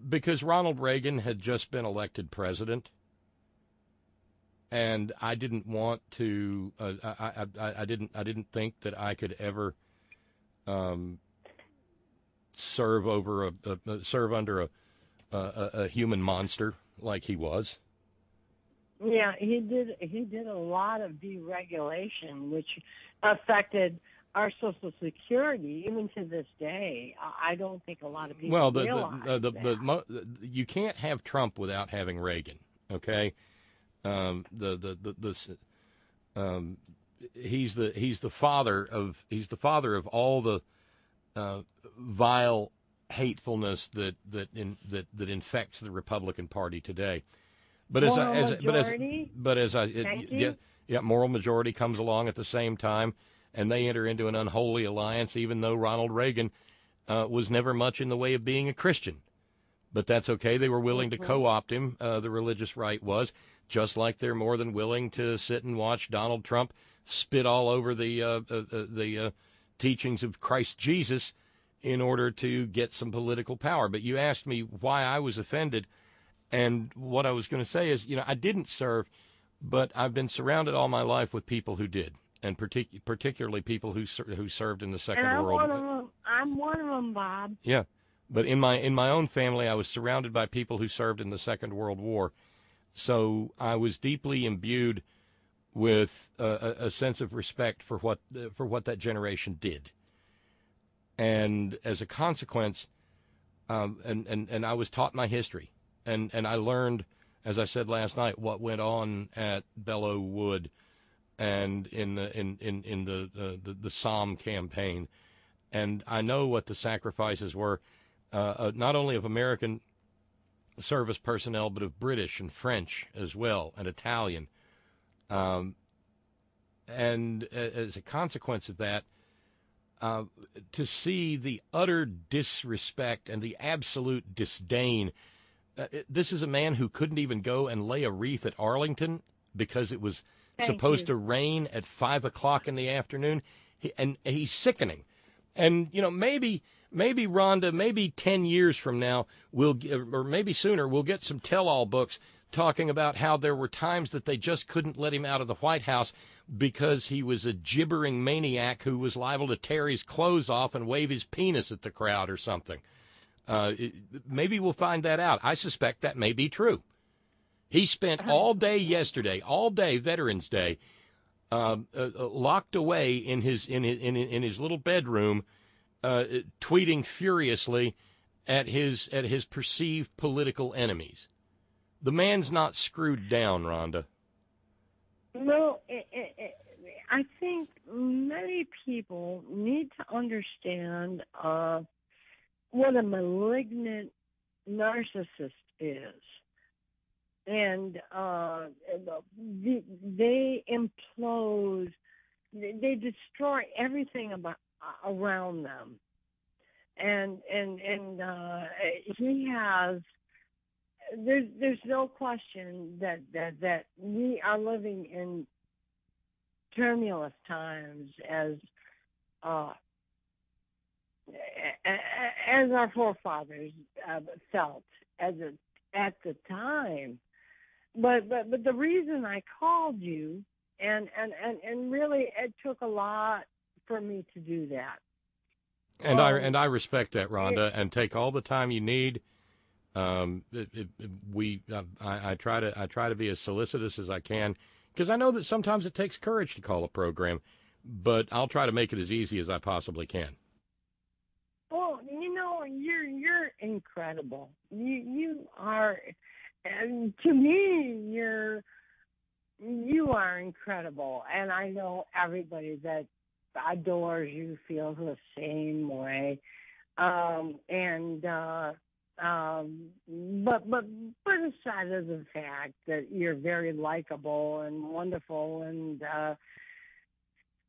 Because Ronald Reagan had just been elected president, and I didn't want to. I didn't think that I could ever serve under a human monster like he was. Yeah, he did a lot of deregulation, which affected our Social Security, even to this day. I don't think a lot of people realize that. You can't have Trump without having Reagan. Okay, he's the father of all the vile hatefulness that infects the Republican Party today. Moral majority comes along at the same time, and they enter into an unholy alliance, even though Ronald Reagan was never much in the way of being a Christian. But that's okay. They were willing to co-opt him, the religious right was, just like they're more than willing to sit and watch Donald Trump spit all over the teachings of Christ Jesus in order to get some political power. But you asked me why I was offended, and what I was going to say is, I didn't serve, but I've been surrounded all my life with people who did. And particularly people who served in the Second World War. I'm one of them, Bob. Yeah, but in my own family, I was surrounded by people who served in the Second World War, so I was deeply imbued with a sense of respect for what that generation did. And as a consequence, and I was taught my history, and I learned, as I said last night, what went on at Belleau Wood and in the Somme campaign, and I know what the sacrifices were, not only of American service personnel, but of British and French as well, and Italian. And as a consequence of that, to see the utter disrespect and the absolute disdain. This is a man who couldn't even go and lay a wreath at Arlington because it was supposed to rain at 5 o'clock in the afternoon. And he's sickening. And, maybe Rhonda, maybe 10 years from now, or maybe sooner, we'll get some tell-all books talking about how there were times that they just couldn't let him out of the White House because he was a gibbering maniac who was liable to tear his clothes off and wave his penis at the crowd or something. Maybe we'll find that out. I suspect that may be true. He spent all day yesterday, all day Veterans Day, locked away in his little bedroom, tweeting furiously at his perceived political enemies. The man's not screwed down, Rhonda. No, I think many people need to understand what a malignant narcissist is. And they implode, they destroy everything around them. And he has, there's no question that we are living in tumultuous times as our forefathers felt at the time. But the reason I called you, and really it took a lot for me to do that. And I respect that, Rhonda, and take all the time you need. I try to be as solicitous as I can, because I know that sometimes it takes courage to call a program, but I'll try to make it as easy as I possibly can. Well, you're incredible. You are, and to me, you are incredible, and I know everybody that adores you feels the same way. But aside of the fact that you're very likable and wonderful and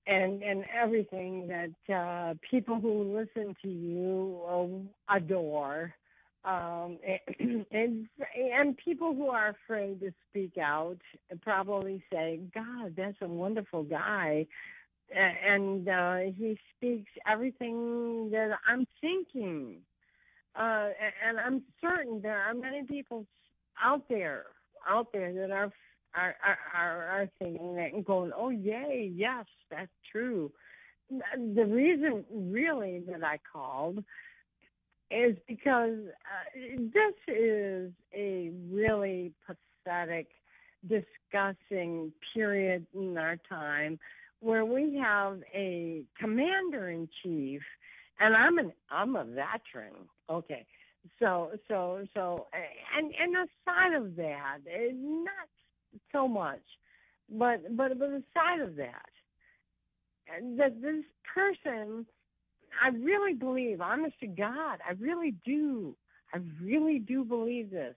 everything that people who listen to you adore, and people who are afraid to speak out probably say, God, that's a wonderful guy. And he speaks everything that I'm thinking. And I'm certain there are many people out there that are thinking that and going, oh, yay, yes, that's true. The reason really that I called is because this is a really pathetic, disgusting period in our time where we have a commander-in-chief, and I'm a veteran. Okay, so, and aside of that, not so much, but aside of that this person, I really believe, honest to God, I really do believe this.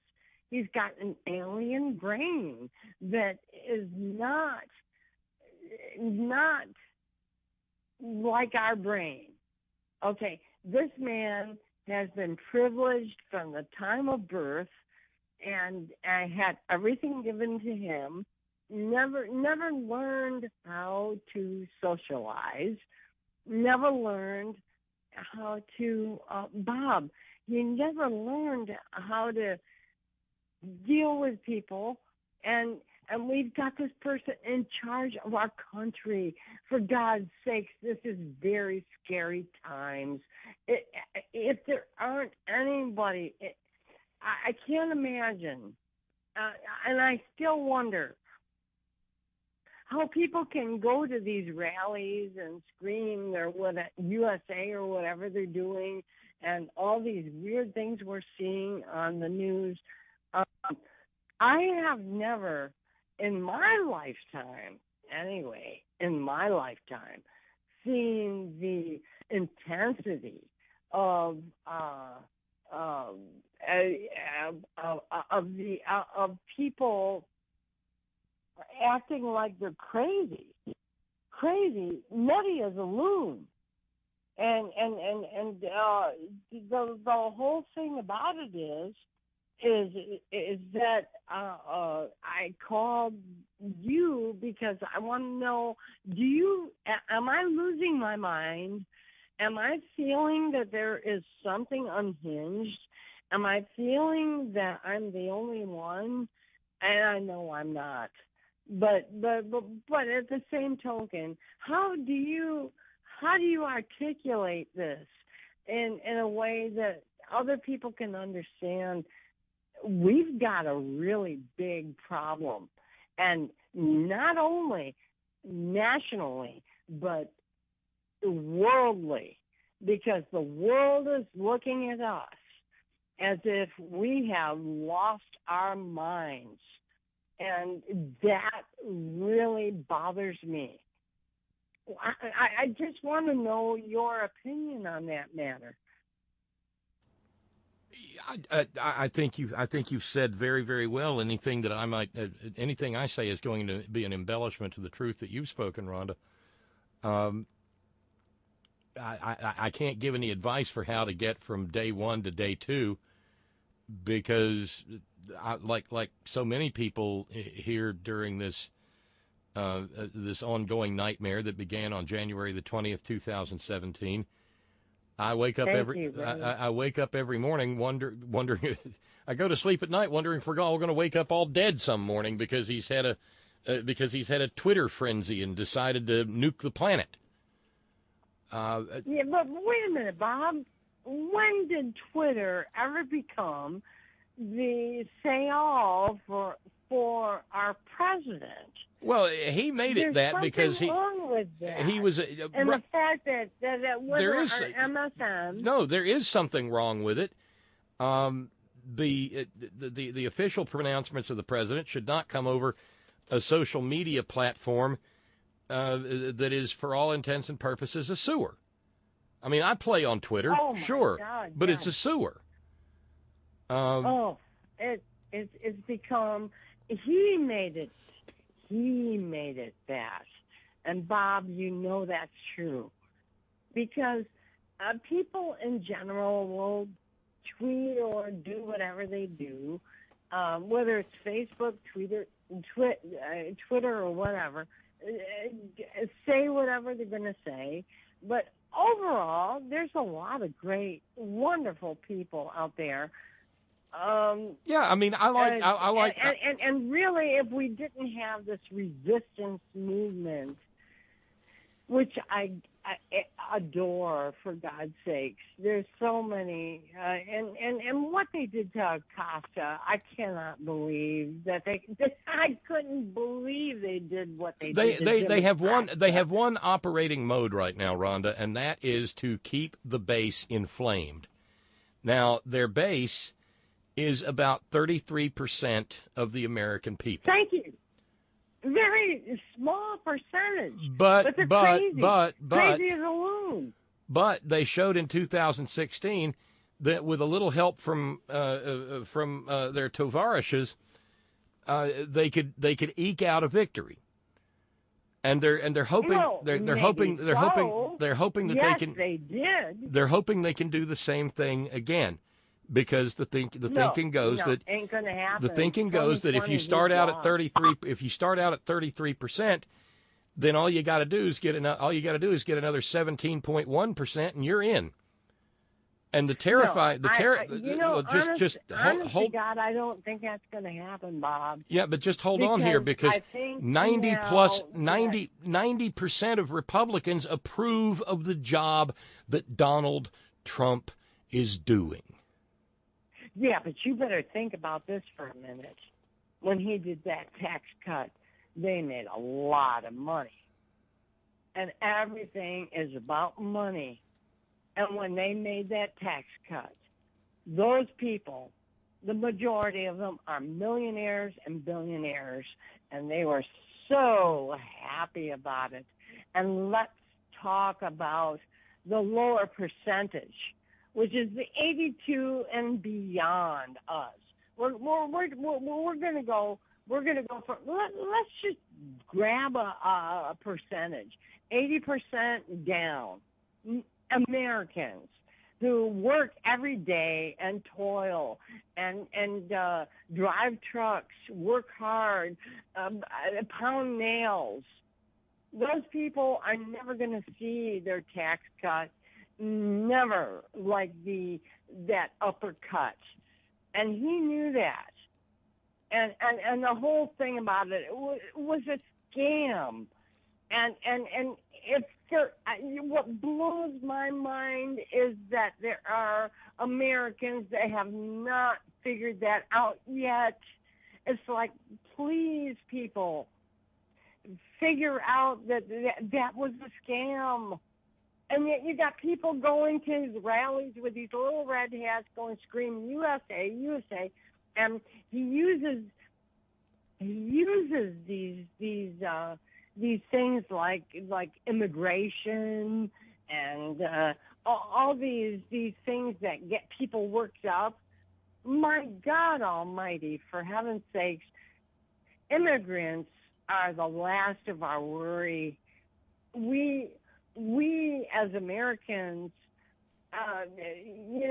He's got an alien brain that is not like our brain. Okay, this man has been privileged from the time of birth, and I had everything given to him. Never learned how to socialize. Never learned how to Bob. He never learned how to deal with people, and we've got this person in charge of our country. For God's sakes, this is very scary times. If there aren't anybody, I can't imagine. And I still wonder how people can go to these rallies and scream their USA or whatever they're doing, and all these weird things we're seeing on the news. I have never, in my lifetime, seen the intensity of people acting like they're crazy, nutty as a loon, and the whole thing about it is that I called you because I want to know, am I losing my mind? Am I feeling that there is something unhinged? Am I feeling that I'm the only one? And I know I'm not. But at the same token, how do you articulate this in a way that other people can understand? We've got a really big problem, and not only nationally, but worldly, because the world is looking at us as if we have lost our minds, and that really bothers me. I just want to know your opinion on that matter. I think you've said very, very well. Anything I say is going to be an embellishment to the truth that you've spoken, Rhonda. I can't give any advice for how to get from day one to day two, because like so many people here during this ongoing nightmare that began on January the 20th, 2017. I wake up every morning wondering. I go to sleep at night wondering if we're all going to wake up all dead some morning because he's had a Twitter frenzy and decided to nuke the planet. Yeah, but wait a minute, Bob. When did Twitter ever become the say-all for our president? Well, he made it that because he was and the fact that there is MSM. No, there is something wrong with it. The official pronouncements of the president should not come over a social media platform that is, for all intents and purposes, a sewer. I mean, I play on Twitter, sure, God, but yes. It's a sewer. It's become. He made it that. And Bob, you know that's true. Because people in general will tweet or do whatever they do, whether it's Facebook, Twitter or whatever, say whatever they're going to say. But overall, there's a lot of great, wonderful people out there. Yeah, I mean, I like, and really, if we didn't have this resistance movement, which I adore, for God's sakes, there's so many, and what they did to Acosta, I cannot believe that I couldn't believe they did what they did. They have one operating mode right now, Rhonda, and that is to keep the base inflamed. Now, their base is about 33% of the American people. Thank you. Very small percentage. But they're crazy. Crazy as a loon. But they showed in 2016 that with a little help from their tovarishes, they could eke out a victory. And they're hoping they're hoping that they did. They're hoping they can do the same thing again. Because the thinking goes that ain't gonna happen. The thinking goes that if you start out at 33%, then all you got to do is get another 17.1%, and you're in. And honestly, God, I don't think that's going to happen, Bob. Yeah, but just hold on here, because 90% of Republicans approve of the job that Donald Trump is doing. Yeah, but you better think about this for a minute. When he did that tax cut, they made a lot of money. And everything is about money. And when they made that tax cut, those people, the majority of them are millionaires and billionaires, and they were so happy about it. And let's talk about the lower percentage, which is the 82 and beyond us. We're going to go. We're going to go for. Let's just grab a percentage. 80% down. Americans who work every day and toil and drive trucks, work hard, pound nails. Those people are never going to see their tax cut, never like that uppercut. And he knew that. And the whole thing about it was a scam. And if what blows my mind is that there are Americans that have not figured that out yet. It's like, please, people, figure out that was a scam. And yet you got people going to his rallies with these little red hats going screaming USA, USA, and he uses these things like immigration and all these things that get people worked up. My God Almighty, for heaven's sakes, immigrants are the last of our worry. We as Americans, we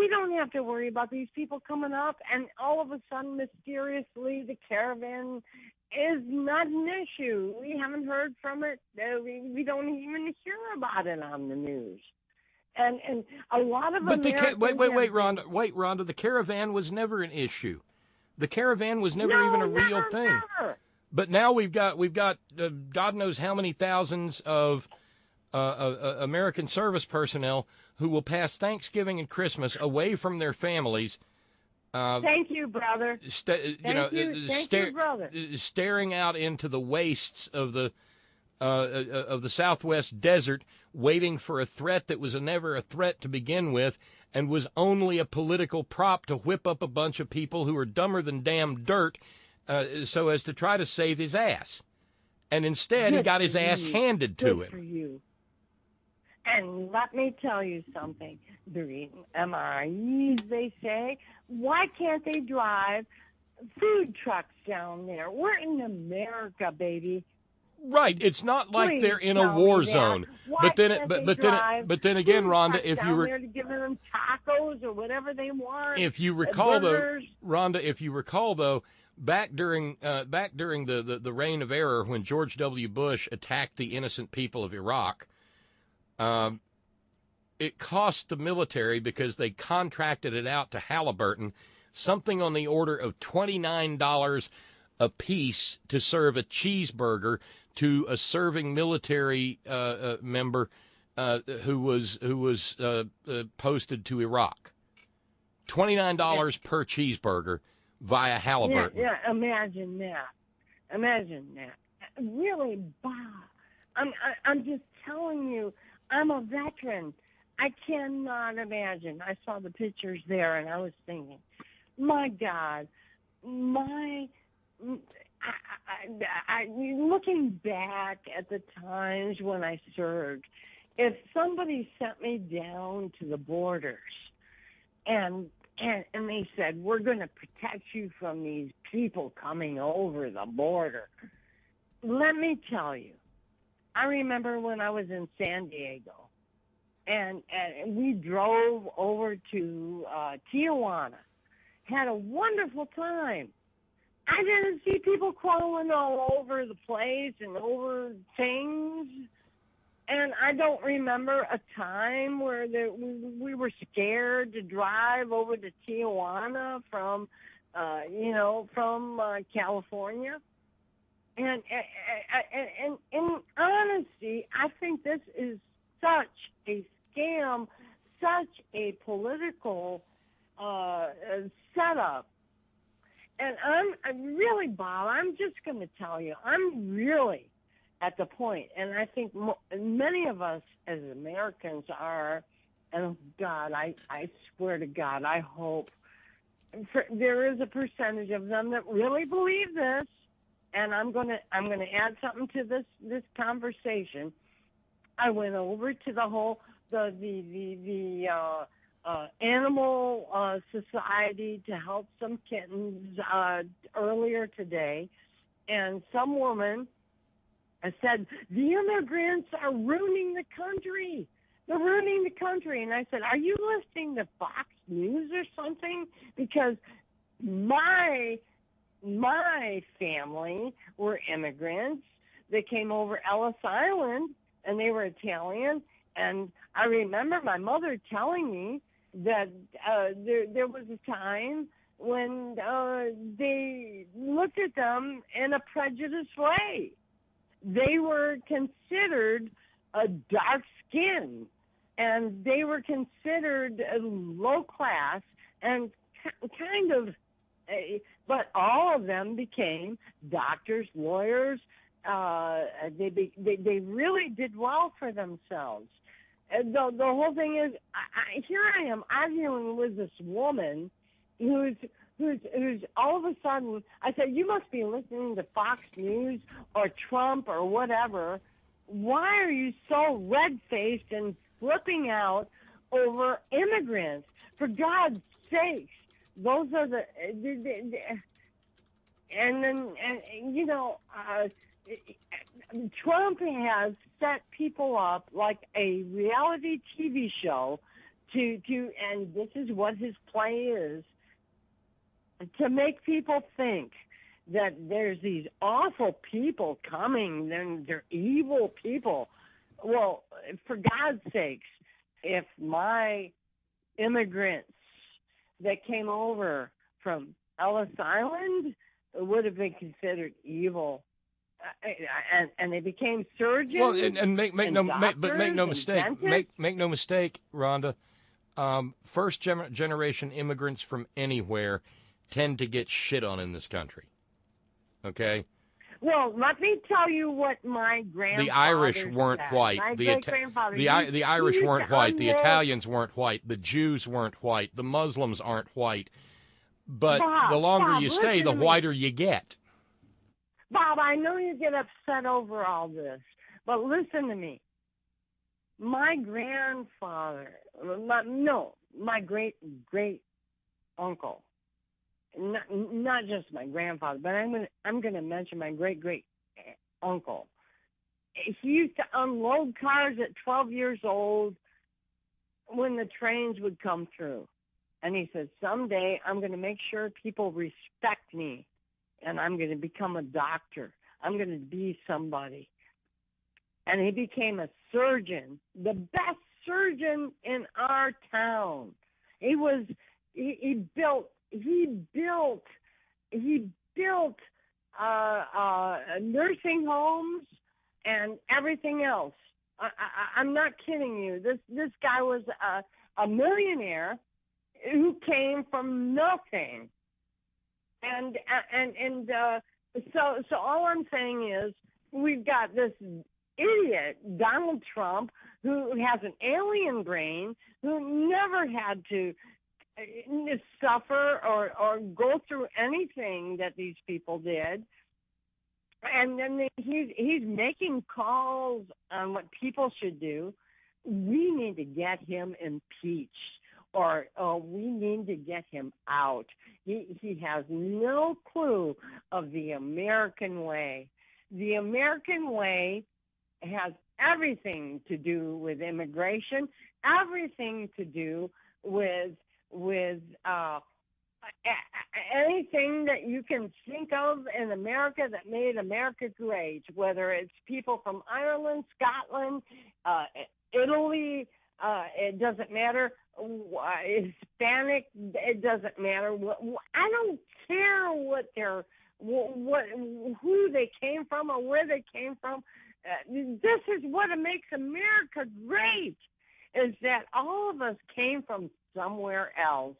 don't have to worry about these people coming up, and all of a sudden, mysteriously, the caravan is not an issue. We haven't heard from it. We don't even hear about it on the news. And a lot of Americans... Wait, Rhonda. The caravan was never an issue. The caravan was never even a real thing. Never. But now we've got God knows how many thousands of American service personnel who will pass Thanksgiving and Christmas away from their families. Thank you, brother. Thank you, brother. Staring out into the wastes of the Southwest desert, waiting for a threat that was never a threat to begin with, and was only a political prop to whip up a bunch of people who are dumber than damn dirt, so as to try to save his ass. And instead, he got his ass handed to him. For you. And let me tell you something. They're eating MREs, they say. Why can't they drive food trucks down there? We're in America, baby. Right. It's not like they're in a war zone. But then again, Rhonda, if you were giving them tacos or whatever they want. If you recall, though, Rhonda, back during the reign of error when George W. Bush attacked the innocent people of Iraq, it cost the military, because they contracted it out to Halliburton, something on the order of $29 a piece to serve a cheeseburger to a serving military member who was posted to Iraq. $29 per cheeseburger via Halliburton. Yeah, imagine that. Really, Bob. I'm just telling you, I'm a veteran. I cannot imagine. I saw the pictures there, and I was thinking, my God, looking back at the times when I served, if somebody sent me down to the borders and they said, we're going to protect you from these people coming over the border, let me tell you, I remember when I was in San Diego, and we drove over to Tijuana, had a wonderful time. I didn't see people crawling all over the place and over things. And I don't remember a time where we were scared to drive over to Tijuana from California. And in honesty, I think this is such a scam, such a political setup. And I'm really, Bob, I'm just going to tell you, I'm really at the point, and I think many of us as Americans are, and God, I swear to God, I hope there is a percentage of them that really believe this, and I'm gonna add something to this conversation. I went over to the animal society to help some kittens earlier today, and some woman said, the immigrants are ruining the country. They're ruining the country. And I said, are you listening to Fox News or something? Because my family were immigrants. They came over Ellis Island, and they were Italian. And I remember my mother telling me that there was a time when they looked at them in a prejudiced way. They were considered a dark skin, and they were considered low class, and kind of, but all of them became doctors, lawyers. They really did well for themselves. And the whole thing is, here I am arguing with this woman who's all of a sudden, I said, you must be listening to Fox News or Trump or whatever. Why are you so red-faced and flipping out over immigrants? For God's sakes, those are Trump has set people up like a reality TV show and this is what his play is, to make people think that there's these awful people coming, they're evil people. Well, for God's sakes, if my immigrants that came over from Ellis Island would have been considered evil, and they became surgeons. Well, and make no mistake, Rhonda. First generation immigrants from anywhere tend to get shit on in this country. Okay. Well, let me tell you what my grandfather The Irish weren't said. white. My The Irish weren't white. The Italians weren't white. The Jews weren't white. The Muslims aren't white. But the longer you stay, the whiter you get. Bob, I know you get upset over all this, but listen to me. My grandfather, my great-great-uncle, not just my grandfather, but I'm going to mention my great-great-uncle. He used to unload cars at 12 years old when the trains would come through. And he said, someday I'm going to make sure people respect me, and I'm going to become a doctor. I'm going to be somebody. And he became a surgeon, the best surgeon in our town. He built nursing homes and everything else. I'm not kidding you. This guy was a millionaire who came from nothing. And so all I'm saying is we've got this idiot, Donald Trump, who has an alien brain, who never had to suffer or go through anything that these people did. And then he's making calls on what people should do. We need to get him impeached, or we need to get him out. He has no clue of the American way. The American way has everything to do with immigration, everything to do with anything that you can think of in America that made America great, whether it's people from Ireland, Scotland, Italy, it doesn't matter, Hispanic, it doesn't matter. I don't care who they came from or where they came from. This is what makes America great, is that all of us came from somewhere else.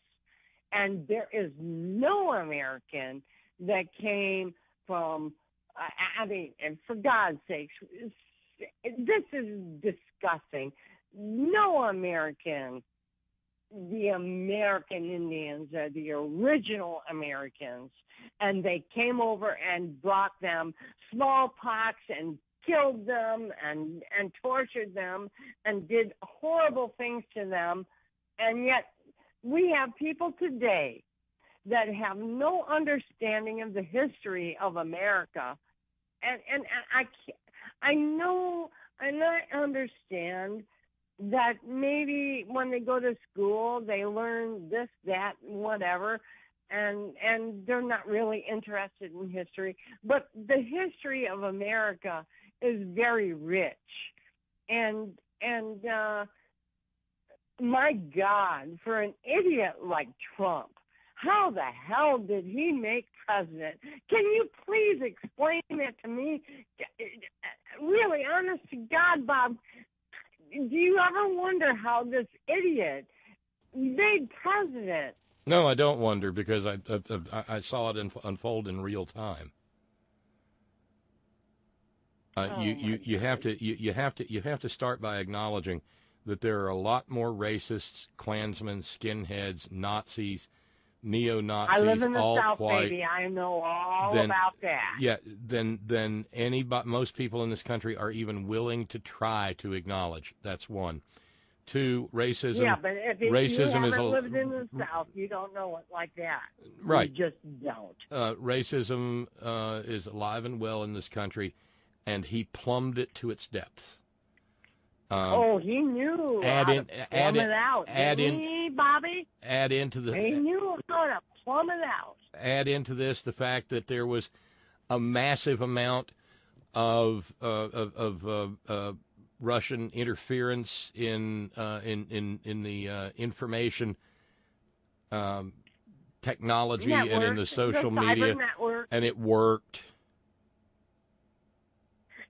And there is no American that came from I mean, and for God's sakes, this is disgusting. No American, the American Indians are the original Americans, and they came over and brought them smallpox and killed them and tortured them and did horrible things to them. And yet we have people today that have no understanding of the history of America. And I know, and I understand that maybe when they go to school, they learn this, that, and whatever, and they're not really interested in history. But the history of America is very rich. And my God, for an idiot like Trump, how the hell did he make president? Can you please explain that to me? Really, honest to God, Bob, do you ever wonder how this idiot made president? No, I don't wonder, because I saw it unfold in real time. You have to start by acknowledging that there are a lot more racists, Klansmen, skinheads, Nazis, neo-Nazis, I live in the all South, white, baby. I know all about that. Yeah, than most people in this country are even willing to try to acknowledge. That's one. Two, racism. Yeah, but if racism you is haven't lived in the South, you don't know it like that. Right. You just don't. Racism is alive and well in this country, and he plumbed it to its depths. He knew how to plumb it out. Didn't he, Bobby? He knew how to plumb it out. Add into this the fact that there was a massive amount of Russian interference in the information technology network, and in the social media, network. And it worked.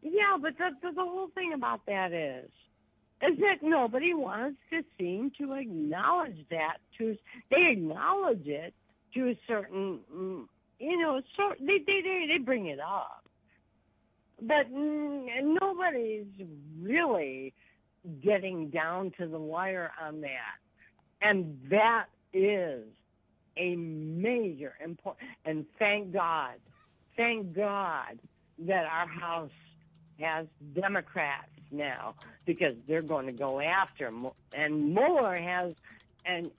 Yeah, but the whole thing about that is that nobody wants to seem to acknowledge that. They acknowledge it to a certain, they bring it up. But nobody's really getting down to the wire on that. And that is a major important, and thank God that our House has Democrats now, because they're going to go after him. And Mueller has, and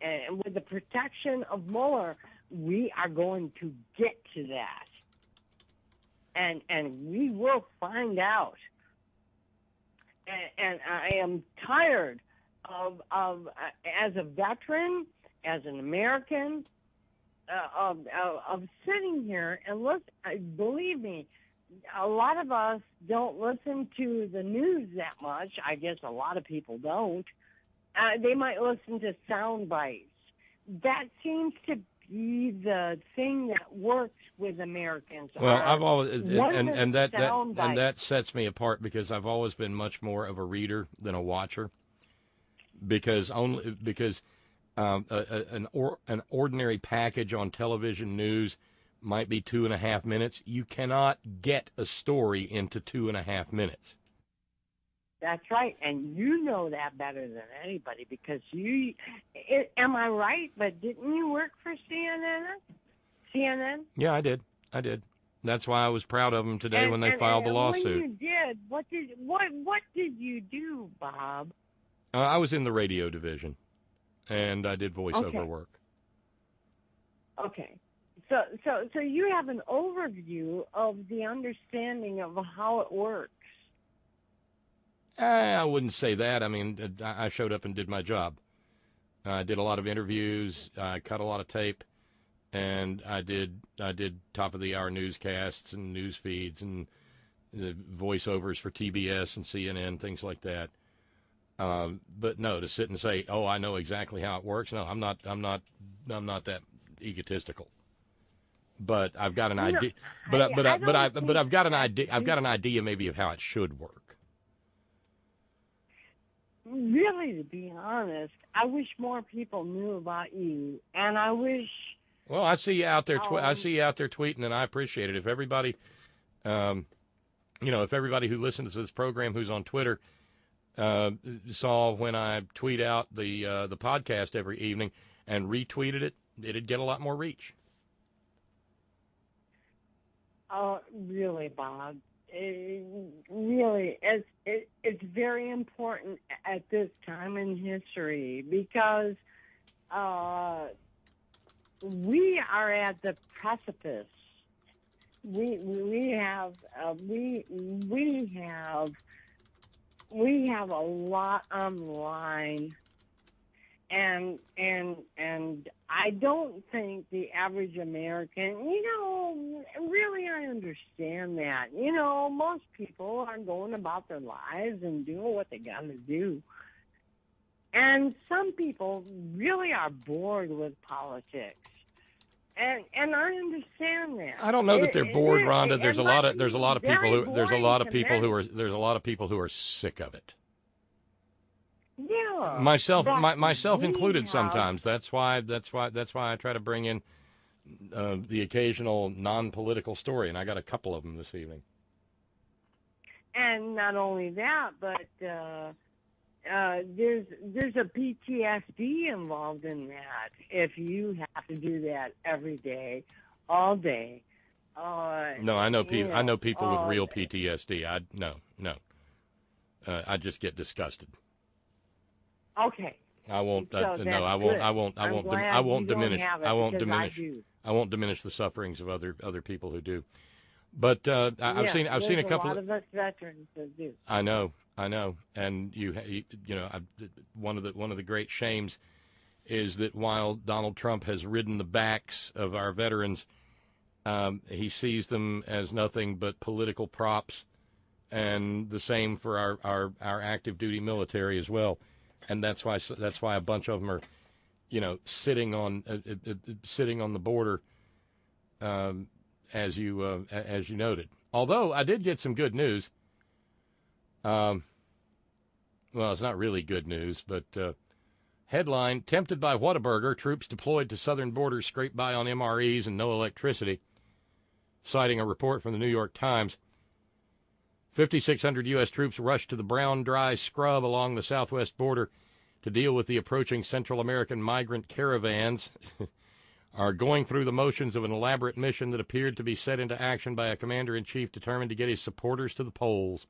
with the protection of Mueller, we are going to get to that. And we will find out. And I am tired of as a veteran, as an American, of sitting here and listen. Believe me, a lot of us don't listen to the news that much. I guess a lot of people don't. They might listen to sound bites. That seems to be the thing that works with Americans. Well, I've always and that sets me apart, because I've always been much more of a reader than a watcher. Because an ordinary package on television news might be 2.5 minutes. You cannot get a story into 2.5 minutes. That's right, and you know that better than anybody, because am I right? But didn't you work for CNN? Yeah, I did. That's why I was proud of them today when they filed the lawsuit. When you did, what did you do, Bob? I was in the radio division, and I did voiceover work. Okay. So you have an overview of the understanding of how it works. I wouldn't say that. I mean, I showed up and did my job. I did a lot of interviews. I cut a lot of tape, and I did top of the hour newscasts and news feeds and the voiceovers for TBS and CNN, things like that. But no, to sit and say, "Oh, I know exactly how it works." No, I'm not that egotistical. But I've got an idea. But I've got an idea. I've got an idea maybe of how it should work. Really, to be honest, I wish more people knew about you, and I wish. Well, I see you out there. I see you out there tweeting, and I appreciate it. If everybody If everybody who listens to this program who's on Twitter saw when I tweet out the podcast every evening and retweeted it, it'd get a lot more reach. Oh, really, Bob? Really, it's very important at this time in history because we are at the precipice. We have a lot on the line, and I don't think the average American, really I understand that. Most people are going about their lives and doing what they got to do. And some people really are bored with politics. And I understand that. I don't know that they're bored, Rhonda. There's a lot of people who are sick of it. Yeah. Myself included sometimes. That's why I try to bring in the occasional non-political story, and I got a couple of them this evening. And not only that, but there's a PTSD involved in that. If you have to do that every day, all day. No, I know people. I know people with real PTSD. I just get disgusted. Okay. I won't. So I won't diminish. I won't diminish the sufferings of other people who do. But I've seen a couple. A lot of us veterans that do. I know, and one of the great shames is that while Donald Trump has ridden the backs of our veterans, he sees them as nothing but political props, and the same for our active duty military as well. And that's why a bunch of them are, sitting on the border, as you noted. Although I did get some good news. Well, it's not really good news, but headline: tempted by Whataburger, troops deployed to southern border scrape by on MREs and no electricity. Citing a report from the New York Times. 5,600 U.S. troops rushed to the brown, dry scrub along the southwest border to deal with the approaching Central American migrant caravans, are going through the motions of an elaborate mission that appeared to be set into action by a commander-in-chief determined to get his supporters to the polls.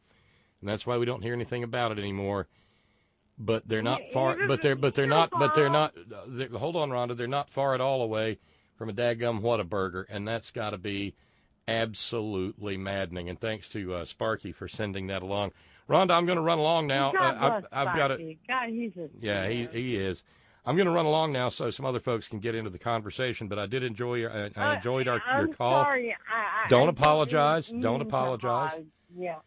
And that's why we don't hear anything about it anymore. But they're not far. Hold on, Rhonda. They're not far at all away from a daggum Whataburger, and that's got to be absolutely maddening. And thanks to Sparky for sending that along. Rhonda, I'm going to run along now. I've got it. God, he's a he is. I'm going to run along now so some other folks can get into the conversation. But I did enjoy your call. Sorry. Don't apologize. Don't apologize. Yeah.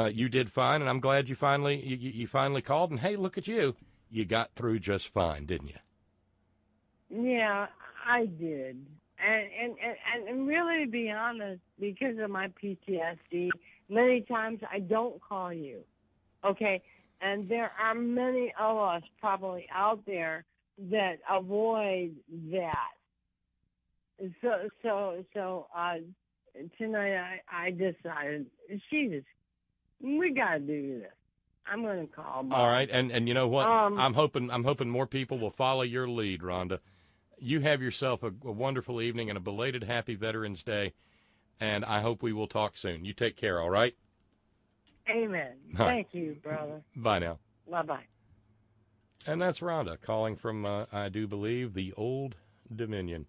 You did fine, and I'm glad you finally called. And hey, look at you. You got through just fine, didn't you? Yeah, I did. And really, to be honest, because of my PTSD, many times I don't call you. Okay? And there are many of us probably out there that avoid that. So tonight I decided, we got to do this. I'm going to call Bob. All right, and you know what? I'm hoping more people will follow your lead, Rhonda. You have yourself a wonderful evening and a belated Happy Veterans Day, and I hope we will talk soon. You take care, all right? Amen. All Thank you, brother. Bye now. Bye-bye. And that's Rhonda calling from, I do believe, the Old Dominion.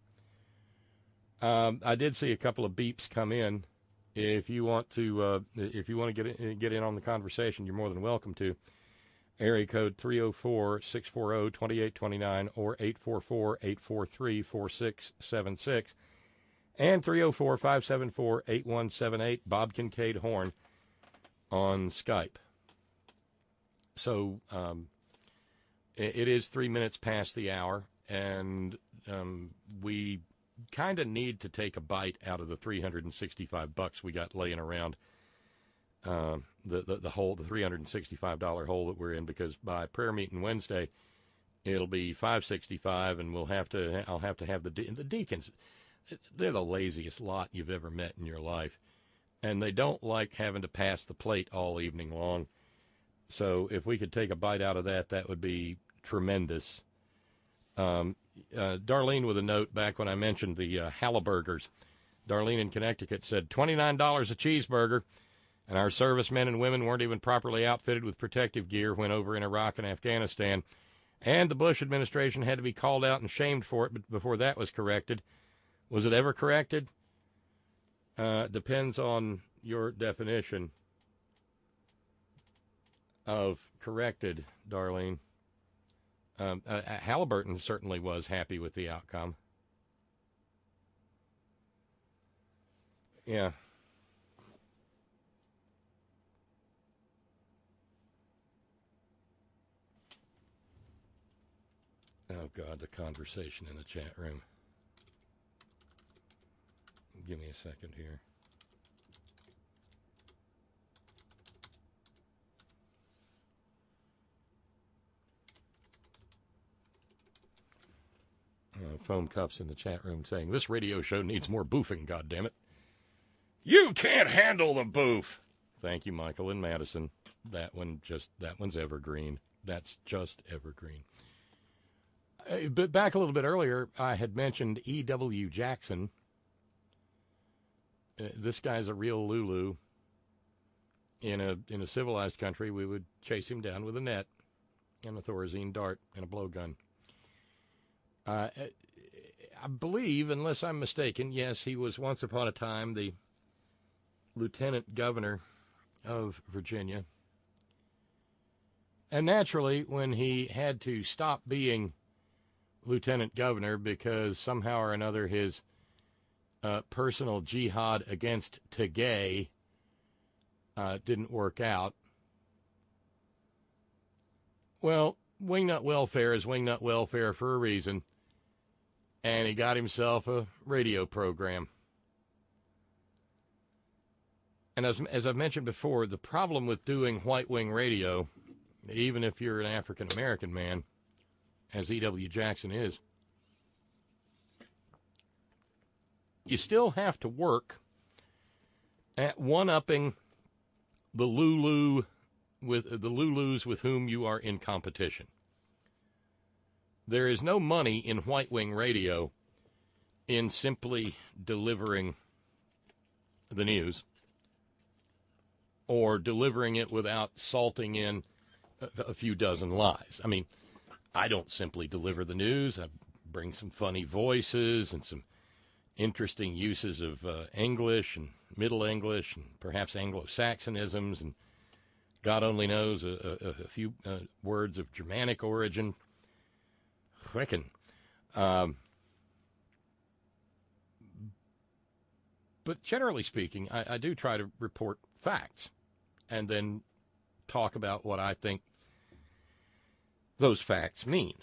I did see a couple of beeps come in. If you want to get in on the conversation, you're more than welcome to. Area code 304-640-2829 or 844-843-4676 and 304-574-8178. Bob Kincaid Horn on Skype. So it is 3 minutes past the hour, and we kind of need to take a bite out of the $365 we got laying around. The hole, the $365 hole that we're in, because by prayer meeting Wednesday, it'll be $565, and I'll have to have the deacons. They're the laziest lot you've ever met in your life, and they don't like having to pass the plate all evening long. So if we could take a bite out of that, that would be tremendous. Darlene with a note back when I mentioned the Halliburgers. Darlene in Connecticut said $29 a cheeseburger, and our servicemen and women weren't even properly outfitted with protective gear when over in Iraq and Afghanistan. And the Bush administration had to be called out and shamed for it before that was corrected. Was it ever corrected? Depends on your definition of corrected, Darlene. Halliburton certainly was happy with the outcome. Yeah. Oh, God, the conversation in the chat room. Give me a second here. Foam Cups in the chat room saying, this radio show needs more boofing, goddammit. You can't handle the boof. Thank you, Michael and Madison. That one's evergreen. That's just evergreen. But back a little bit earlier, I had mentioned E.W. Jackson. This guy's a real Lulu. In a civilized country, we would chase him down with a net and a Thorazine dart and a blowgun. I believe, unless I'm mistaken, yes, he was once upon a time the lieutenant governor of Virginia. And naturally, when he had to stop being lieutenant governor because somehow or another his personal jihad against Tagay didn't work out. Well, wingnut welfare is wingnut welfare for a reason, and he got himself a radio program. And as I've mentioned before, the problem with doing white wing radio, even if you're an African-American man, as E.W. Jackson is, you still have to work at one-upping the Lulus with whom you are in competition. There is no money in white wing radio in simply delivering the news or delivering it without salting in a few dozen lies. I mean, I don't simply deliver the news. I bring some funny voices and some interesting uses of English and Middle English and perhaps Anglo-Saxonisms, and God only knows a few words of Germanic origin. Frickin'. But generally speaking, I do try to report facts and then talk about what I think those facts mean.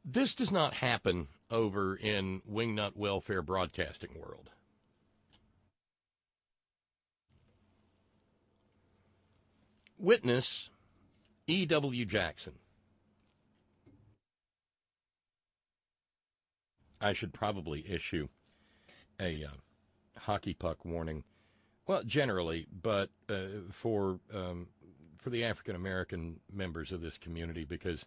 This does not happen over in wingnut welfare broadcasting world. Witness E.W. Jackson. I should probably issue a hockey puck warning. Well, generally, but for the African American members of this community, because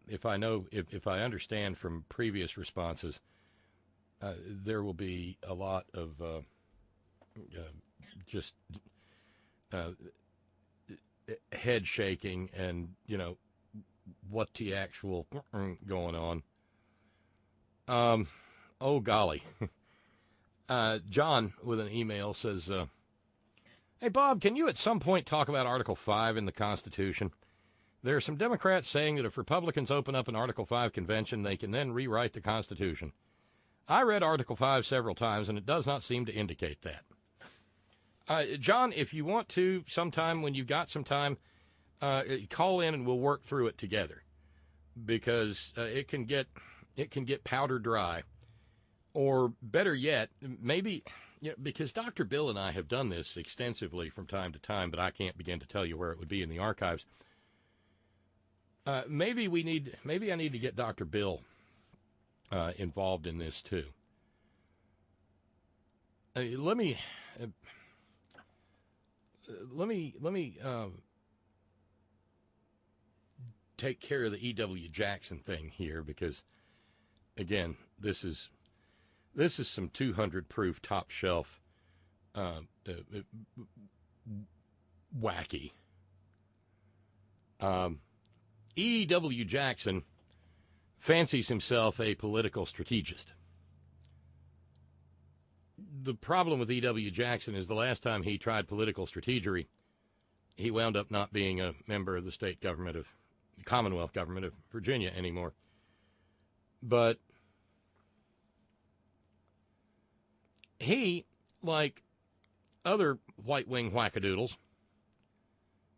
if I understand from previous responses, there will be a lot of just head shaking and what the actual going on. Oh golly. John with an email says, hey Bob, can you at some point talk about Article 5 in the Constitution? There are some Democrats saying that if Republicans open up an Article 5 convention, they can then rewrite the Constitution. I read Article 5 several times, and it does not seem to indicate that. John, if you want to, sometime when you've got some time, call in and we'll work through it together, because it can get powder dry. Or better yet, maybe, because Dr. Bill and I have done this extensively from time to time, but I can't begin to tell you where it would be in the archives. Maybe I need to get Dr. Bill involved in this too. let me take care of the E.W. Jackson thing here, because again, this is some 200 proof top shelf wacky. E.W. Jackson fancies himself a political strategist. The problem with E.W. Jackson is the last time he tried political strategery, he wound up not being a member of the state government of the Commonwealth government of Virginia anymore. But he, like other white-wing wackadoodles,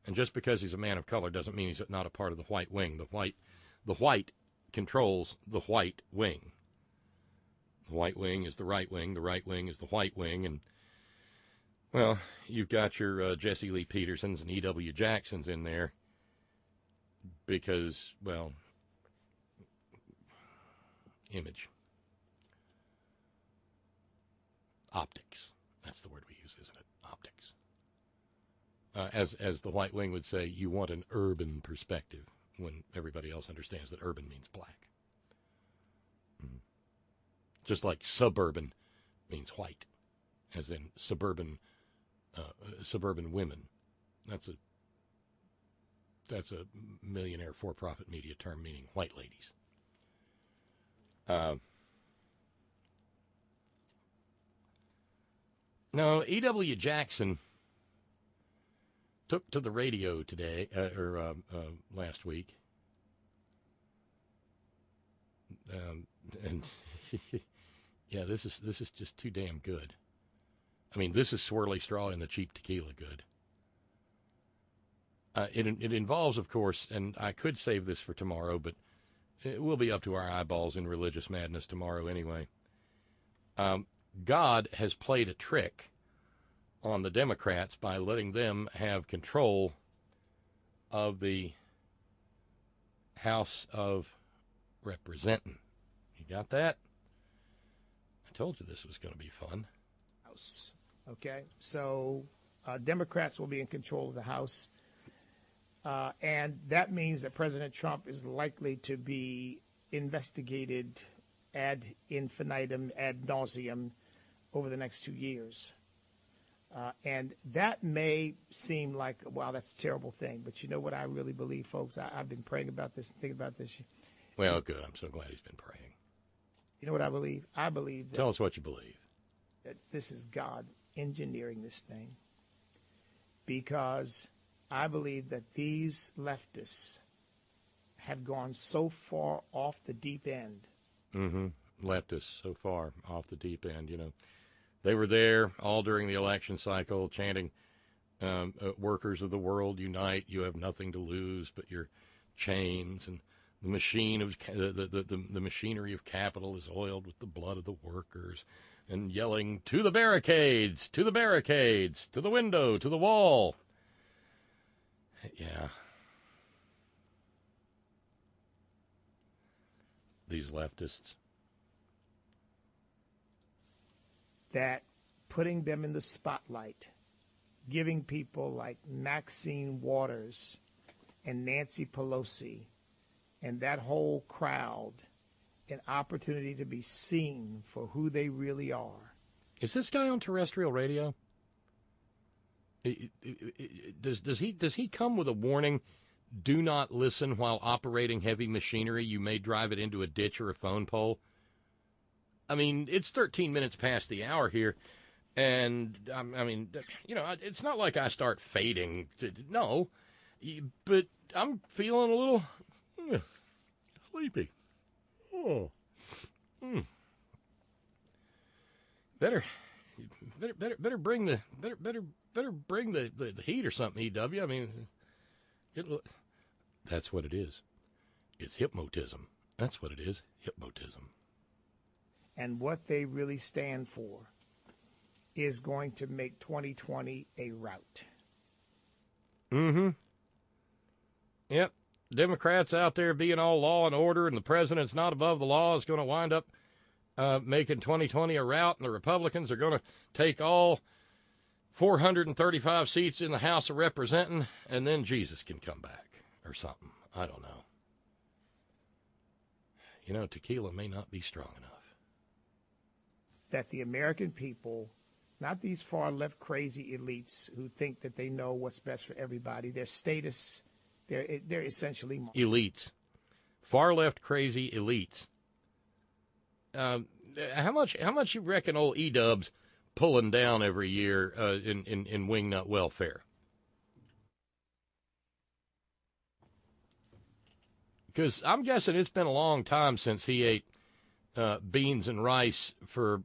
and just because he's a man of color doesn't mean he's not a part of the white wing. The white controls the white wing. The white wing is the right wing is the white wing, and, well, you've got your Jesse Lee Petersons and E.W. Jacksons in there because, well, image. Optics. That's the word we use, isn't it? Optics. As the white wing would say, you want an urban perspective, when everybody else understands that urban means black. Mm-hmm. Just like suburban means white, as in suburban women. That's a millionaire for-profit media term meaning white ladies. No, E.W. Jackson took to the radio today, last week, and yeah, this is just too damn good. I mean, this is swirly straw in the cheap tequila good. It involves, of course, and I could save this for tomorrow, but it will be up to our eyeballs in religious madness tomorrow anyway. God has played a trick on the Democrats by letting them have control of the House of Representing. You got that? I told you this was going to be fun. House. Okay, so Democrats will be in control of the House, and that means that President Trump is likely to be investigated ad infinitum, ad nauseum, over the next 2 years. And that may seem like, wow, that's a terrible thing. But you know what I really believe, folks? I've been praying about this and thinking about this. Well, good. I'm so glad he's been praying. You know what I believe? I believe that, tell us what you believe. That this is God engineering this thing. Because I believe that these leftists have gone so far off the deep end. Mm-hmm. Leftists so far off the deep end, you know. They were there all during the election cycle chanting, workers of the world, unite. You have nothing to lose but your chains. And the machine of the machinery of capital is oiled with the blood of the workers. And yelling, to the barricades, to the barricades, to the window, to the wall. Yeah. These leftists. That putting them in the spotlight, giving people like Maxine Waters and Nancy Pelosi and that whole crowd an opportunity to be seen for who they really are. Is this guy on terrestrial radio? Does he come with a warning? Do not listen while operating heavy machinery. You may drive it into a ditch or a phone pole. I mean, it's 13 minutes past the hour here, and I mean, you know, it's not like I start fading. No, but I'm feeling a little sleepy. Oh, better bring the heat or something, EW. I mean, that's what it is. It's hypnotism. That's what it is. Hypnotism. And what they really stand for is going to make 2020 a rout. Mm-hmm. Yep. Democrats out there being all law and order and the president's not above the law is going to wind up making 2020 a rout, and the Republicans are going to take all 435 seats in the House of Representatives, and then Jesus can come back or something. I don't know. You know, tequila may not be strong enough. That the American people, not these far-left crazy elites who think that they know what's best for everybody, their status, they're essentially elites. Far-left crazy elites. How much you reckon old E-Dub's pulling down every year in wingnut welfare? Because I'm guessing it's been a long time since he ate beans and rice for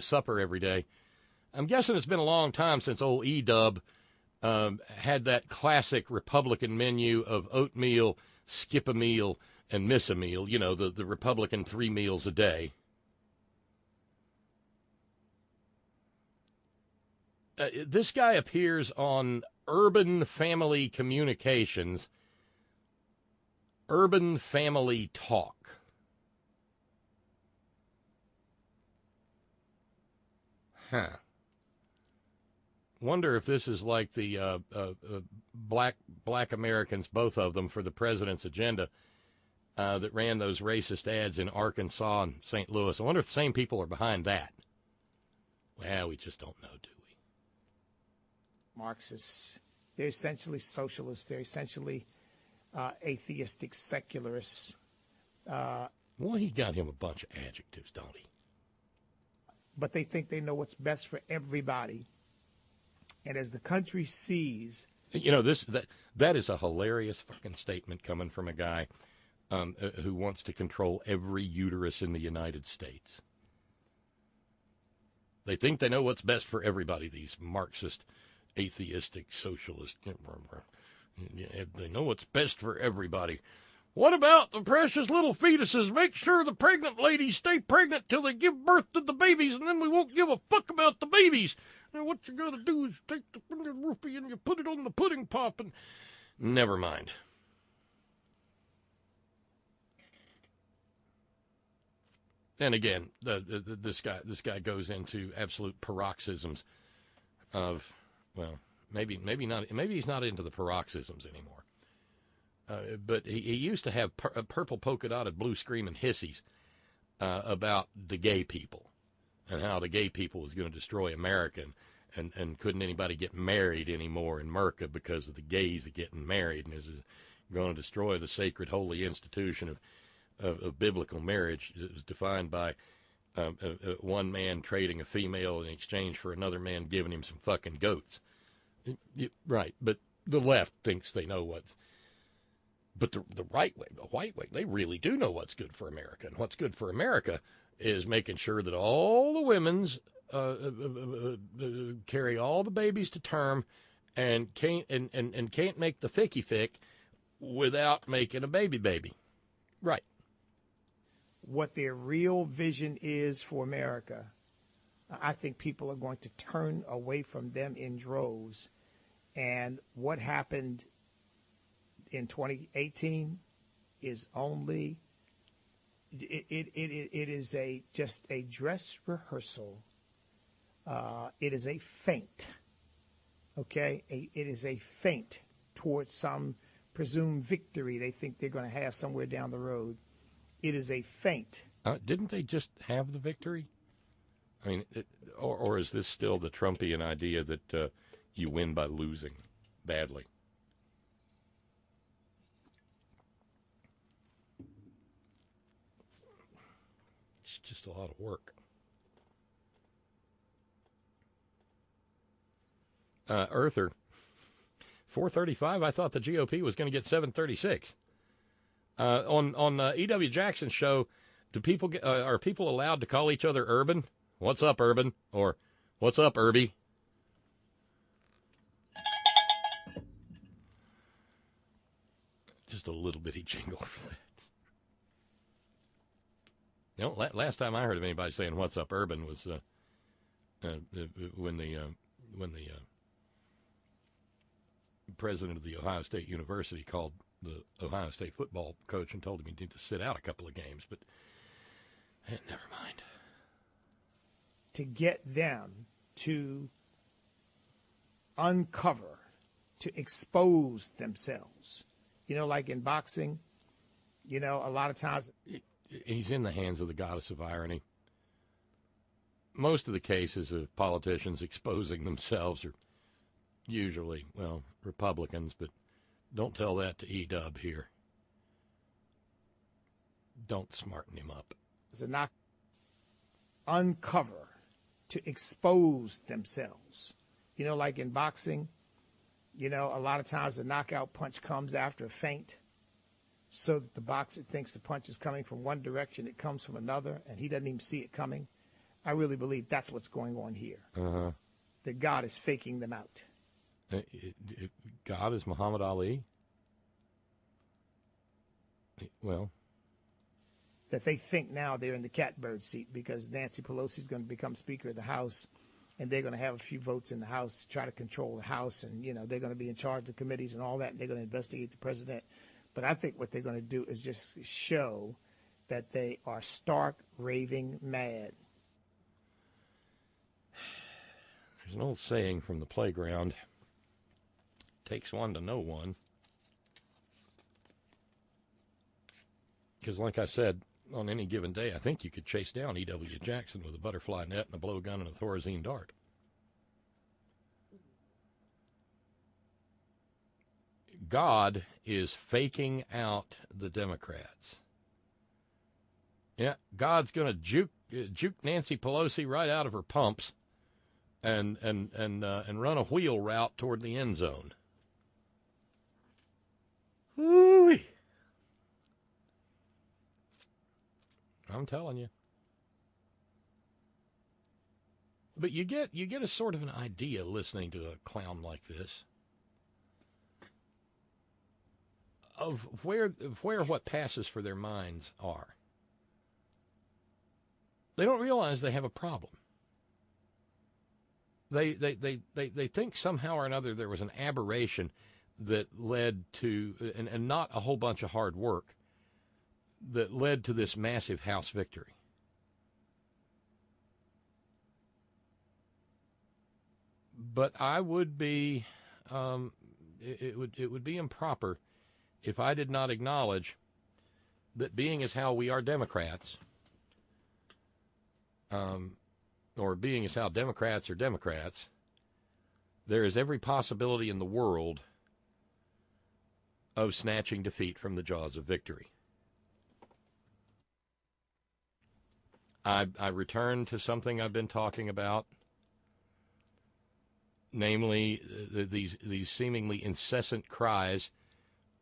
supper every day. I'm guessing it's been a long time since old E-Dub had that classic Republican menu of oatmeal, skip a meal, and miss a meal. You know, the Republican 3 meals a day. This guy appears on Urban Family Communications, Urban Family Talk. Huh. Wonder if this is like the black Americans, both of them, for the president's agenda that ran those racist ads in Arkansas and St. Louis. I wonder if the same people are behind that. Well, we just don't know, do we? Marxists. They're essentially socialists. They're essentially atheistic secularists. Well, he got him a bunch of adjectives, don't he? But they think they know what's best for everybody. And as the country sees... You know, that is a hilarious fucking statement coming from a guy who wants to control every uterus in the United States. They think they know what's best for everybody, these Marxist, atheistic, socialist. They know what's best for everybody. What about the precious little fetuses? Make sure the pregnant ladies stay pregnant till they give birth to the babies, and then we won't give a fuck about the babies. And what you gotta do is take the roofie and you put it on the pudding pop and... Never mind. And again, this guy goes into absolute paroxysms of, well, maybe he's not into the paroxysms anymore. But he used to have purple polka dotted blue screaming hissies about the gay people and how the gay people was going to destroy America and couldn't anybody get married anymore in America because of the gays getting married, and this is going to destroy the sacred holy institution of biblical marriage. It was defined by one man trading a female in exchange for another man giving him some fucking goats. Right, but the left thinks they know what's... But the right way, the white way, they really do know what's good for America. And what's good for America is making sure that all the women's carry all the babies to term and can't make the ficky-fick without making a baby. Right. What their real vision is for America, I think people are going to turn away from them in droves. And what happened in 2018 is only it is just a dress rehearsal. It is a feint. Okay, it is a feint towards some presumed victory they think they're going to have somewhere down the road. It is a feint. Didn't they just have the victory? I mean, or is this still the Trumpian idea that you win by losing badly? It's just a lot of work. Earther, 435. I thought the GOP was going to get 736. On E.W. Jackson's show, are people allowed to call each other Urban? What's up, Urban? Or what's up, Irby? Just a little bitty jingle for that. You know, last time I heard of anybody saying "What's up, Urban" was when the president of the Ohio State University called the Ohio State football coach and told him he needed to sit out a couple of games, but never mind. To get them to uncover, to expose themselves. You know, like in boxing, you know, a lot of times. He's in the hands of the goddess of irony. Most of the cases of politicians exposing themselves are usually, well, Republicans, but don't tell that to E-Dub here. Don't smarten him up. To not uncover, to expose themselves. You know, like in boxing, you know, a lot of times the knockout punch comes after a feint so that the boxer thinks the punch is coming from one direction, it comes from another, and he doesn't even see it coming. I really believe that's what's going on here. Uh-huh. That God is faking them out. God is Muhammad Ali? Well. That they think now they're in the catbird seat because Nancy Pelosi is going to become Speaker of the House, and they're going to have a few votes in the House to try to control the House, and, you know, they're going to be in charge of committees and all that, and they're going to investigate the president. But I think what they're going to do is just show that they are stark, raving mad. There's an old saying from the playground, takes one to know one. Because like I said, on any given day, I think you could chase down E.W. Jackson with a butterfly net and a blowgun and a Thorazine dart. God is faking out the Democrats. Yeah, God's going to juke Nancy Pelosi right out of her pumps and run a wheel route toward the end zone. Woo-wee. I'm telling you. But you get a sort of an idea listening to a clown like this of where what passes for their minds are. They don't realize they have a problem. They think somehow or another there was an aberration that led to, and not a whole bunch of hard work, that led to this massive House victory. But I would be, it would be improper if I did not acknowledge that being as how we are Democrats, or being as how Democrats are Democrats, there is every possibility in the world of snatching defeat from the jaws of victory. I return to something I've been talking about, namely these seemingly incessant cries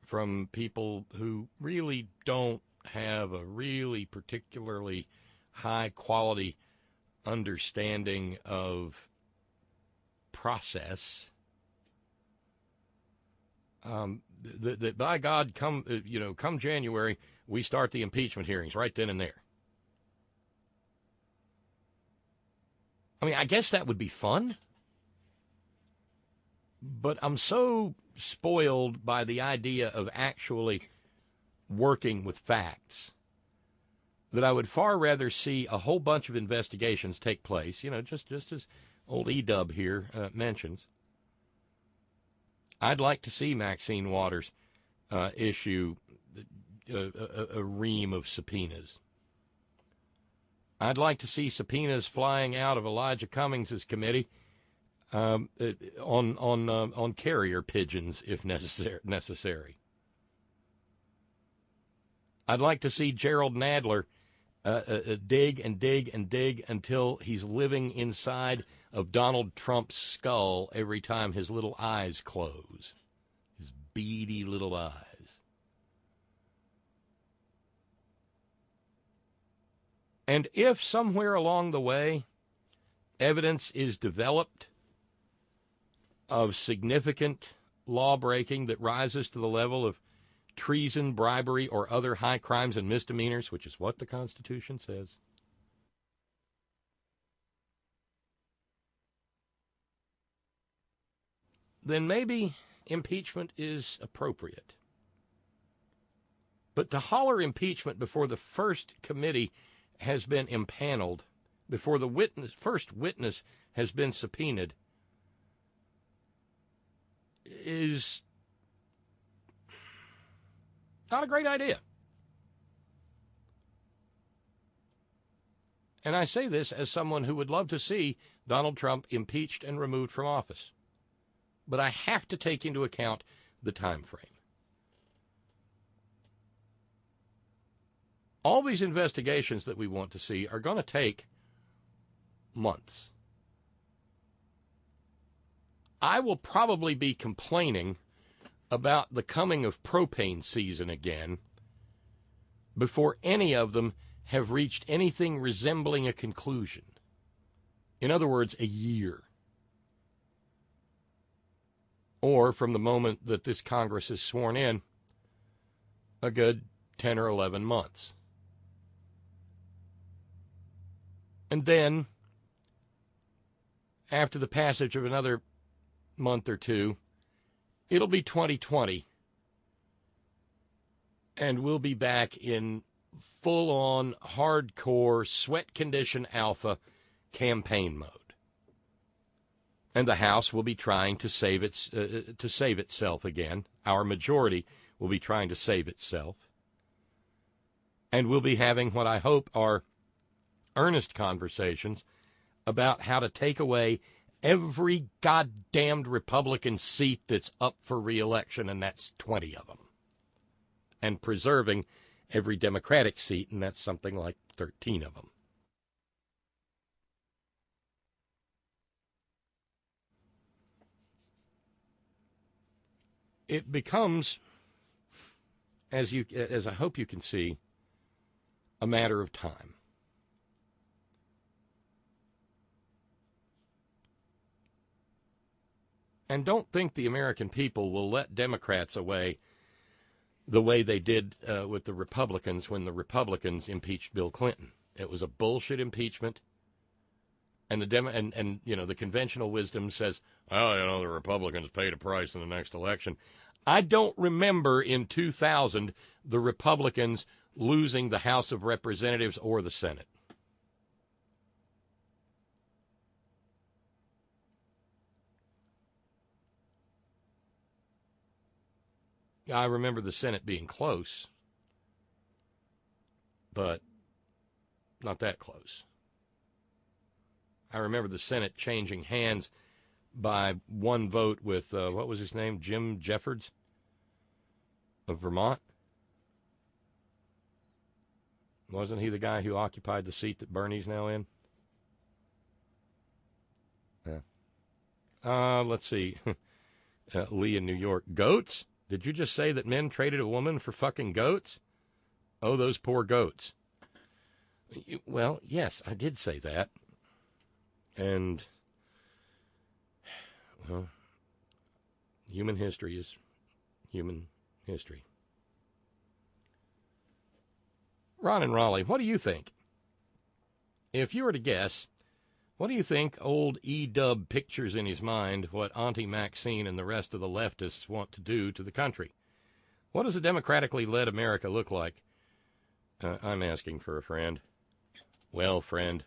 from people who really don't have a really particularly high-quality understanding of process. That by God, come January, we start the impeachment hearings right then and there. I mean, I guess that would be fun, but I'm so spoiled by the idea of actually working with facts that I would far rather see a whole bunch of investigations take place, just as old E-Dub here mentions. I'd like to see Maxine Waters issue a ream of subpoenas. I'd like to see subpoenas flying out of Elijah Cummings' committee on carrier pigeons if necessary. I'd like to see Gerald Nadler dig and dig and dig until he's living inside of Donald Trump's skull every time his little eyes close. His beady little eyes. And if somewhere along the way evidence is developed of significant law-breaking that rises to the level of treason, bribery, or other high crimes and misdemeanors, which is what the Constitution says, then maybe impeachment is appropriate. But to holler impeachment before the first committee has been impaneled, before the first witness has been subpoenaed, is not a great idea. And I say this as someone who would love to see Donald Trump impeached and removed from office. But I have to take into account the time frame. All these investigations that we want to see are going to take months. I will probably be complaining about the coming of propane season again before any of them have reached anything resembling a conclusion. In other words, a year. Or from the moment that this Congress is sworn in, a good 10 or 11 months. And then, after the passage of another month or two, it'll be 2020, and we'll be back in full-on, hardcore, sweat condition alpha campaign mode. And the House will be trying to save itself again. Our majority will be trying to save itself. And we'll be having what I hope are earnest conversations about how to take away every goddamned Republican seat that's up for re-election, and that's 20 of them. And preserving every Democratic seat, and that's something like 13 of them. It becomes, as I hope you can see, a matter of time. And don't think the American people will let Democrats away the way they did with the Republicans when the Republicans impeached Bill Clinton. It was a bullshit impeachment. And the conventional wisdom says, oh, the Republicans paid a price in the next election. I don't remember in 2000 the Republicans losing the House of Representatives or the Senate. I remember the Senate being close, but not that close. I remember the Senate changing hands by one vote with, what was his name, Jim Jeffords of Vermont. Wasn't he the guy who occupied the seat that Bernie's now in? Yeah. Let's see. Lee in New York. Goats? Did you just say that men traded a woman for fucking goats? Oh, those poor goats. Well, yes, I did say that. And, well, human history is human history. Ron and Raleigh, what do you think? If you were to guess, what do you think old E-Dub pictures in his mind what Auntie Maxine and the rest of the leftists want to do to the country? What does a democratically led America look like? I'm asking for a friend. Well, friend.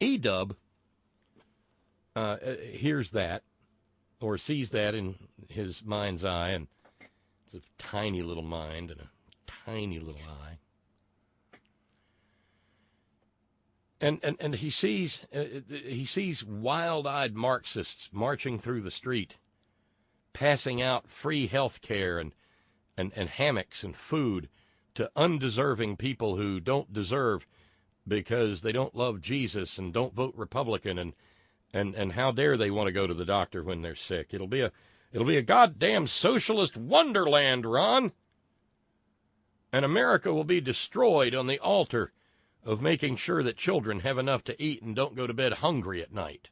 E-Dub hears that, or sees that in his mind's eye, and it's a tiny little mind and a tiny little eye. And he sees wild-eyed Marxists marching through the street, passing out free health care and hammocks and food to undeserving people who don't deserve because they don't love Jesus and don't vote Republican, and how dare they want to go to the doctor when they're sick. It'll be a goddamn socialist wonderland, Ron. And America will be destroyed on the altar of making sure that children have enough to eat and don't go to bed hungry at night.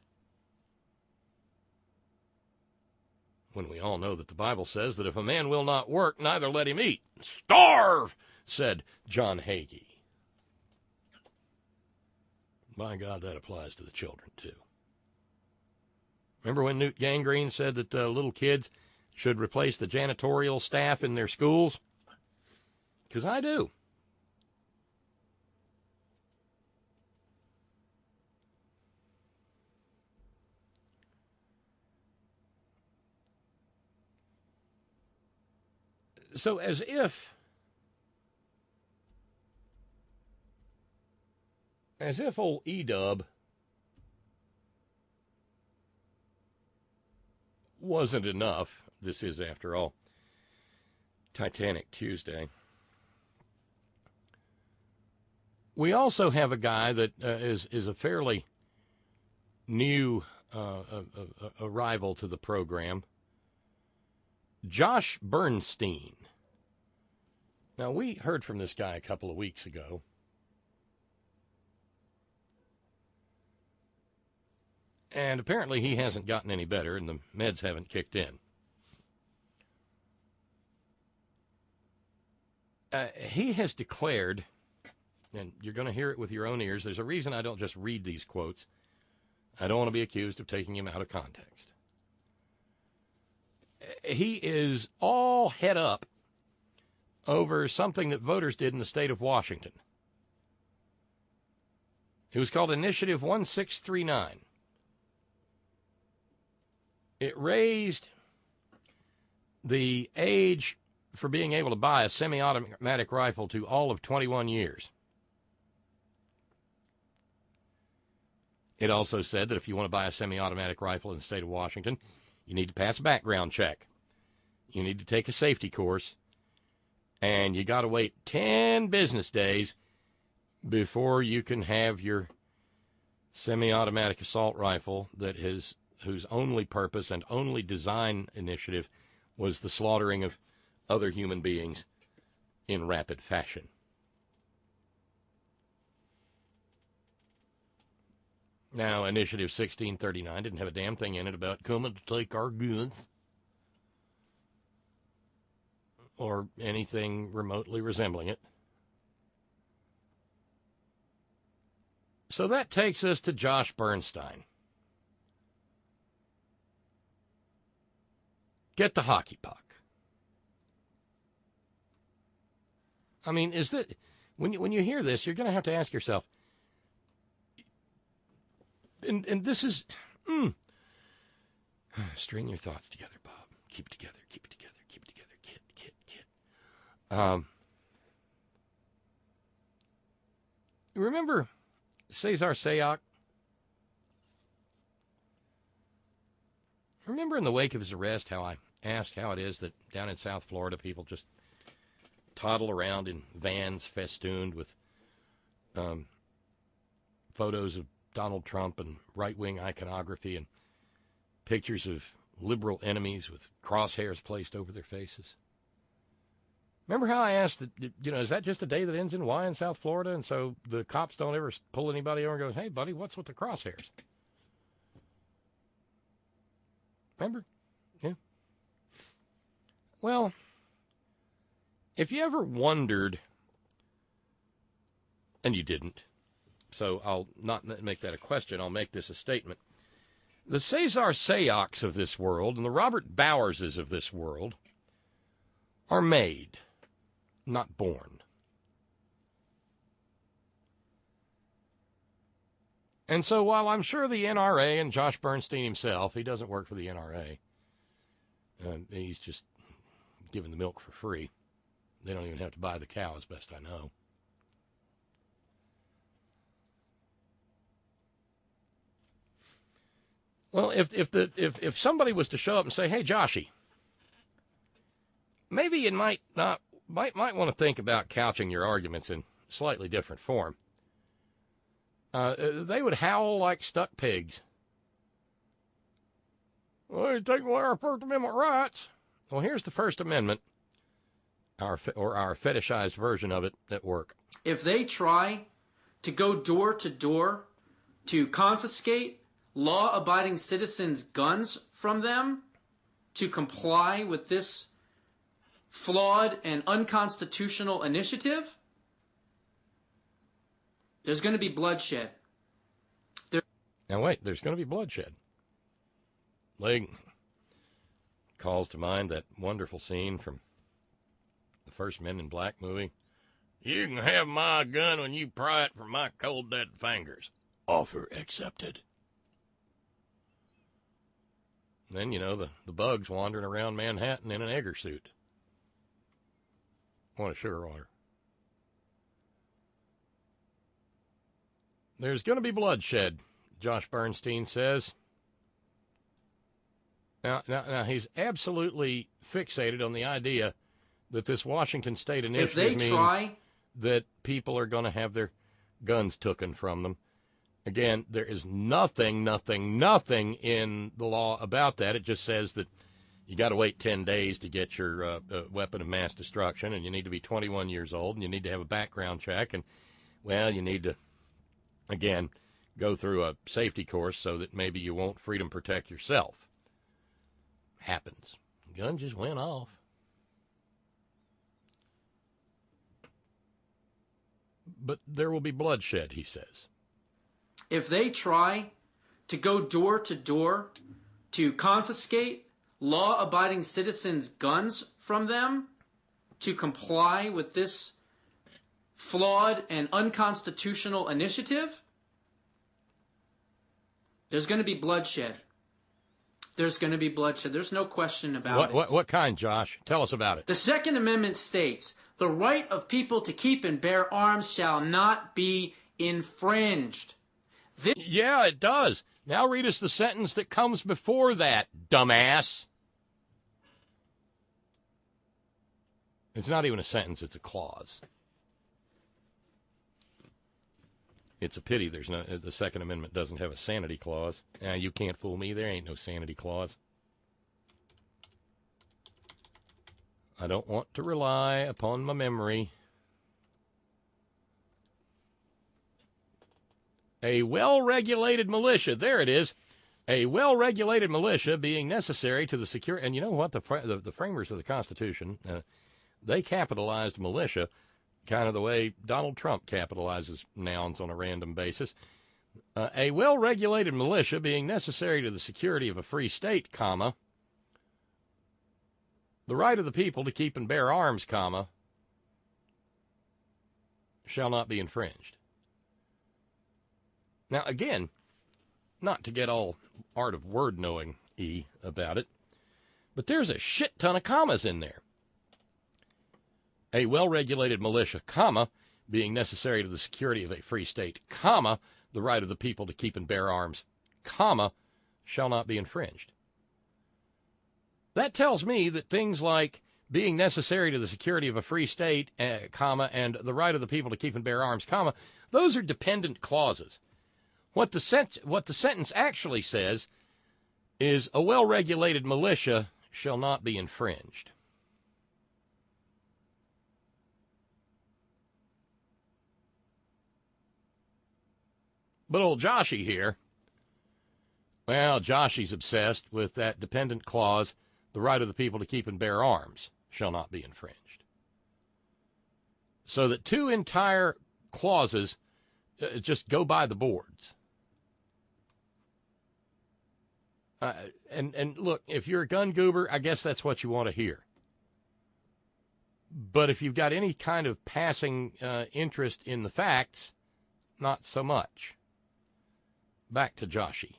When we all know that the Bible says that if a man will not work, neither let him eat. Starve, said John Hagee. By God, that applies to the children, too. Remember when Newt Gingrich said that little kids should replace the janitorial staff in their schools? Because I do. So as if old E-Dub wasn't enough, this is, after all, Titanic Tuesday. We also have a guy that is a fairly new arrival to the program, Josh Bernstein. Now, we heard from this guy a couple of weeks ago. And apparently he hasn't gotten any better, and the meds haven't kicked in. He has declared, and you're going to hear it with your own ears, there's a reason I don't just read these quotes. I don't want to be accused of taking him out of context. He is all head up over something that voters did in the state of Washington. It was called Initiative 1639. It raised the age for being able to buy a semi-automatic rifle to all of 21 years. It also said that if you want to buy a semi-automatic rifle in the state of Washington, you need to pass a background check. You need to take a safety course. And you got to wait 10 business days before you can have your semi-automatic assault rifle whose only purpose and only design initiative was the slaughtering of other human beings in rapid fashion. Now, Initiative 1639 didn't have a damn thing in it about coming to take our guns or anything remotely resembling it. So that takes us to Josh Bernstein. Get the hockey puck. I mean, is that when you hear this, you're going to have to ask yourself, and this is, string your thoughts together, Bob. Keep it together, keep it together, keep it together, kid. Remember Cesar Sayoc? Remember in the wake of his arrest how I asked how it is that down in South Florida people just toddle around in vans festooned with photos of Donald Trump and right-wing iconography and pictures of liberal enemies with crosshairs placed over their faces? Remember how I asked, is that just a day that ends in Y in South Florida, and so the cops don't ever pull anybody over and go, hey, buddy, what's with the crosshairs? Remember? Yeah. Well, if you ever wondered, and you didn't, so I'll not make that a question, I'll make this a statement. The Cesar Sayocs of this world and the Robert Bowerses of this world are made, not born. And so while I'm sure the NRA and Josh Bernstein himself, he doesn't work for the NRA. He's just giving the milk for free. They don't even have to buy the cow, as best I know. Well, if somebody was to show up and say, "Hey, Joshy, maybe you might want to think about couching your arguments in slightly different form," they would howl like stuck pigs. Well, you're taking away our First Amendment rights. Well, here's the First Amendment, our fetishized version of it at work. If they try to go door to door to confiscate law-abiding citizens' guns from them to comply with this flawed and unconstitutional initiative, there's going to be bloodshed. Now, wait, there's going to be bloodshed. Like, Calls to mind that wonderful scene from the first Men in Black movie. You can have my gun when you pry it from my cold dead fingers. Offer accepted. And then, the bugs wandering around Manhattan in an Egger suit. Want a sugar water. There's going to be bloodshed, Josh Bernstein says. Now, he's absolutely fixated on the idea that this Washington State initiative means that people are going to have their guns taken from them. Again, there is nothing in the law about that. It just says that you got to wait 10 days to get your weapon of mass destruction, and you need to be 21 years old, and you need to have a background check, and, you need to, again, go through a safety course so that maybe you won't freedom protect yourself. Happens. Gun just went off. But there will be bloodshed, he says. If they try to go door to door to confiscate law-abiding citizens' guns from them, to comply with this flawed and unconstitutional initiative, there's going to be bloodshed. There's going to be bloodshed. There's no question about it. What kind, Josh? Tell us about it. The Second Amendment states, the right of people to keep and bear arms shall not be infringed. Yeah, it does. Now read us the sentence that comes before that, dumbass. It's not even a sentence, it's a clause. It's a pity the Second Amendment doesn't have a sanity clause. Now, you can't fool me, there ain't no sanity clause. I don't want to rely upon my memory. A well-regulated militia, there it is, a well-regulated militia being necessary to the secure, and you know what, the framers of the Constitution, they capitalized militia kind of the way Donald Trump capitalizes nouns on a random basis. A well-regulated militia being necessary to the security of a free state, comma, the right of the people to keep and bear arms, comma, shall not be infringed. Now, again, not to get all art of word knowing-y about it, but there's a shit ton of commas in there. A well-regulated militia, comma, being necessary to the security of a free state, comma, the right of the people to keep and bear arms, comma, shall not be infringed. That tells me that things like being necessary to the security of a free state, comma, and the right of the people to keep and bear arms, comma, those are dependent clauses. What the sentence actually says is a well-regulated militia shall not be infringed. But old Joshy here, well, Joshy's obsessed with that dependent clause, the right of the people to keep and bear arms shall not be infringed. So that two entire clauses just go by the boards. And look, if you're a gun goober, I guess that's what you want to hear. But if you've got any kind of passing interest in the facts, not so much. Back to Joshy.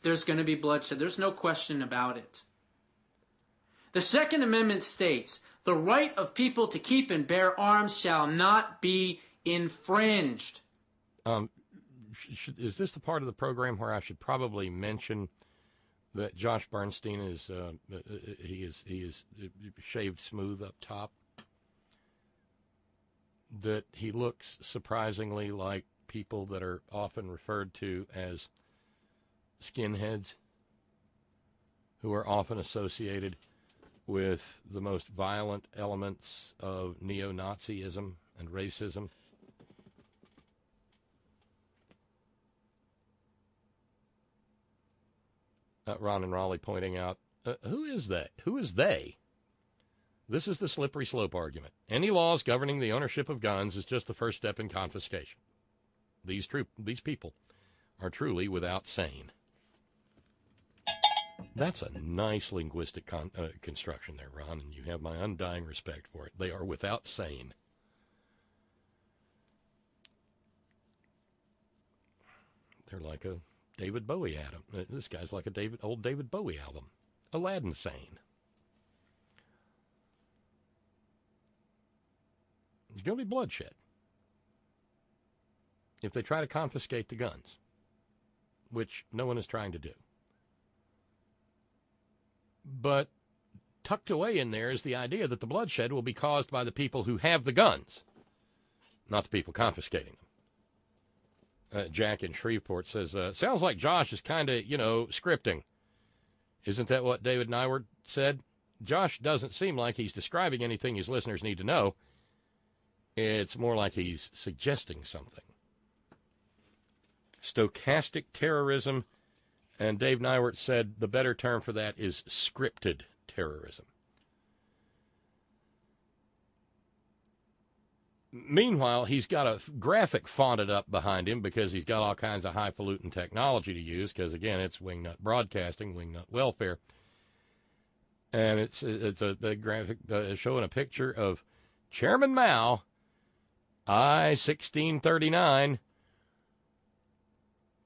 There's going to be bloodshed. There's no question about it. The Second Amendment states, the right of people to keep and bear arms shall not be infringed. Is this the part of the program where I should probably mention that Josh Bernstein is shaved smooth up top? That he looks surprisingly like people that are often referred to as skinheads, who are often associated with the most violent elements of neo-Nazism and racism. Ron and Raleigh pointing out, who is that? Who is they? This is the slippery slope argument. Any laws governing the ownership of guns is just the first step in confiscation. These people are truly without sane. That's a nice linguistic construction there, Ron, and you have my undying respect for it. They are without sane. They're like a David Bowie album. This guy's like a old David Bowie album. Aladdin sane. There's going to be bloodshed if they try to confiscate the guns, which no one is trying to do. But tucked away in there is the idea that the bloodshed will be caused by the people who have the guns, not the people confiscating them. Jack in Shreveport says, sounds like Josh is kind of, scripting. Isn't that what David Nyward said? Josh doesn't seem like he's describing anything his listeners need to know. It's more like he's suggesting something. Stochastic terrorism, and Dave Nywert said the better term for that is scripted terrorism. Meanwhile, he's got a graphic fonted up behind him because he's got all kinds of highfalutin technology to use because, again, it's Wingnut Broadcasting, Wingnut Welfare. And it's a graphic showing a picture of Chairman Mao, I-1639,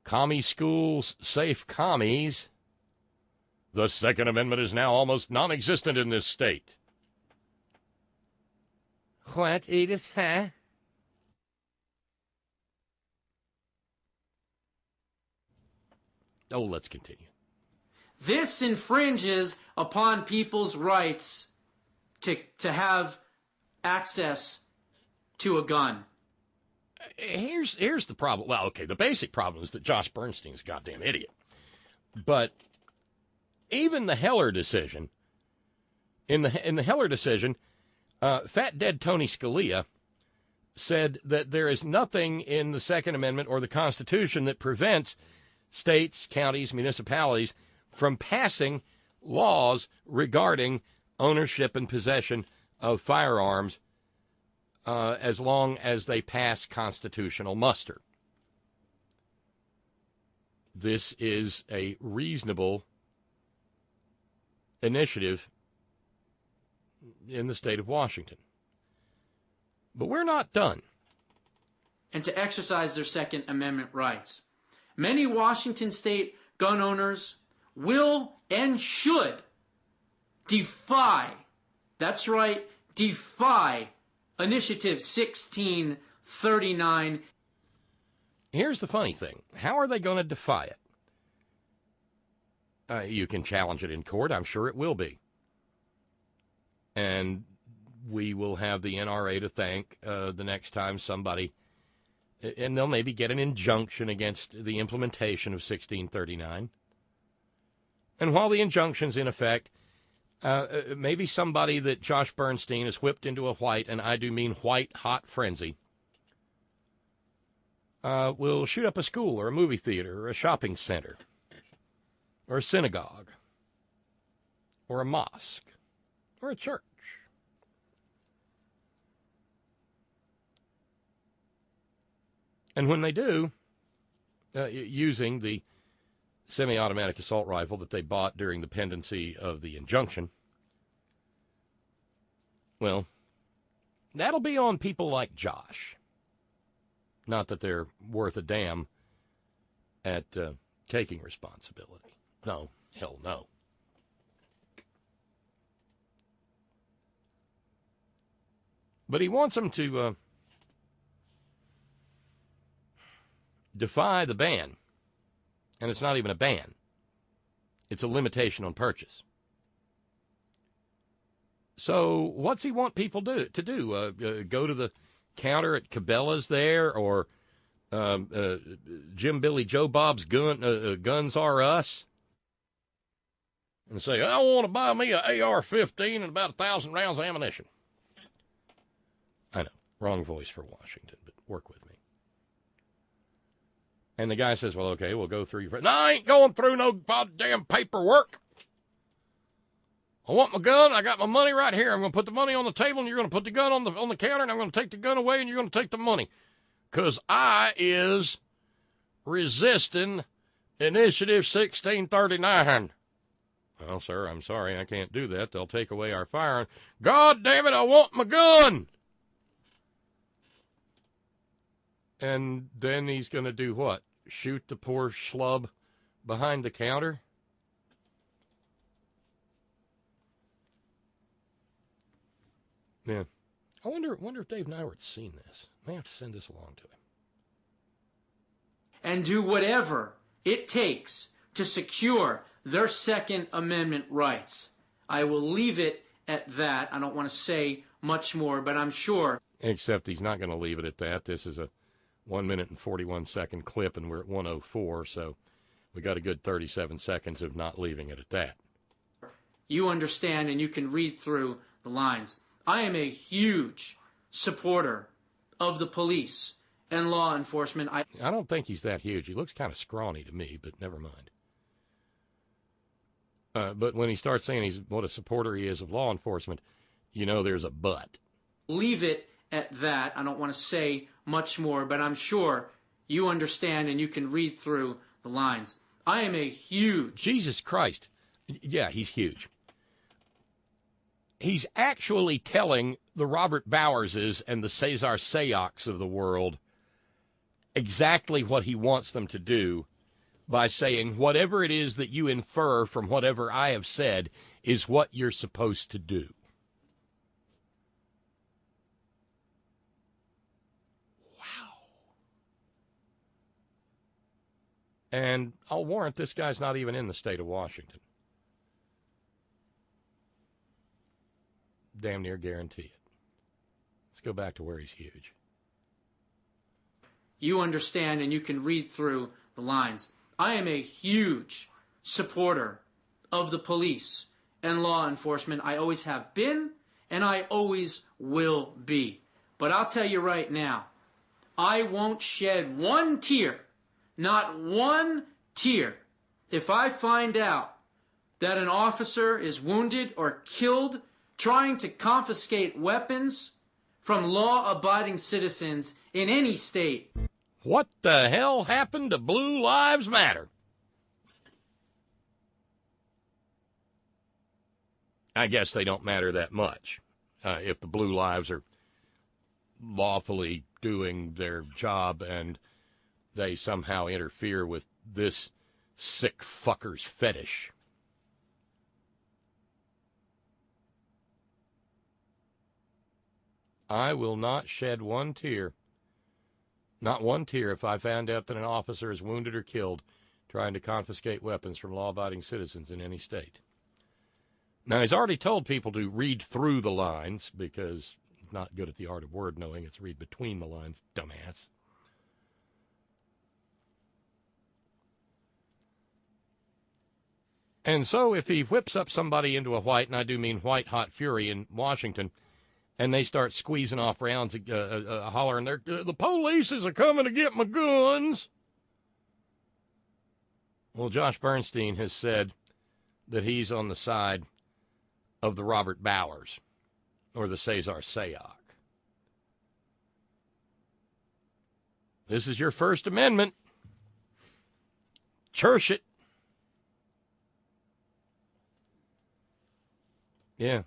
Commie schools, safe commies. The Second Amendment is now almost non-existent in this state. What, Edith, huh? Oh, let's continue. This infringes upon people's rights to have access to a gun. Here's the problem. Well, okay, the basic problem is that Josh Bernstein's a goddamn idiot. But even the Heller decision, in the Heller decision, Fat Dead Tony Scalia said that there is nothing in the Second Amendment or the Constitution that prevents states, counties, municipalities from passing laws regarding ownership and possession of firearms as long as they pass constitutional muster. This is a reasonable initiative in the state of Washington. But we're not done. And to exercise their Second Amendment rights. Many Washington state gun owners will and should defy, that's right, defy Initiative 1639. Here's the funny thing. How are they going to defy it? You can challenge it in court. I'm sure it will be. And we will have the NRA to thank the next time somebody, and they'll maybe get an injunction against the implementation of 1639. And while the injunction's in effect, maybe somebody that Josh Bernstein has whipped into a white, and I do mean white hot frenzy, will shoot up a school or a movie theater or a shopping center or a synagogue or a mosque or a church. And when they do, using the semi-automatic assault rifle that they bought during the pendency of the injunction, well, that'll be on people like Josh. Not that they're worth a damn at taking responsibility. No, hell no. But he wants them to defy the ban. And it's not even a ban. It's a limitation on purchase. So what's he want people to do? Go to the counter at Cabela's there, or Jim Billy Joe Bob's Guns R Us, and say, I want to buy me an AR-15 and about 1,000 rounds of ammunition. I know, wrong voice for Washington, but work with me. And the guy says, well, okay, we'll go through your... No, I ain't going through no goddamn paperwork. I want my gun. I got my money right here. I'm going to put the money on the table, and you're going to put the gun on the counter, and I'm going to take the gun away, and you're going to take the money. Because I is resisting Initiative 1639. Well, sir, I'm sorry, I can't do that. They'll take away our firearm. God damn it, I want my gun! And then he's going to do what? Shoot the poor schlub behind the counter? Yeah. I wonder if Dave Nyworth's seen this. May have to send this along to him. And do whatever it takes to secure their Second Amendment rights. I will leave it at that. I don't want to say much more, but I'm sure. Except he's not going to leave it at that. This is a 1 minute and 41 second clip, and we're at 1:04, so we got a good 37 seconds of not leaving it at that. You understand and you can read through the lines. I am a huge supporter of the police and law enforcement. I don't think he's that huge. He looks kind of scrawny to me, but never mind. But when he starts saying what a supporter he is of law enforcement, you know there's a but. Leave it at that. I don't want to say much more, but I'm sure you understand and you can read through the lines. I am a huge... Jesus Christ. Yeah, he's huge. He's actually telling the Robert Bowerses and the Cesar Sayocs of the world exactly what he wants them to do by saying whatever it is that you infer from whatever I have said is what you're supposed to do. Wow. And I'll warrant this guy's not even in the state of Washington. Damn near guarantee it. Let's go back to where he's huge. You understand and you can read through the lines. I am a huge supporter of the police and law enforcement. I always have been and I always will be. But I'll tell you right now, I won't shed one tear, not one tear, if I find out that an officer is wounded or killed trying to confiscate weapons from law-abiding citizens in any state. What the hell happened to Blue Lives Matter? I guess they don't matter that much if the Blue Lives are lawfully doing their job and they somehow interfere with this sick fucker's fetish. I will not shed one tear, not one tear, if I found out that an officer is wounded or killed trying to confiscate weapons from law-abiding citizens in any state. Now, he's already told people to read through the lines because he's not good at the art of word knowing. It's read between the lines, dumbass. And so if he whips up somebody into a white, and I do mean white hot fury in Washington, and they start squeezing off rounds, hollering, the police is coming to get my guns. Well, Josh Bernstein has said that he's on the side of the Robert Bowers or the Cesar Sayoc. This is your First Amendment. Church it. Yeah.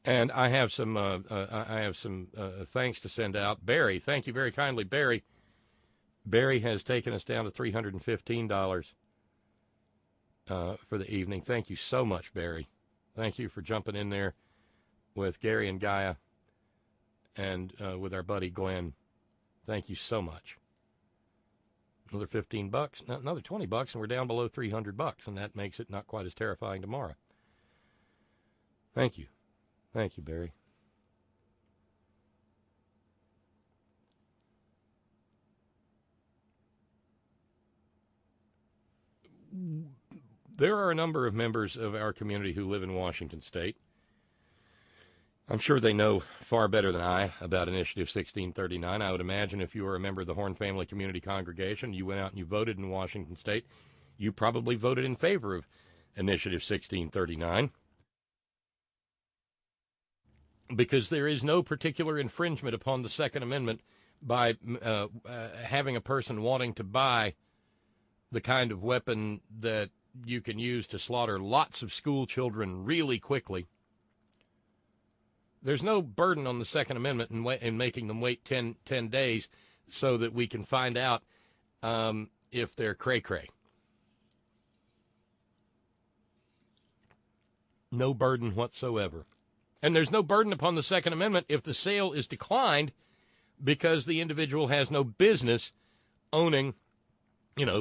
And I have some thanks to send out. Barry, thank you very kindly, Barry. Barry has taken us down to $315 for the evening. Thank you so much, Barry. Thank you for jumping in there with Gary and Gaia and with our buddy Glenn. Thank you so much. Another $15, another $20, and we're down below $300, and that makes it not quite as terrifying tomorrow. Thank you. Thank you, Barry. There are a number of members of our community who live in Washington State. I'm sure they know far better than I about Initiative 1639. I would imagine if you were a member of the Horn Family Community Congregation, you went out and you voted in Washington State, you probably voted in favor of Initiative 1639. Because there is no particular infringement upon the Second Amendment by having a person wanting to buy the kind of weapon that you can use to slaughter lots of school children really quickly. There's no burden on the Second Amendment in making them wait 10 days so that we can find out if they're cray-cray. No burden whatsoever. And there's no burden upon the Second Amendment if the sale is declined because the individual has no business owning,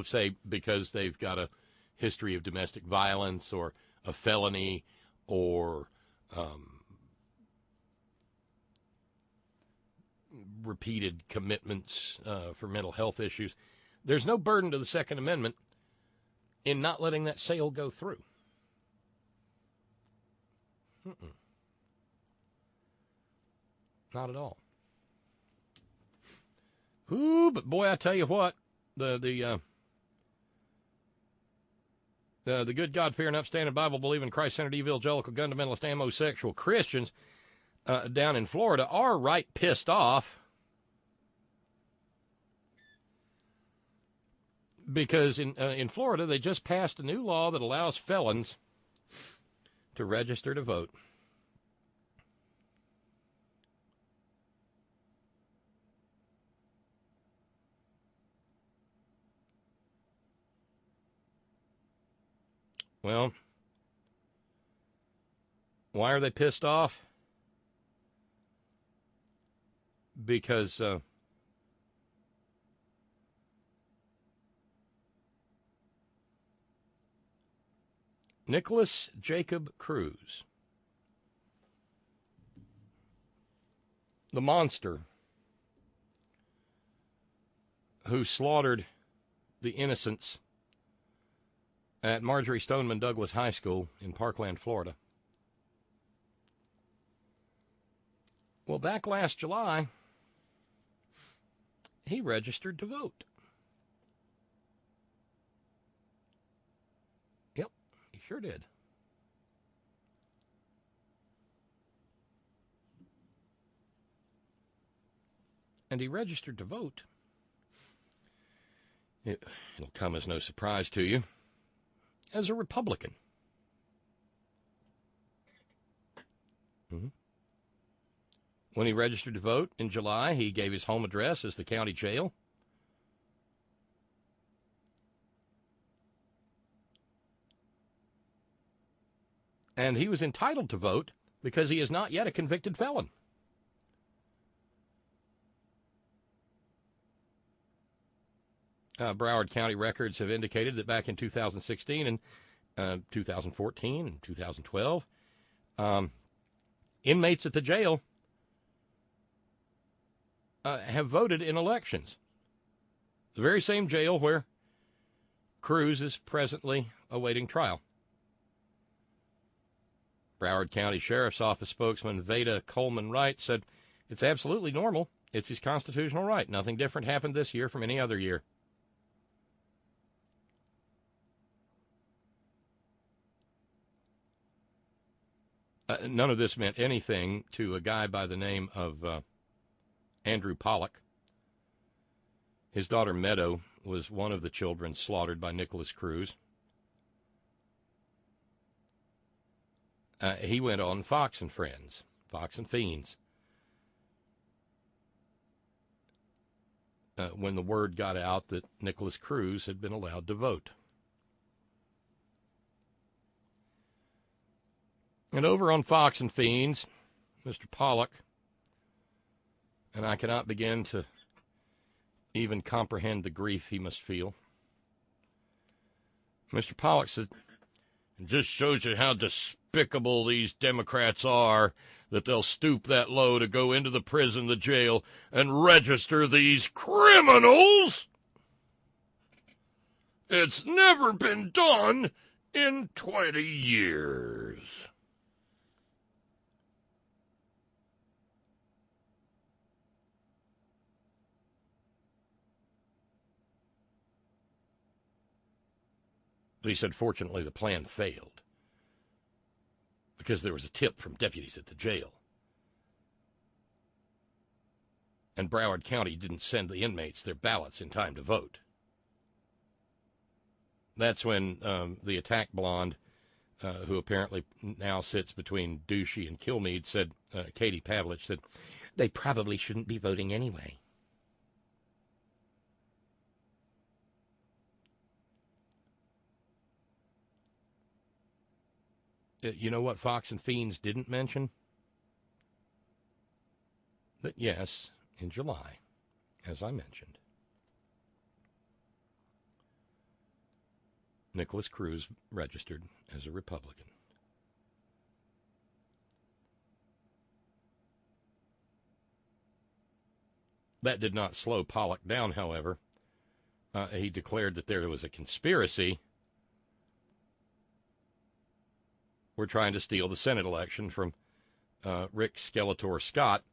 say because they've got a history of domestic violence or a felony or repeated commitments for mental health issues. There's no burden to the Second Amendment in not letting that sale go through. Not at all. Ooh, but boy, I tell you what, the good God-fearing, upstanding, Bible-believing, Christ-centered, evangelical, fundamentalist, homosexual Christians down in Florida are right pissed off because in Florida they just passed a new law that allows felons to register to vote. Well, why are they pissed off? Because Nicholas Jacob Cruz, the monster who slaughtered the innocents at Marjorie Stoneman Douglas High School in Parkland, Florida. Well, back last July, he registered to vote. Yep, he sure did. And he registered to vote. It'll come as no surprise to you, as a Republican. When he registered to vote in July, he gave his home address as the county jail. And he was entitled to vote because he is not yet a convicted felon. Broward County records have indicated that back in 2016 and 2014 and 2012, inmates at the jail have voted in elections. The very same jail where Cruz is presently awaiting trial. Broward County Sheriff's Office spokesman Veda Coleman Wright said, "It's absolutely normal. It's his constitutional right. Nothing different happened this year from any other year." None of this meant anything to a guy by the name of Andrew Pollock. His daughter Meadow was one of the children slaughtered by Nicholas Cruz. He went on Fox and Friends, Fox and Fiends, when the word got out that Nicholas Cruz had been allowed to vote. And over on Fox and Fiends, Mr. Pollock, and I cannot begin to even comprehend the grief he must feel. Mr. Pollock said, "It just shows you how despicable these Democrats are, that they'll stoop that low to go into the prison, the jail, and register these criminals. It's never been done in 20 years. But he said, fortunately, the plan failed because there was a tip from deputies at the jail. and Broward County didn't send the inmates their ballots in time to vote. That's when the attack blonde, who apparently now sits between Douchey and Kilmeade, said, Katie Pavlich said, they probably shouldn't be voting anyway. You know what Fox and Fiends didn't mention? That yes, in July, as I mentioned, Nicholas Cruz registered as a Republican. That did not slow Pollock down, however. He declared that there was a conspiracy. We're trying to steal the Senate election from Rick Skeletor Scott,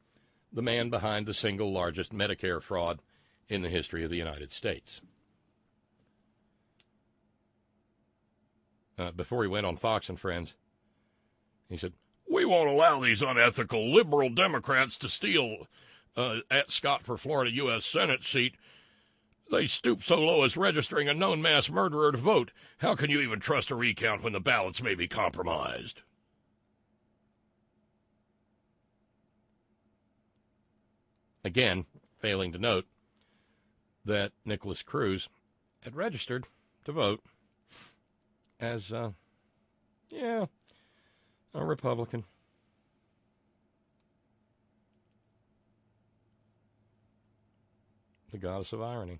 the man behind the single largest Medicare fraud in the history of the United States. Before he went on Fox and Friends, he said, we won't allow these unethical liberal Democrats to steal at Scott for Florida U.S. Senate seat. They stoop so low as registering a known mass murderer to vote. How can you even trust a recount when the ballots may be compromised? Again, failing to note that Nicholas Cruz had registered to vote as, a Republican. The goddess of irony.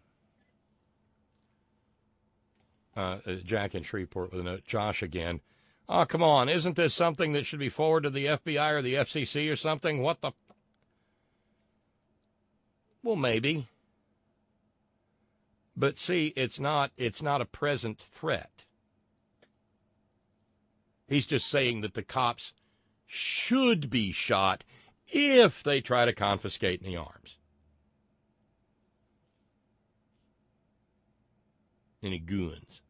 Jack in Shreveport with a note. Josh again. Oh, come on. Isn't this something that should be forwarded to the FBI or the FCC or something? What the... Well, maybe. But see, it's not a present threat. He's just saying that the cops should be shot if they try to confiscate any arms. Any goons.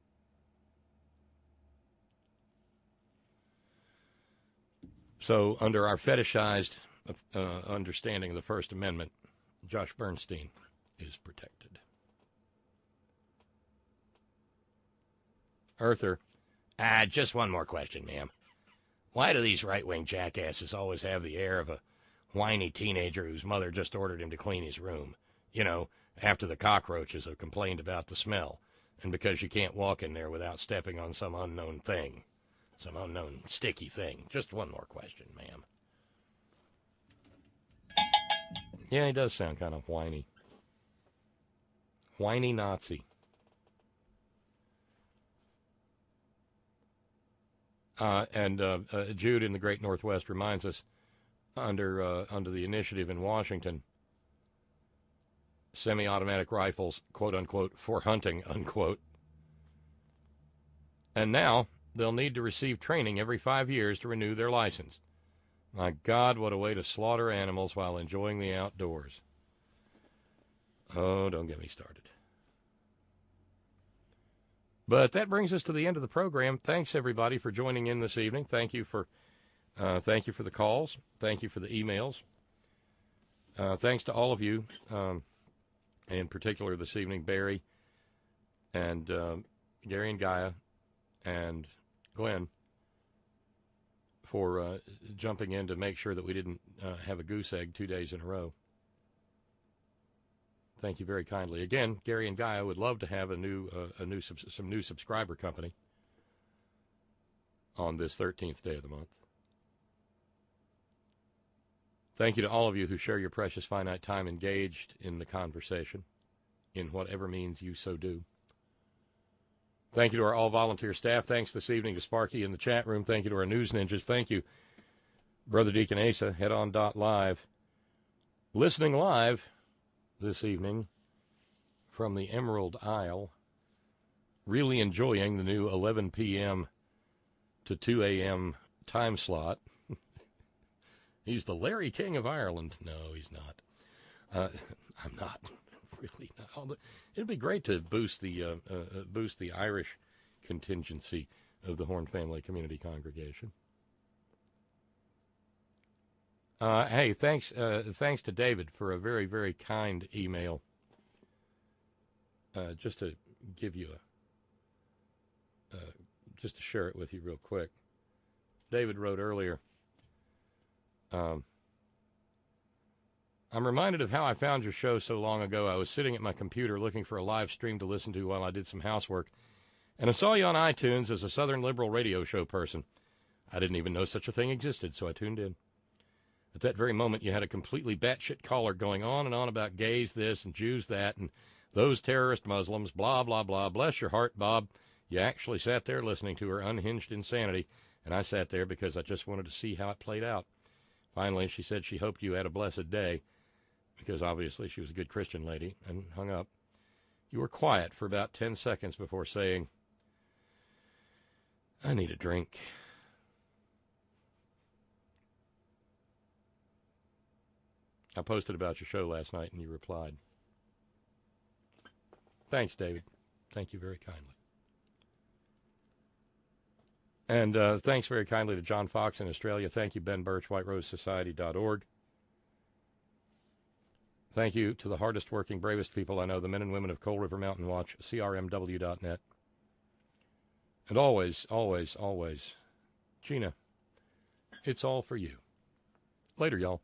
So, under our fetishized understanding of the First Amendment, Josh Bernstein is protected. Earther, just one more question, ma'am. Why do these right-wing jackasses always have the air of a whiny teenager whose mother just ordered him to clean his room? You know, after the cockroaches have complained about the smell, and because you can't walk in there without stepping on some unknown thing. Some unknown sticky thing. Just one more question, ma'am. Yeah, he does sound kind of whiny. Whiny Nazi. Jude in the Great Northwest reminds us, under the initiative in Washington, semi-automatic rifles, quote-unquote, for hunting, unquote. And now they'll need to receive training every 5 years to renew their license. My God, what a way to slaughter animals while enjoying the outdoors. Oh, don't get me started. But that brings us to the end of the program. Thanks, everybody, for joining in this evening. Thank you for the calls. Thank you for the emails. Thanks to all of you, in particular this evening, Barry and Gary and Gaia and Glenn, for jumping in to make sure that we didn't have a goose egg 2 days in a row. Thank you very kindly. Again, Gary and Gaia would love to have some new subscriber company on this 13th day of the month. Thank you to all of you who share your precious finite time engaged in the conversation, in whatever means you so do. Thank you to our all-volunteer staff. Thanks this evening to Sparky in the chat room. Thank you to our news ninjas. Thank you, Brother Deacon Asa, headon.live. Listening live this evening from the Emerald Isle. Really enjoying the new 11 p.m. to 2 a.m. time slot. He's the Larry King of Ireland. No, he's not. I'm not. Really not. It'd be great to boost the Irish contingency of the Horn Family Community Congregation. Hey, thanks to David for a very, very kind email. Just to give you just to share it with you real quick. David wrote earlier, I'm reminded of how I found your show so long ago. I was sitting at my computer looking for a live stream to listen to while I did some housework, and I saw you on iTunes as a Southern liberal radio show person. I didn't even know such a thing existed, so I tuned in. At that very moment, you had a completely batshit caller going on and on about gays this and Jews that and those terrorist Muslims, blah, blah, blah. Bless your heart, Bob. You actually sat there listening to her unhinged insanity, and I sat there because I just wanted to see how it played out. Finally, she said she hoped you had a blessed day, because obviously she was a good Christian lady, and hung up. You were quiet for about 10 seconds before saying, I need a drink. I posted about your show last night, and you replied. Thanks, David. Thank you very kindly. And thanks very kindly to John Fox in Australia. Thank you, Ben Birch, whiterosesociety.org. Thank you to the hardest working, bravest people I know, the men and women of Coal River Mountain Watch, crmw.net. And always, always, always, Gina, it's all for you. Later, y'all.